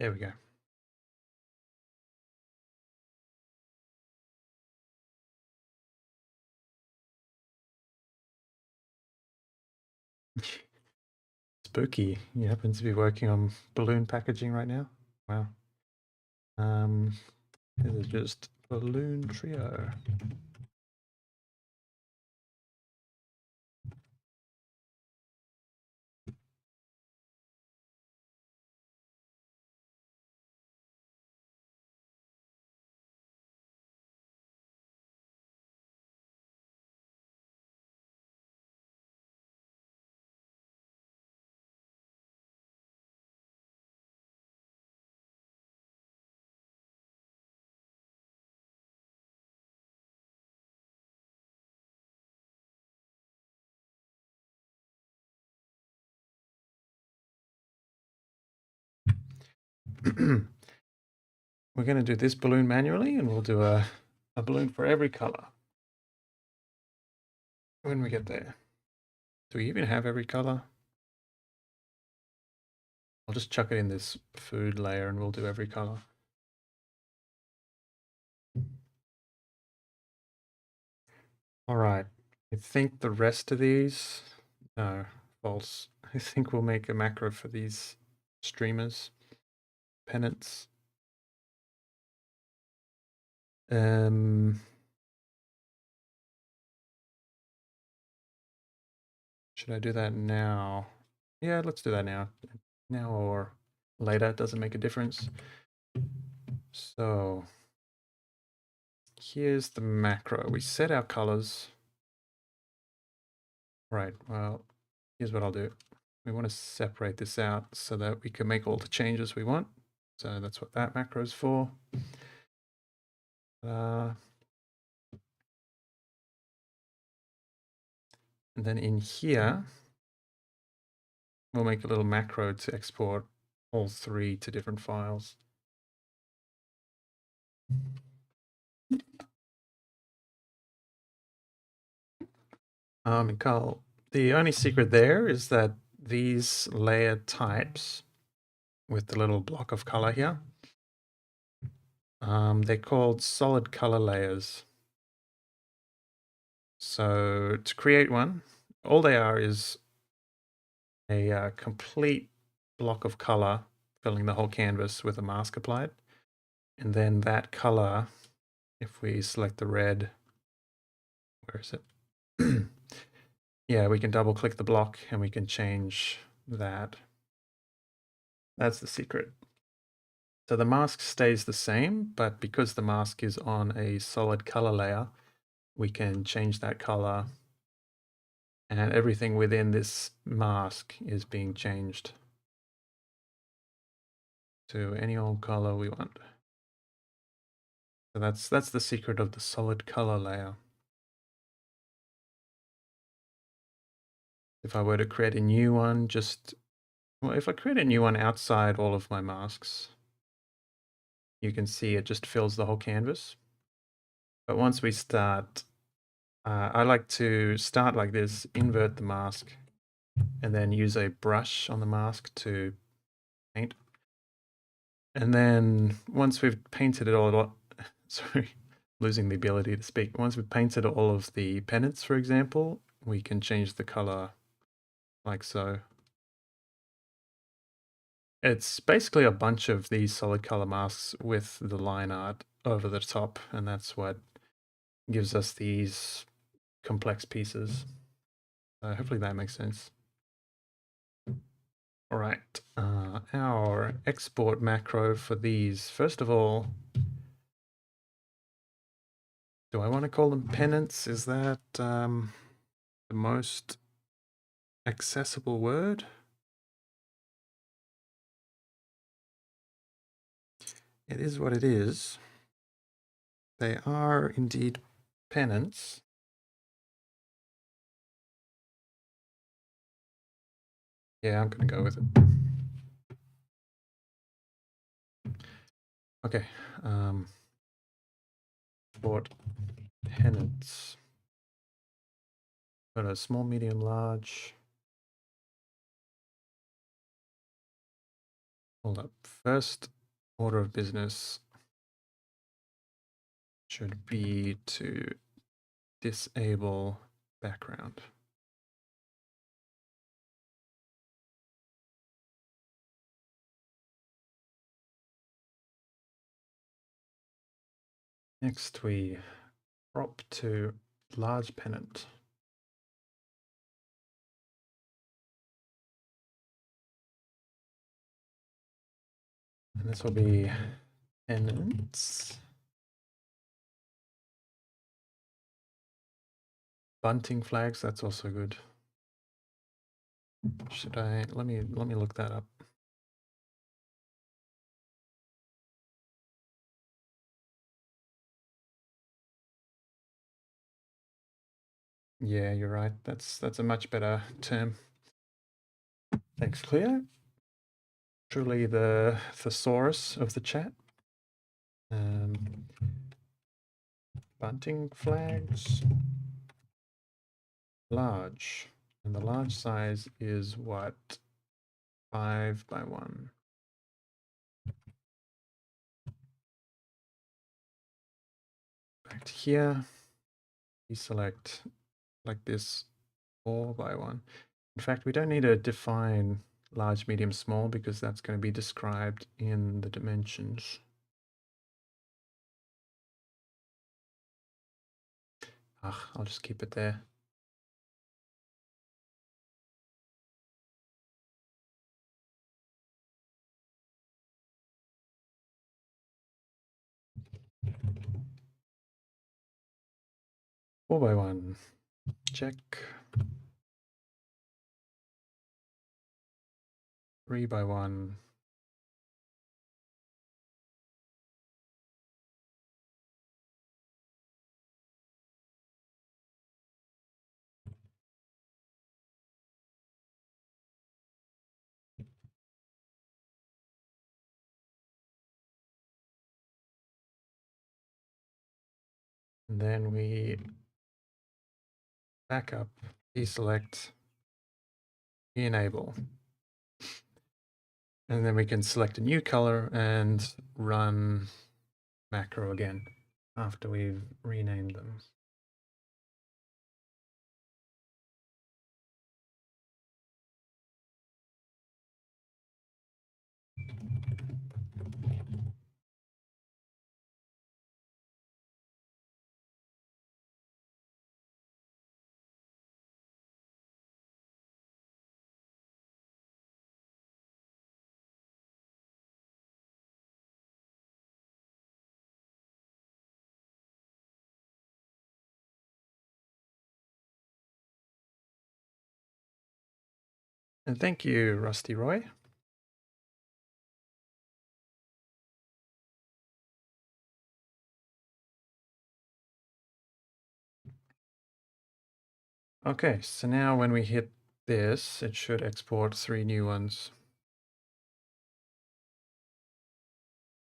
There we go. Spooky. You happen to be working on balloon packaging right now? Wow. This is just balloon trio. We're going to do this balloon manually, and we'll do a balloon for every color when we get there. Do we even have every color? I'll just chuck it in this food layer and we'll do every color. All right. I think the rest of these, no, false. I think we'll make a macro for these streamers, pennants. Should I do that now? Yeah, let's do that now. Now or later, it doesn't make a difference. So here's the macro. We set our colors. Right, well, here's what I'll do. We want to separate this out so that we can make all the changes we want. So that's what that macro is for. And then in here, we'll make a little macro to export all three to different files. And Carl, the only secret there is that these layer types with the little block of color here, they're called solid color layers. So to create one, all they are is a complete block of color filling the whole canvas with a mask applied. And then that color, if we select the red, where is it? Yeah, we can double click the block and we can change that. That's the secret. So the mask stays the same, but because the mask is on a solid color layer, we can change that color and everything within this mask is being changed to any old color we want. So that's the secret of the solid color layer. If I were to create a new one, well, if I create a new one outside all of my masks, you can see it just fills the whole canvas. But once we start, I like to start like this, invert the mask, and then use a brush on the mask to paint. And then once we've painted it all, sorry, losing the ability to speak. Once we've painted all of the pennants, for example, we can change the color like so. It's basically a bunch of these solid color masks with the line art over the top, and that's what gives us these complex pieces. Hopefully that makes sense. All right, our export macro for these. First of all, do I want to call them pennants? Is that the most accessible word? It is what it is. They are indeed pennants. Yeah, I'm going to go with it. Okay. Export pennants. Got a small, medium, large. Hold up. First order of business should be to disable background. Next, we crop to large pennant. And this will be pennants. Bunting flags, that's also good. Should I let me look that up. Yeah, you're right. That's a much better term. Thanks, Cleo. Truly the thesaurus of the chat. Bunting flags. Large. And the large size is what? 5 by 1. Back to here. We select like this 4 by 1. In fact, we don't need to define large, medium, small because that's going to be described in the dimensions. I'll just keep it there. Four by 1. Check. 3 by 1. And then we back up, deselect, enable. And then we can select a new color and run macro again after we've renamed them. And thank you, Rusty Roy. Okay, so now when we hit this, it should export 3 new ones.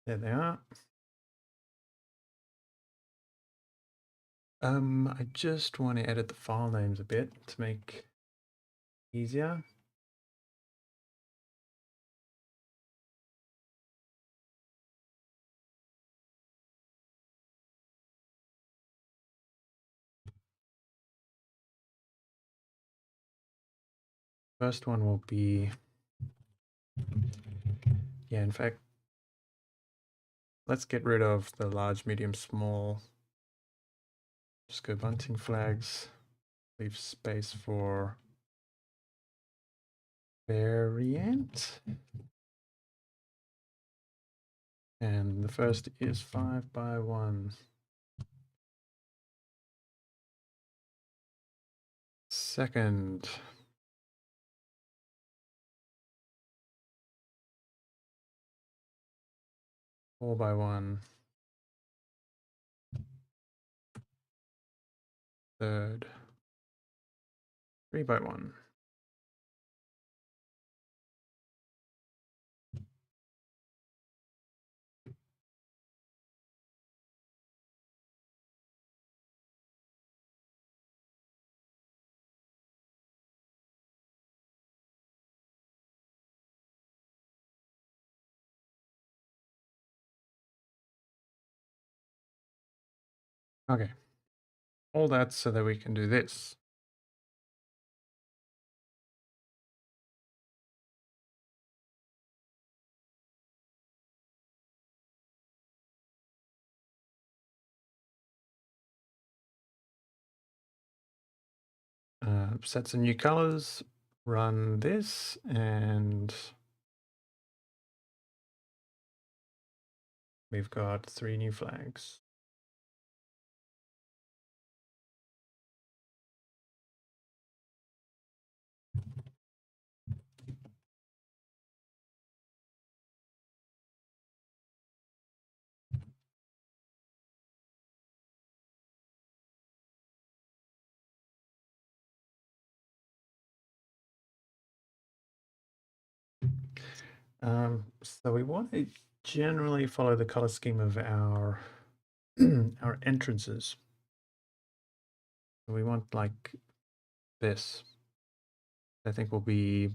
There they are. I just want to edit the file names a bit to make it easier. First one will be, yeah, in fact, let's get rid of the large, medium, small. Just go bunting flags, leave space for variant. And the first is 5 by 1. Second, four by 1. Third, 3 by 1. Okay, all that so that we can do this. Set some new colors, run this, and we've got 3 new flags. So we want to generally follow the color scheme of our our entrances. We want like this. I think will be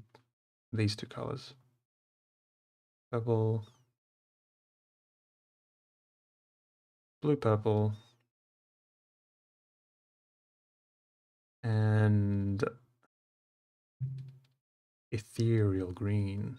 these 2 colors. Purple, blue purple, and ethereal green.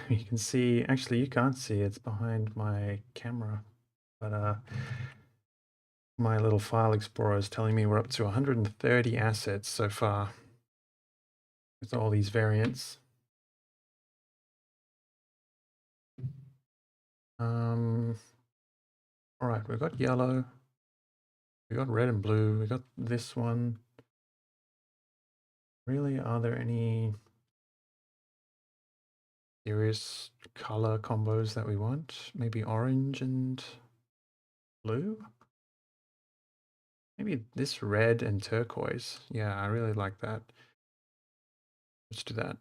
You can see, actually you can't see, it's behind my camera, but my little file explorer is telling me we're up to 130 assets so far with all these variants. All right, we've got yellow, we got red and blue, we got this one. Really, are there any serious color combos that we want? Maybe orange and blue? Maybe this red and turquoise. Yeah, I really like that. Let's do that.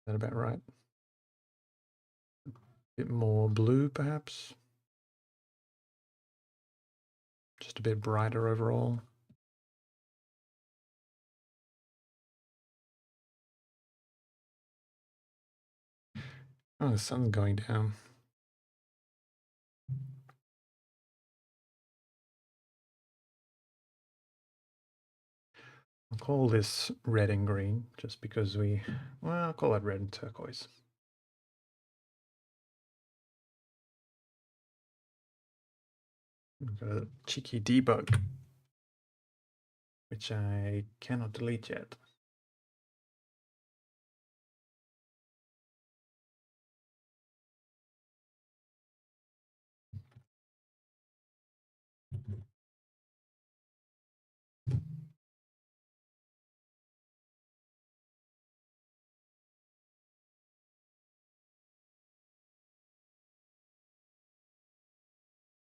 Is that about right? A bit more blue, perhaps? Just a bit brighter overall. Oh, the sun's going down. I'll call this red and green just because well, I'll call it red and turquoise. We've got a cheeky debug, which I cannot delete yet.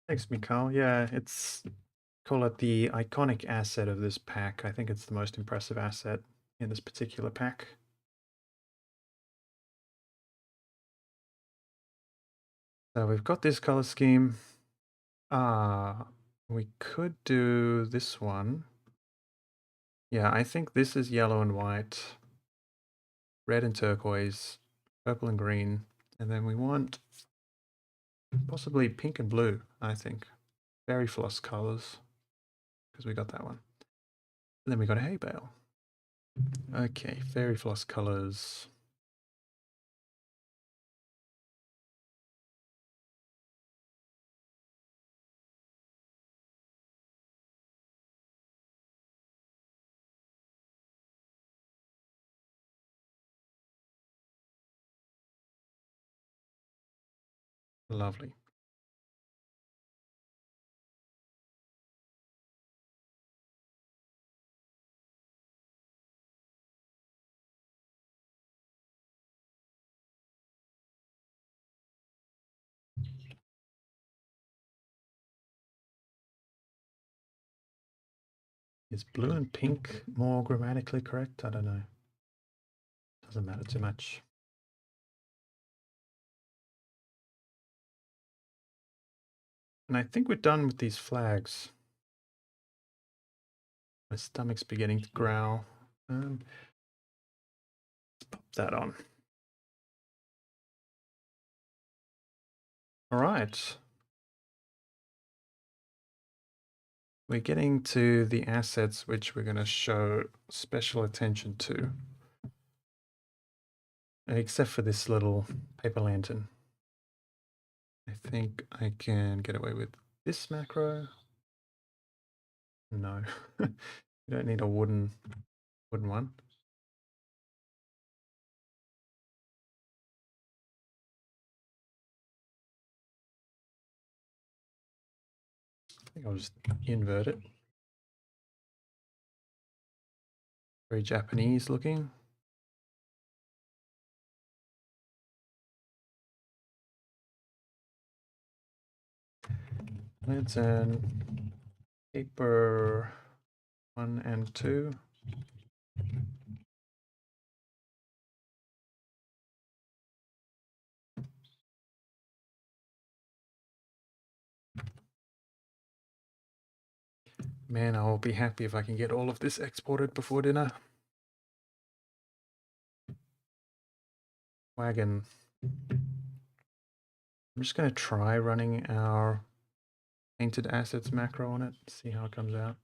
Thanks, Mikhail. Yeah, it's call it the iconic asset of this pack. I think it's the most impressive asset in this particular pack. So we've got this color scheme. We could do this one. Yeah, I think this is yellow and white, red and turquoise, purple and green, and then we want possibly pink and blue, I think. Fairy floss colors, because we got that one. And then we got a hay bale. Okay, fairy floss colors. Lovely. Is blue and pink more grammatically correct? I don't know. Doesn't matter too much. And I think we're done with these flags. My stomach's beginning to growl. Let's pop that on. All right. We're getting to the assets which we're going to show special attention to. Except for this little paper lantern. I think I can get away with this macro. No, you don't need a wooden one. I think I'll just invert it. Very Japanese looking. Lantern, paper 1 and 2. Man, I'll be happy if I can get all of this exported before dinner. Wagon. I'm just going to try running our painted assets macro on it, see how it comes out.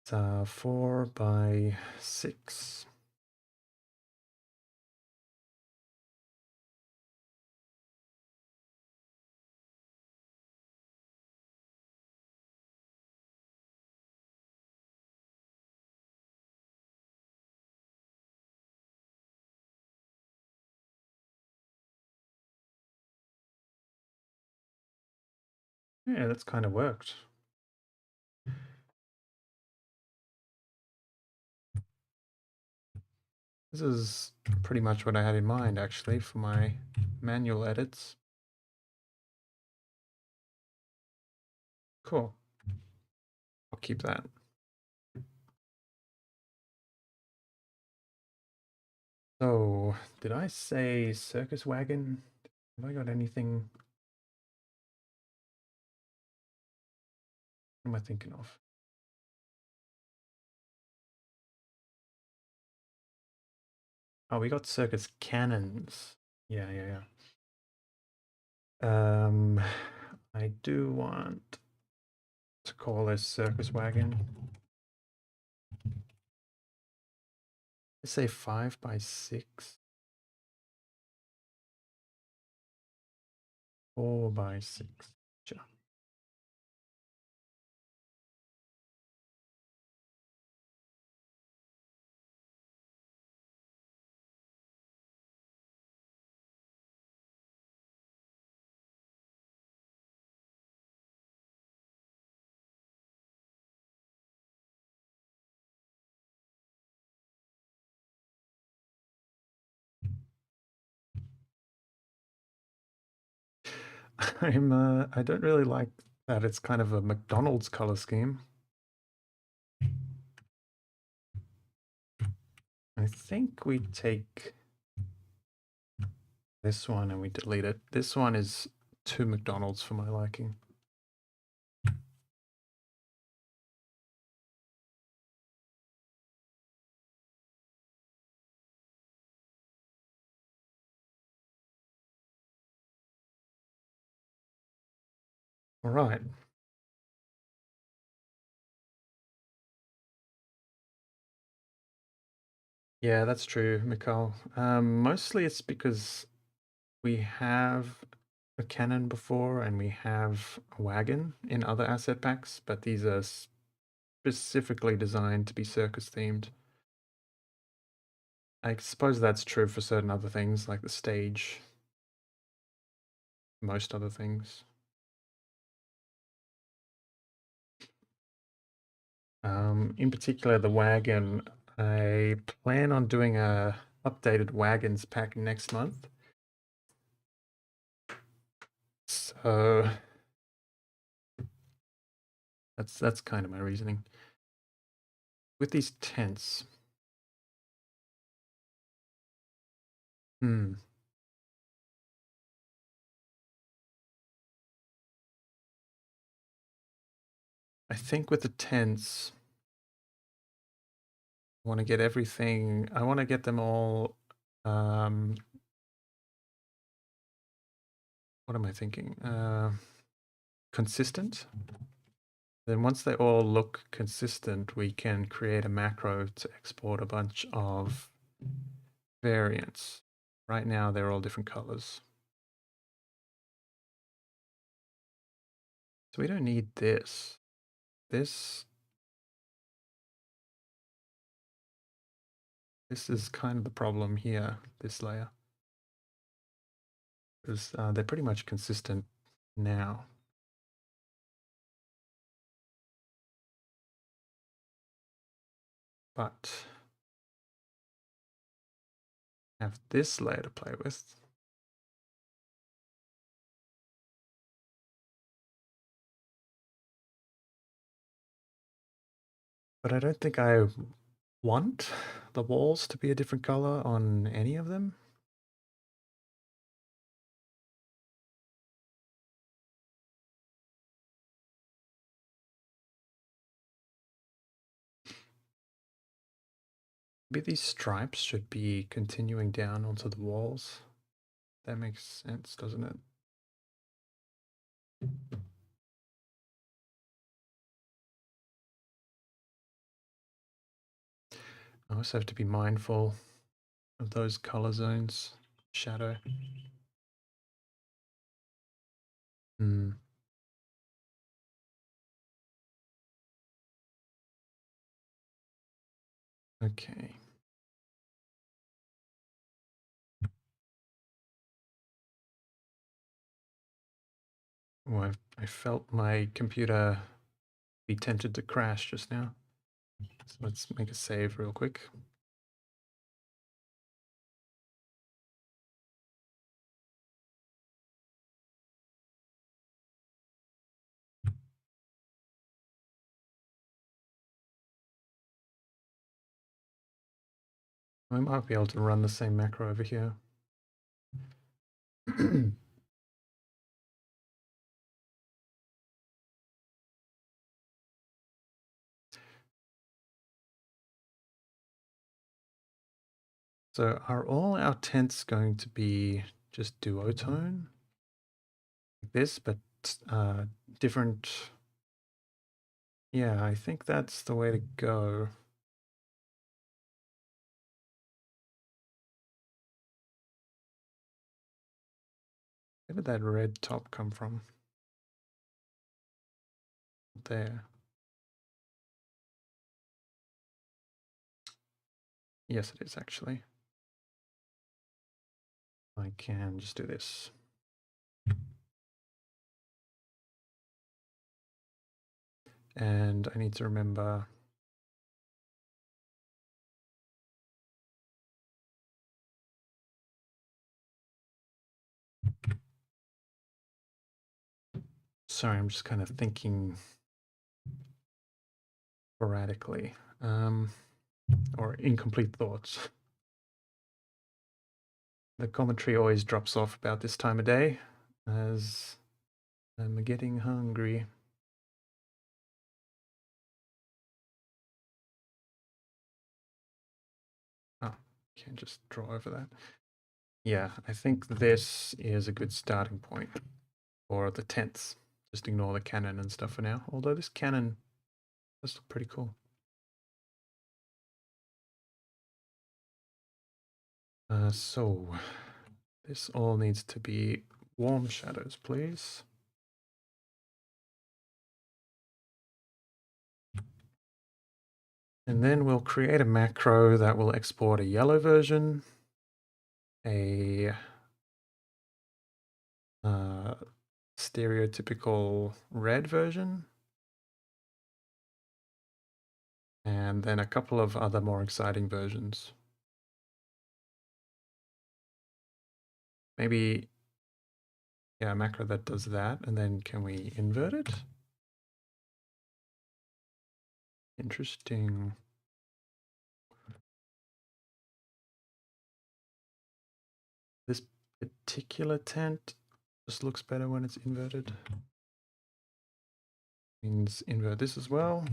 It's 4 by 6. Yeah, that's kind of worked. This is pretty much what I had in mind, actually, for my manual edits. Cool. I'll keep that. So, did I say circus wagon? Have I got anything? What am I thinking of? Oh, we got circus cannons. Yeah, yeah, yeah. I do want to call this circus wagon. Let's say 5 by 6. 4 by 6. Sure. I don't really like that it's kind of a McDonald's color scheme. I think we take this one and we delete it. This one is too McDonald's for my liking. All right. Yeah, that's true, Mikhail. Mostly it's because we have a cannon before and we have a wagon in other asset packs, but these are specifically designed to be circus themed. I suppose that's true for certain other things like the stage. most other things. In particular, the wagon. I plan on doing a updated wagons pack next month. So that's kind of my reasoning. With these tents. I think with the tents, I want to get everything. I want to get them all. What am I thinking? Consistent. Then once they all look consistent, we can create a macro to export a bunch of variants. Right now, they're all different colors. So we don't need this. This is kind of the problem here, this layer. Because they're pretty much consistent now. But have this layer to play with. But I don't think I want the walls to be a different color on any of them. Maybe these stripes should be continuing down onto the walls. That makes sense, doesn't it? I also have to be mindful of those color zones, shadow. Okay. Oh, I felt my computer be tempted to crash just now. So let's make a save real quick. I might be able to run the same macro over here. So are all our tents going to be just duotone? Like this, but different. Yeah, I think that's the way to go. Where did that red top come from? There. Yes, it is actually. I can just do this. And I need to remember sorry, I'm just kind of thinking sporadically, or incomplete thoughts. The commentary always drops off about this time of day as I'm getting hungry. Oh, can't just draw over that. Yeah, I think this is a good starting point for the tents. Just ignore the cannon and stuff for now, although this cannon does look pretty cool. So this all needs to be warm shadows, please. And then we'll create a macro that will export a yellow version, a stereotypical red version, and then a couple of other more exciting versions. Maybe, yeah, a macro that does that, and then can we invert it? Interesting. This particular tent just looks better when it's inverted. Means invert this as well.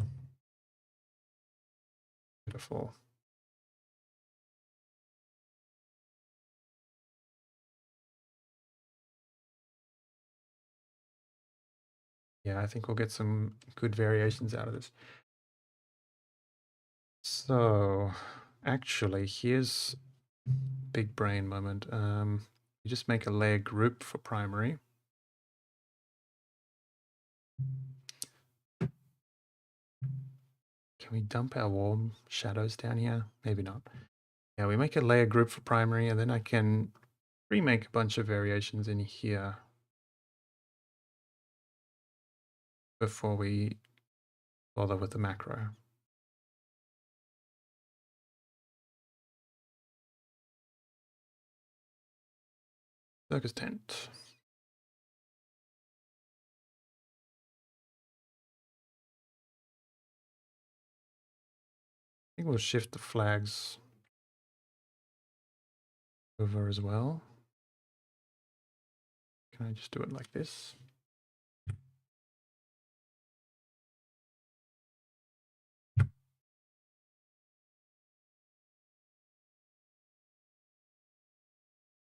Beautiful. Yeah, I think we'll get some good variations out of this. So, actually, here's big brain moment. You just make a layer group for primary. Can we dump our warm shadows down here? Maybe not. Yeah, we make a layer group for primary, and then I can remake a bunch of variations in here before we bother with the macro. Circus tent. I think we'll shift the flags over as well. Can I just do it like this?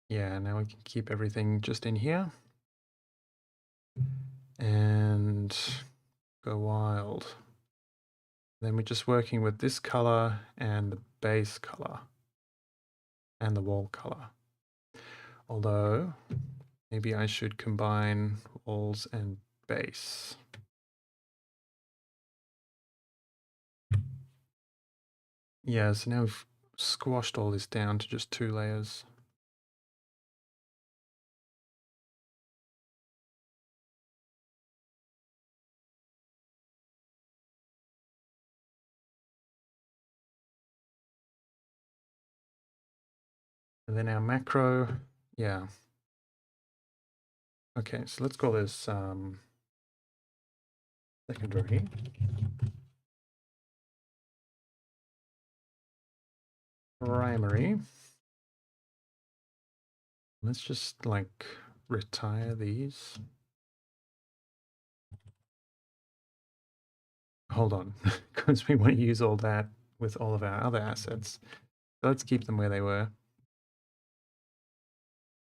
Yeah, now we can keep everything just in here. And go wild. Then we're just working with this color and the base color and the wall color. Although, maybe I should combine walls and base. Yeah, so now we've squashed all this down to just 2 layers. And then our macro, yeah. Okay, so let's call this secondary. Primary. Let's just like retire these. Hold on, because we want to use all that with all of our other assets. So let's keep them where they were.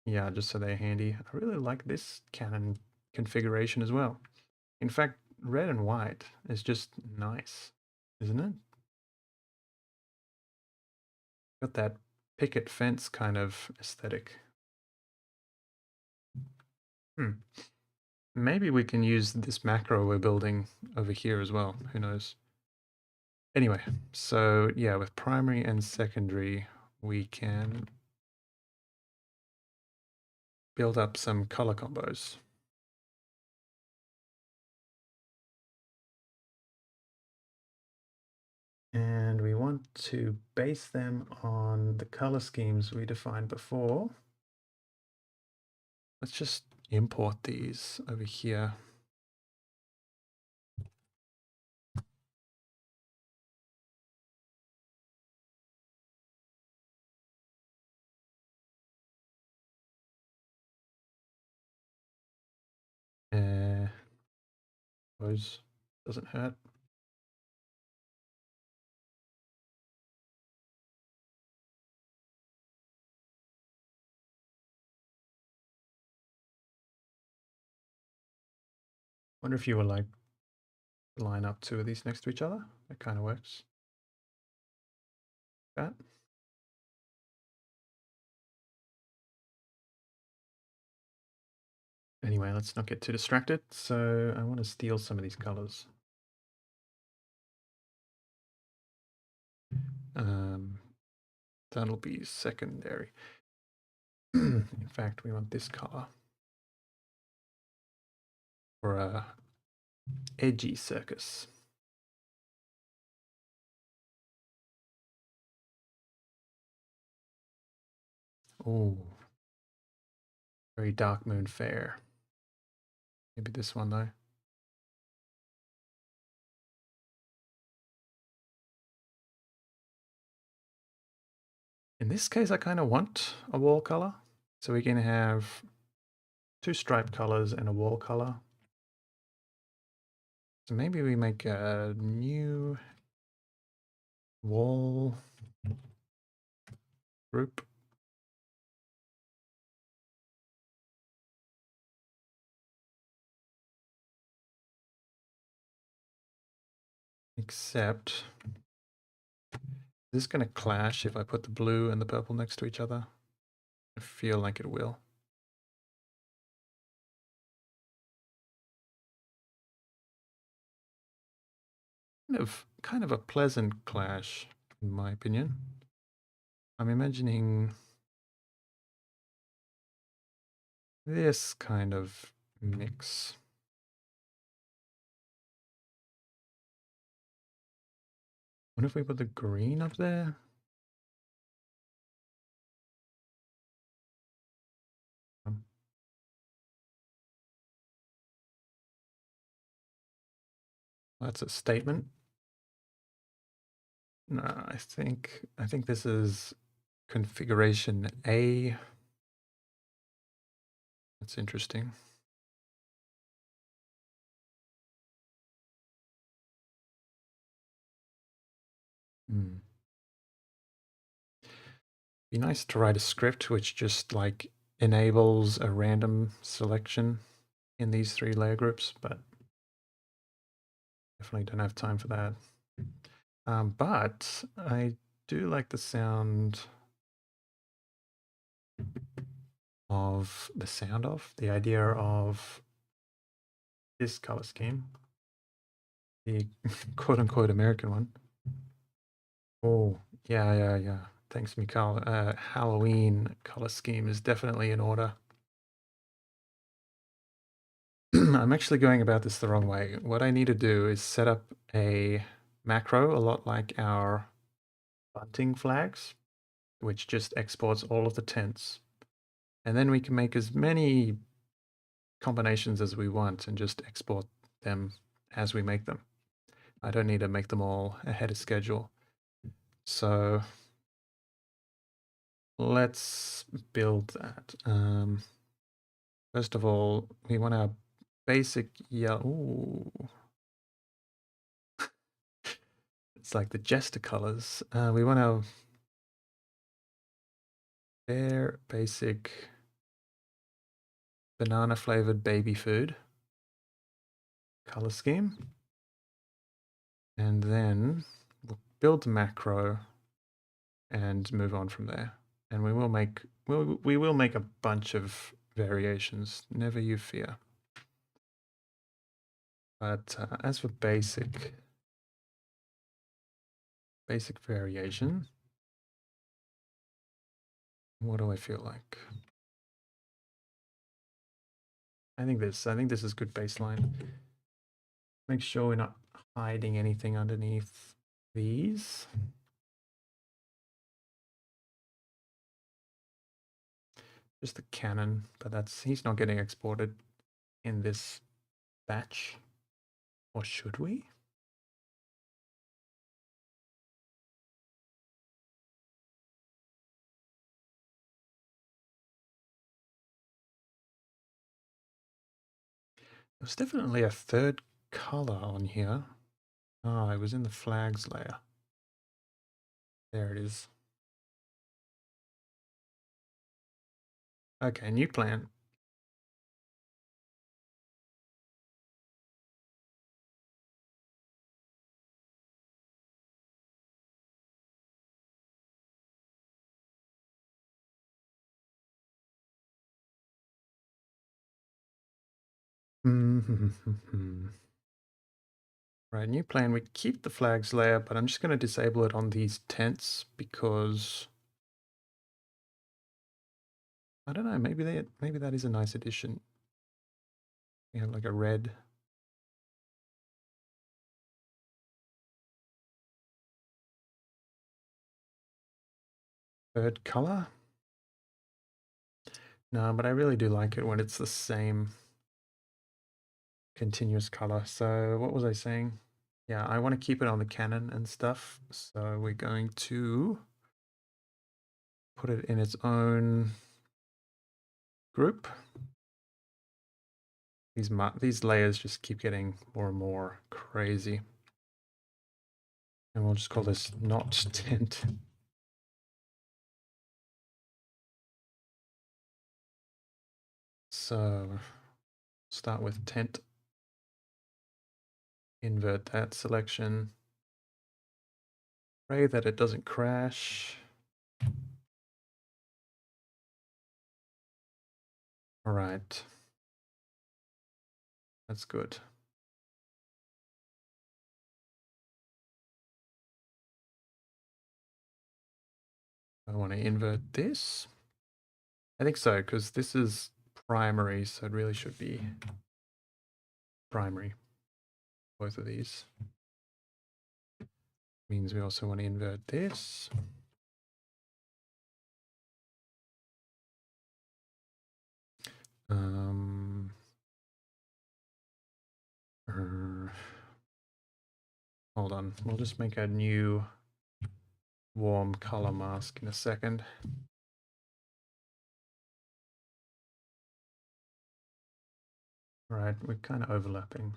Yeah, just so they're handy. I really like this cannon configuration as well. In fact, red and white is just nice, isn't it? Got that picket fence kind of aesthetic. Maybe we can use this macro we're building over here as well. Who knows? Anyway, so yeah, with primary and secondary, we can build up some color combos. And we want to base them on the color schemes we defined before. Let's just import these over here. Suppose doesn't hurt. Wonder if you would like line up 2 of these next to each other. That kind of works. That. Anyway, let's not get too distracted. So I want to steal some of these colors. That'll be secondary. In fact, we want this color. for a edgy circus. Oh, very dark moon fair. Maybe this one though. In this case, I kind of want a wall color. So we can have 2 stripe colors and a wall color. So maybe we make a new wall group. Except, is this going to clash if I put the blue and the purple next to each other? I feel like it will. Kind of a pleasant clash, in my opinion. I'm imagining this kind of mix. What if we put the green up there? That's a statement. No, I think this is configuration A. That's interesting. Be nice to write a script which just like enables a random selection in these 3 layer groups, but definitely don't have time for that. But I do like the sound of the idea of this color scheme, the quote unquote American one. Oh, yeah. Thanks, Mikhail. Halloween color scheme is definitely in order. I'm actually going about this the wrong way. What I need to do is set up a macro, a lot like our bunting flags, which just exports all of the tents. And then we can make as many combinations as we want and just export them as we make them. I don't need to make them all ahead of schedule. So let's build that. First of all, we want our basic yellow. Ooh. It's like the jester colors. We want our bare basic banana flavored baby food color scheme. And then we'll build the macro and move on from there. And we will make a bunch of variations, never you fear. But as for basic variation, what do I feel like? I think this is good baseline. Make sure we're not hiding anything underneath these. Just the cannon, but he's not getting exported in this batch. Or should we? There's definitely a third color on here. Oh, it was in the flags layer. There it is. Okay, new plan. Right, new plan. We keep the flags layer, but I'm just going to disable it on these tents because I don't know. Maybe that is a nice addition. You have like a red. Third color. No, but I really do like it when it's the same continuous color. So what was I saying? Yeah, I want to keep it on the Canon and stuff. So we're going to put it in its own group. These layers just keep getting more and more crazy. And we'll just call this not tint. So start with tint. Invert that selection. Pray that it doesn't crash. All right. That's good. I want to invert this. I think so, because this is primary, so it really should be primary, both of these. Means we also want to invert this. Hold on, we'll just make a new warm color mask in a second. All right, we're kind of overlapping.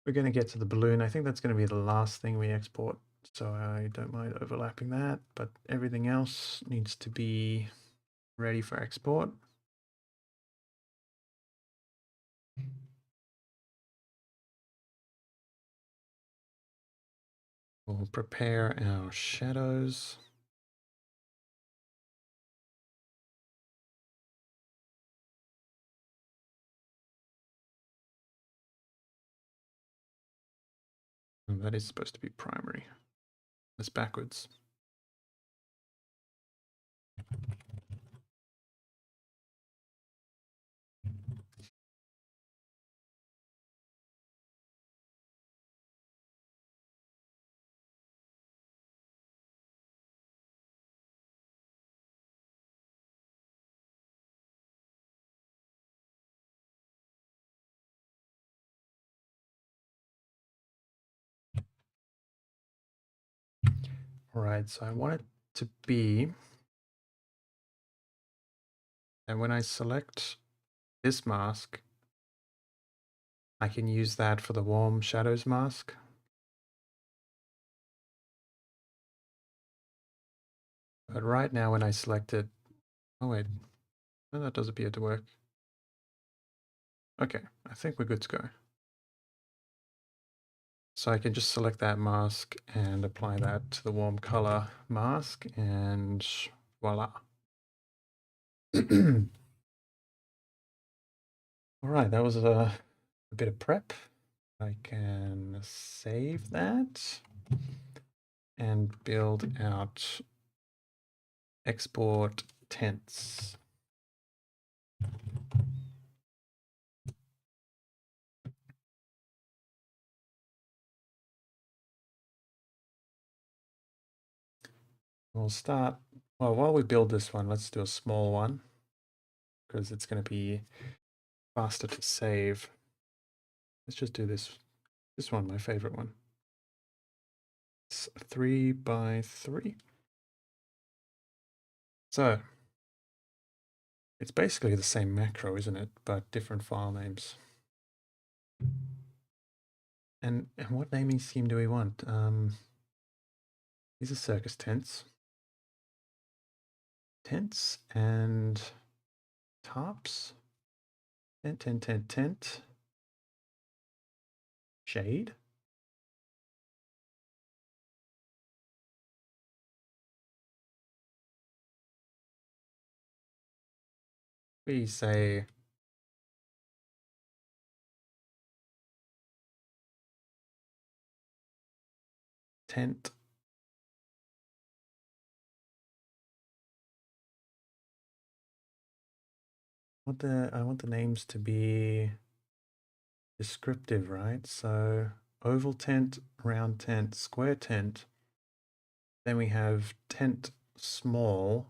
We're going to get to the balloon. I think that's going to be the last thing we export, so I don't mind overlapping that, but everything else needs to be ready for export. We'll prepare our shadows. And that is supposed to be primary. It's backwards. All right, so I want it to be, and when I select this mask, I can use that for the warm shadows mask. But right now when I select it, oh wait, no, that does appear to work. Okay, I think we're good to go. So I can just select that mask and apply that to the warm color mask, and voila. All right, that was a bit of prep. I can save that and build out export tents. We'll start, well, while we build this one, let's do a small one because it's going to be faster to save. Let's just do this one, my favorite one. It's 3 by 3. So it's basically the same macro, isn't it? But different file names. And what naming scheme do we want? These are circus tents. Tents and tops. Tent. Shade. We say tent. I want the names to be descriptive, right? So oval tent, round tent, square tent. Then we have tent small.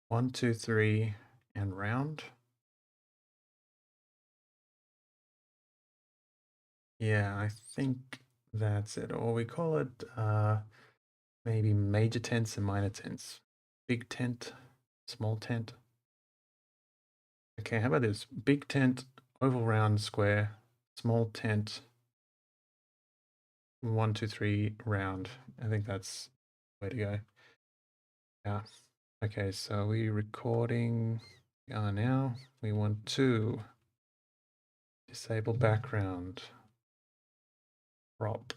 1, 2, 3, and round. Yeah, I think that's it. Or we call it maybe major tents and minor tents. Big tent, small tent. Okay, how about this? Big tent, oval, round, square, small tent, 1, 2, 3, round. I think that's the way to go. Yeah. Okay, so we recording now. We want to disable background, crop.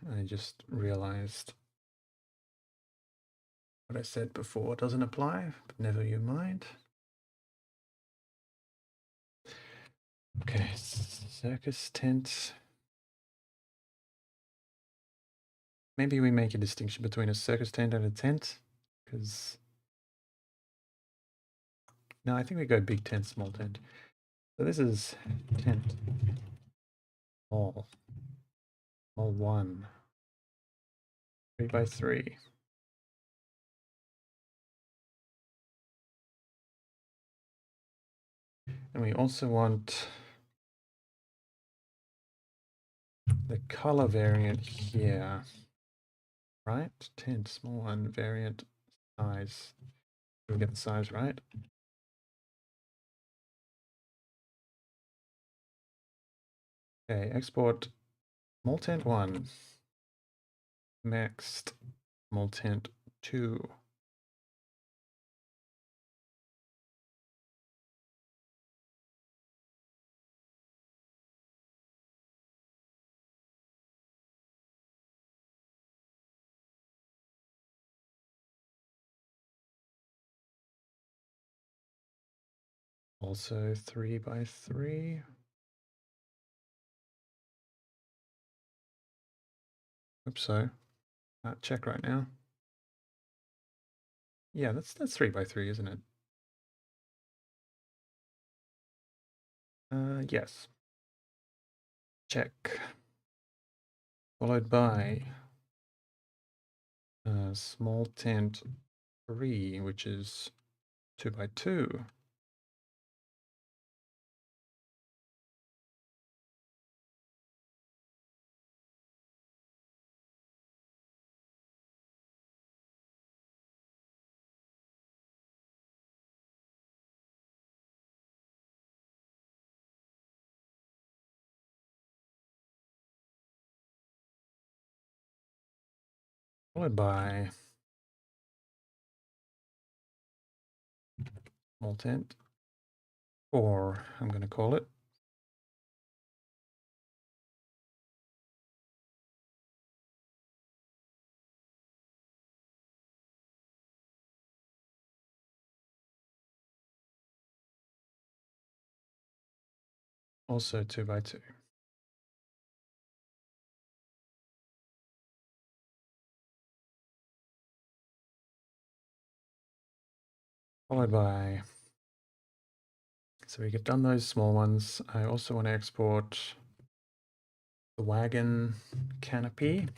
I just realized what I said before doesn't apply, but never you mind. Okay, circus tent. Maybe we make a distinction between a circus tent and a tent, because no, I think we go big tent, small tent. So this is tent, small, small 1, 3 by 3. And we also want the color variant here, right? Tent, small 1, variant, size. Did we get the size right? Okay, export small tent 1, next small tent 2. Also 3 by 3. Oops, so check right now. Yeah, that's 3 by 3, isn't it? Yes. Check. Followed by small tent 3, which is 2 by 2. Followed by small tent 4, I'm going to call it. Also 2 by 2. Followed by, so we get done those small ones. I also want to export the wagon canopy.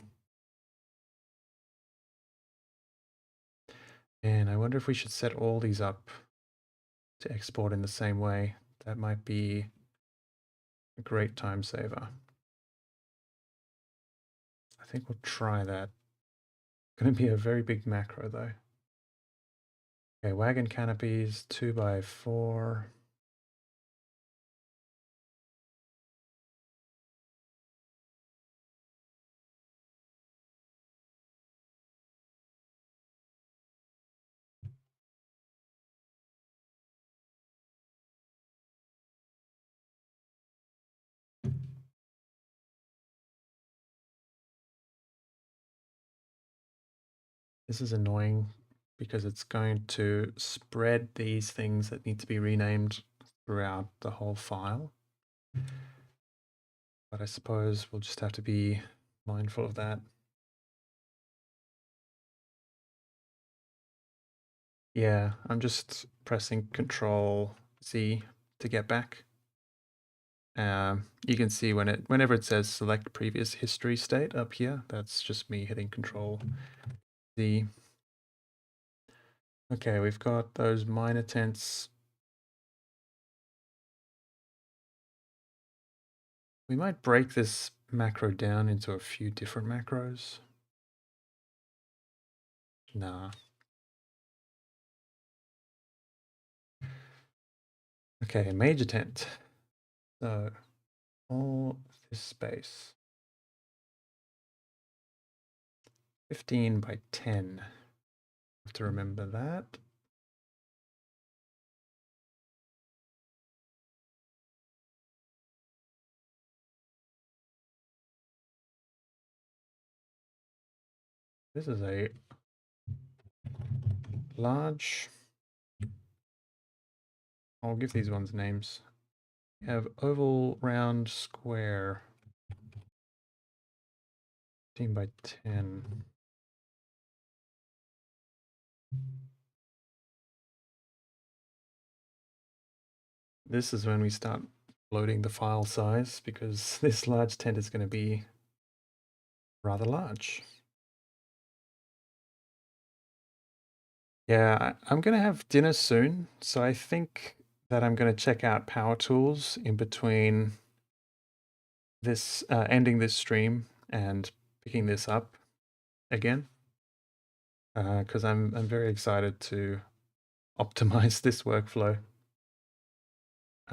And I wonder if we should set all these up to export in the same way. That might be a great time saver. I think we'll try that. Going to be a very big macro though. Okay, wagon canopies, 2 by 4. This is annoying because it's going to spread these things that need to be renamed throughout the whole file. but I suppose we'll just have to be mindful of that. Yeah, I'm just pressing Control Z to get back. You can see whenever it says select previous history state up here, that's just me hitting Control Z. Okay, we've got those minor tents. We might break this macro down into a few different macros. Nah. Okay, major tent. So all this space. 15 by 10. Have to remember that. This is a large. I'll give these ones names. We have oval, round, square. 15 by 10. This is when we start loading the file size because this large tent is going to be rather large. Yeah, I'm going to have dinner soon, so I think that I'm going to check out Power Tools in between this ending this stream and picking this up again, because I'm very excited to optimize this workflow.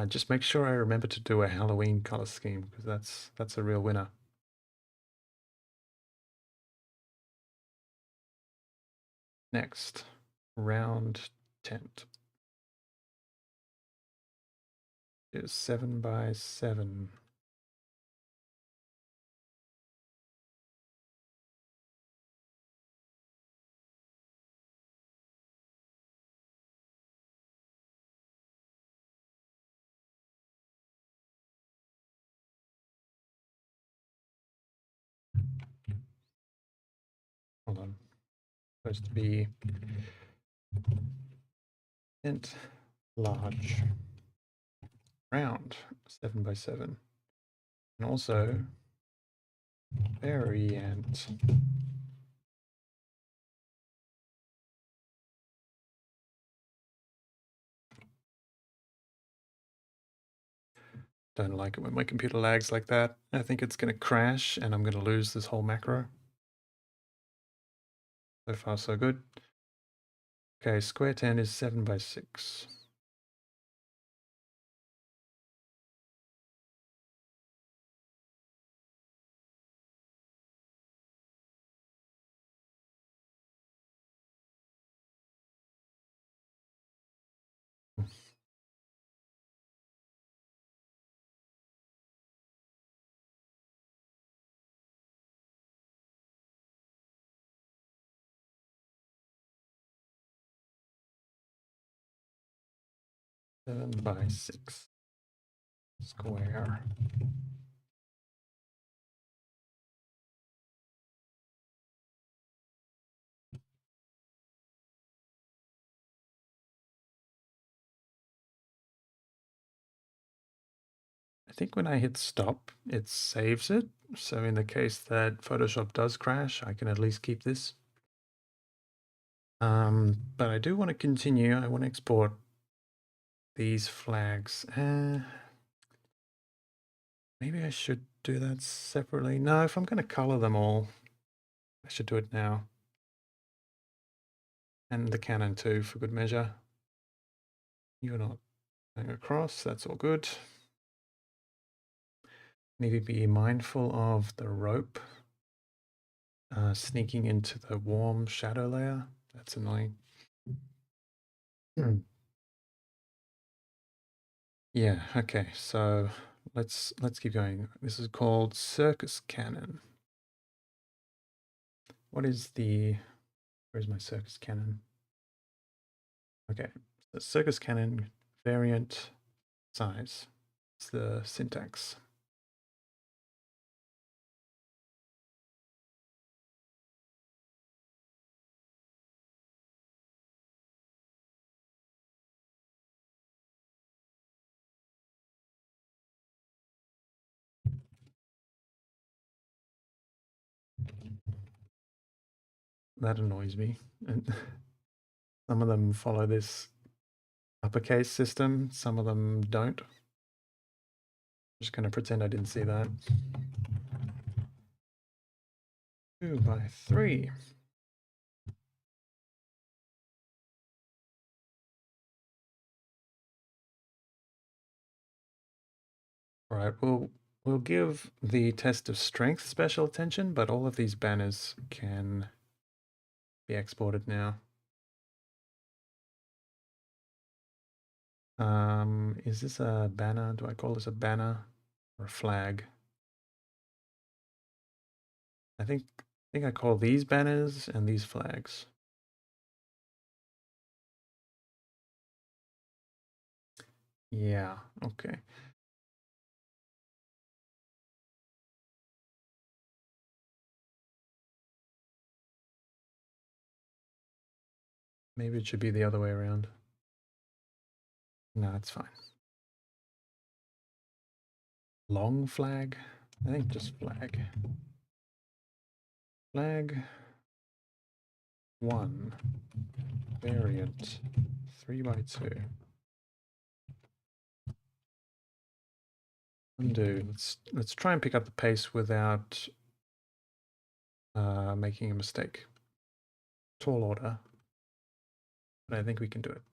Just make sure I remember to do a Halloween color scheme because that's a real winner. Next, round tent is 7 by 7. Hold on, supposed to be tent large, round 7 by 7, and also variant. Don't like it when my computer lags like that. I think it's going to crash and I'm going to lose this whole macro. So far, so good. Okay, square 10 is 7 by 6. Seven by 6 square. I think when I hit stop, it saves it. So in the case that Photoshop does crash, I can at least keep this. But I do want to continue. I want to export these flags. Maybe I should do that separately. No, if I'm going to color them all, I should do it now. And the cannon too, for good measure. You're not going across, that's all good. Need to be mindful of the rope sneaking into the warm shadow layer. That's annoying. Yeah, okay, so let's keep going. This is called circus cannon. Where's my circus cannon? Okay, the circus cannon variant size. It's the syntax. That annoys me. And some of them follow this uppercase system, some of them don't. I'm just going to pretend I didn't see that. 2 by 3. All right, we'll give the test of strength special attention, but all of these banners can be exported now. Is this a banner? Do I call this a banner or a flag? I think I call these banners and these flags. Yeah, okay. Maybe it should be the other way around. No, it's fine. Long flag? I think just flag. Flag 1. Variant 3 by 2. Undo. Let's try and pick up the pace without making a mistake. Tall order, but I think we can do it.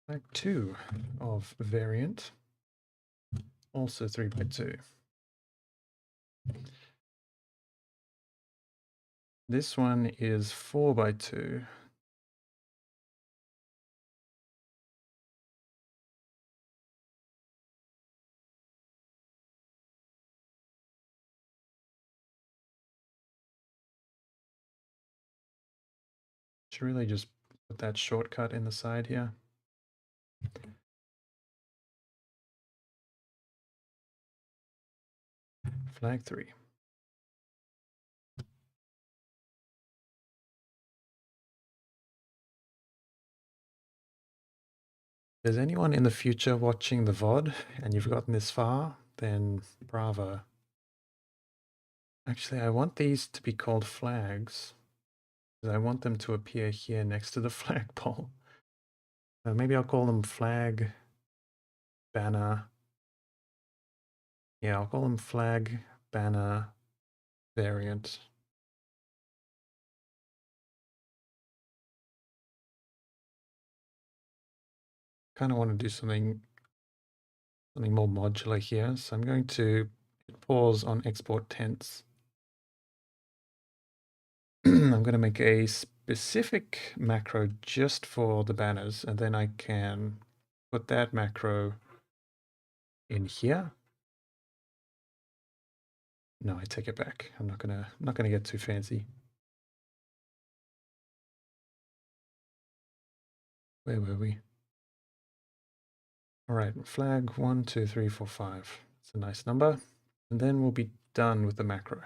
Flag 2 of variant, also 3 by 2. This one is 4 by 2. Should really just put that shortcut in the side here. Flag 3. If there's anyone in the future watching the VOD and you've gotten this far, then bravo. Actually, I want these to be called flags, because I want them to appear here next to the flagpole. Maybe I'll call them flag, banner. Yeah, I'll call them flag, banner, variant. Kind of want to do something more modular here, so I'm going to pause on export tents. I'm going to make a specific macro just for the banners, and then I can put that macro in here. No, I take it back. I'm not gonna get too fancy. Where were we? All right, flag 1, 2, 3, 4, 5. It's a nice number. And then we'll be done with the macro.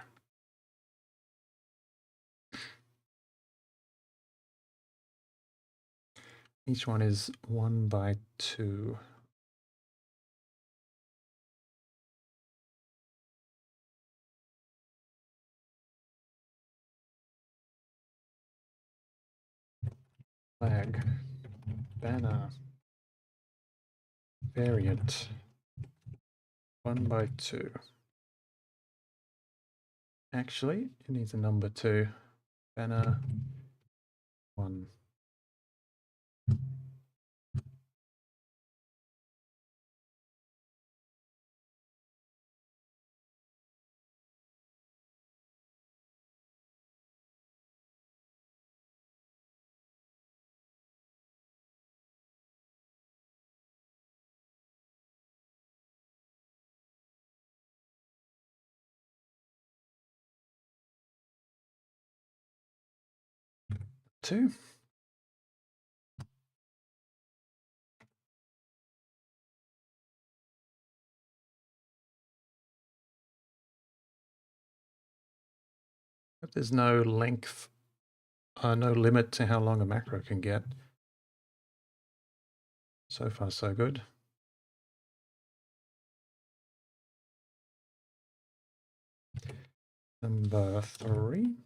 Each one is 1 by 2. Flag, banner, variant, 1 by 2. Actually, it needs a number 2. Banner, 1. Two. But there's no length, no limit to how long a macro can get. So far, so good. Number 3.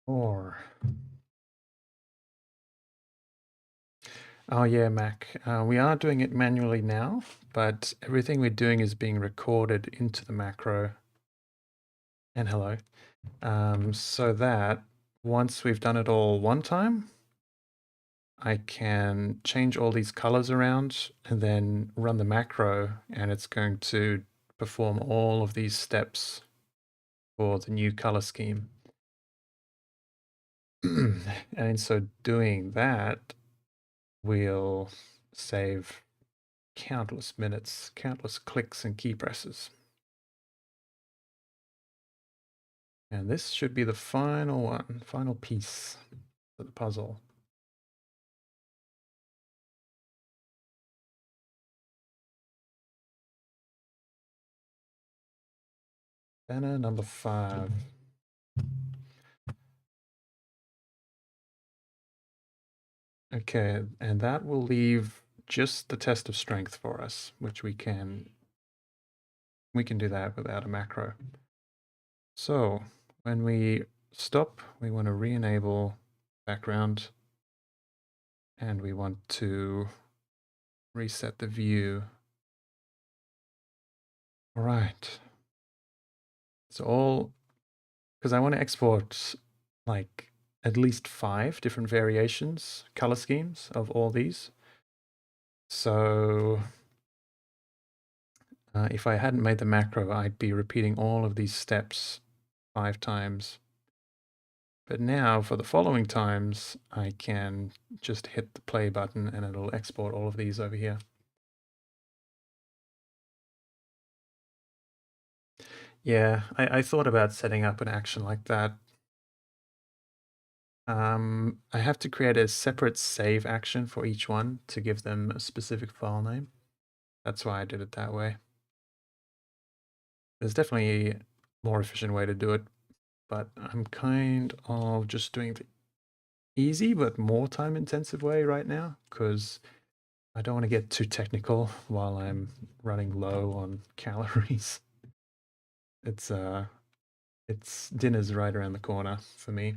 Four. Oh yeah, Mac. We are doing it manually now, but everything we're doing is being recorded into the macro. And hello. So that once we've done it all one time, I can change all these colors around and then run the macro, and it's going to perform all of these steps for the new color scheme. And in so doing that, we'll save countless minutes, countless clicks and key presses. And this should be the final one, final piece of the puzzle. Banner number 5. Okay, and that will leave just the test of strength for us, which we can do that without a macro. So when we stop, we want to re-enable background, and we want to reset the view. All right. So all, because I want to export like at least 5 different variations, color schemes of all these. So if I hadn't made the macro, I'd be repeating all of these steps 5 times. But now for the following times, I can just hit the play button and it'll export all of these over here. Yeah, I thought about setting up an action like that. I have to create a separate save action for each one to give them a specific file name. That's why I did it that way. There's definitely a more efficient way to do it, but I'm kind of just doing the easy but more time intensive way right now because I don't want to get too technical while I'm running low on calories. It's dinner's right around the corner for me.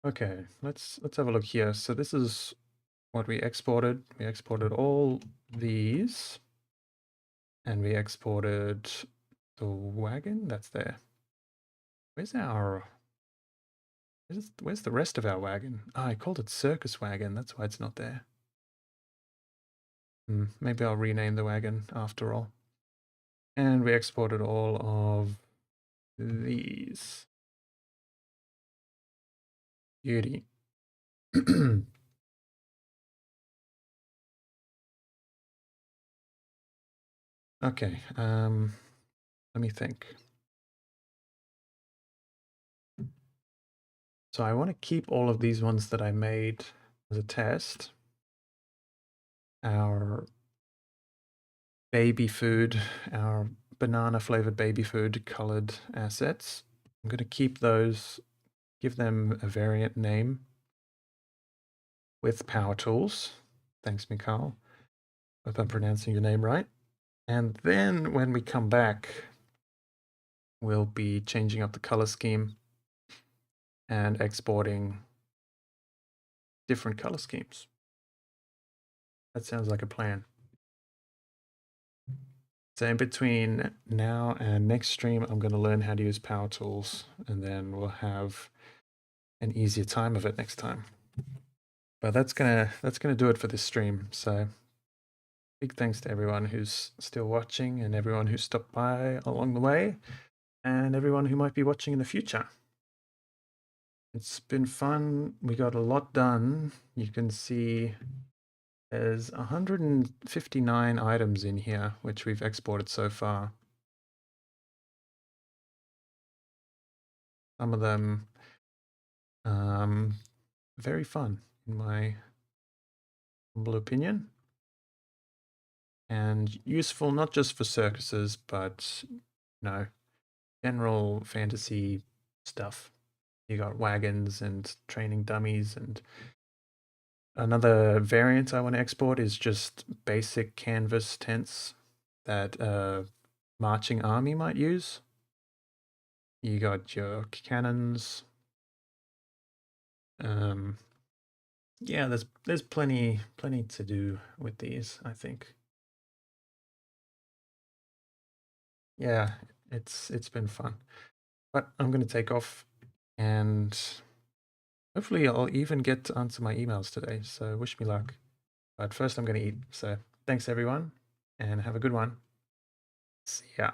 Okay, let's have a look here. So this is what we exported. We exported all these, and we exported the wagon that's there. Where's the rest of our wagon? Oh, I called it circus wagon. That's why it's not there. Maybe I'll rename the wagon after all. And we exported all of these. Beauty. Okay, let me think. So I want to keep all of these ones that I made as a test. Our baby food, our banana flavored baby food colored assets. I'm going to keep those, give them a variant name with power tools. Thanks, Mikhail. Hope I'm pronouncing your name right. And then when we come back, we'll be changing up the color scheme and exporting different color schemes. That sounds like a plan. So in between now and next stream, I'm going to learn how to use power tools, and then we'll have an easier time of it next time. But that's gonna do it for this stream. So big thanks to everyone who's still watching and everyone who stopped by along the way and everyone who might be watching in the future. It's been fun. We got a lot done. You can see There's 159 items in here, which we've exported so far. Some of them very fun, in my humble opinion, and useful not just for circuses, but general fantasy stuff. You got wagons and training dummies, and another variant I want to export is just basic canvas tents that a marching army might use. You got your cannons. Yeah, there's plenty to do with these, I think. Yeah, it's been fun. But I'm gonna take off, and hopefully I'll even get to answer my emails today, so wish me luck. But first I'm gonna eat. So thanks everyone, and have a good one. See ya.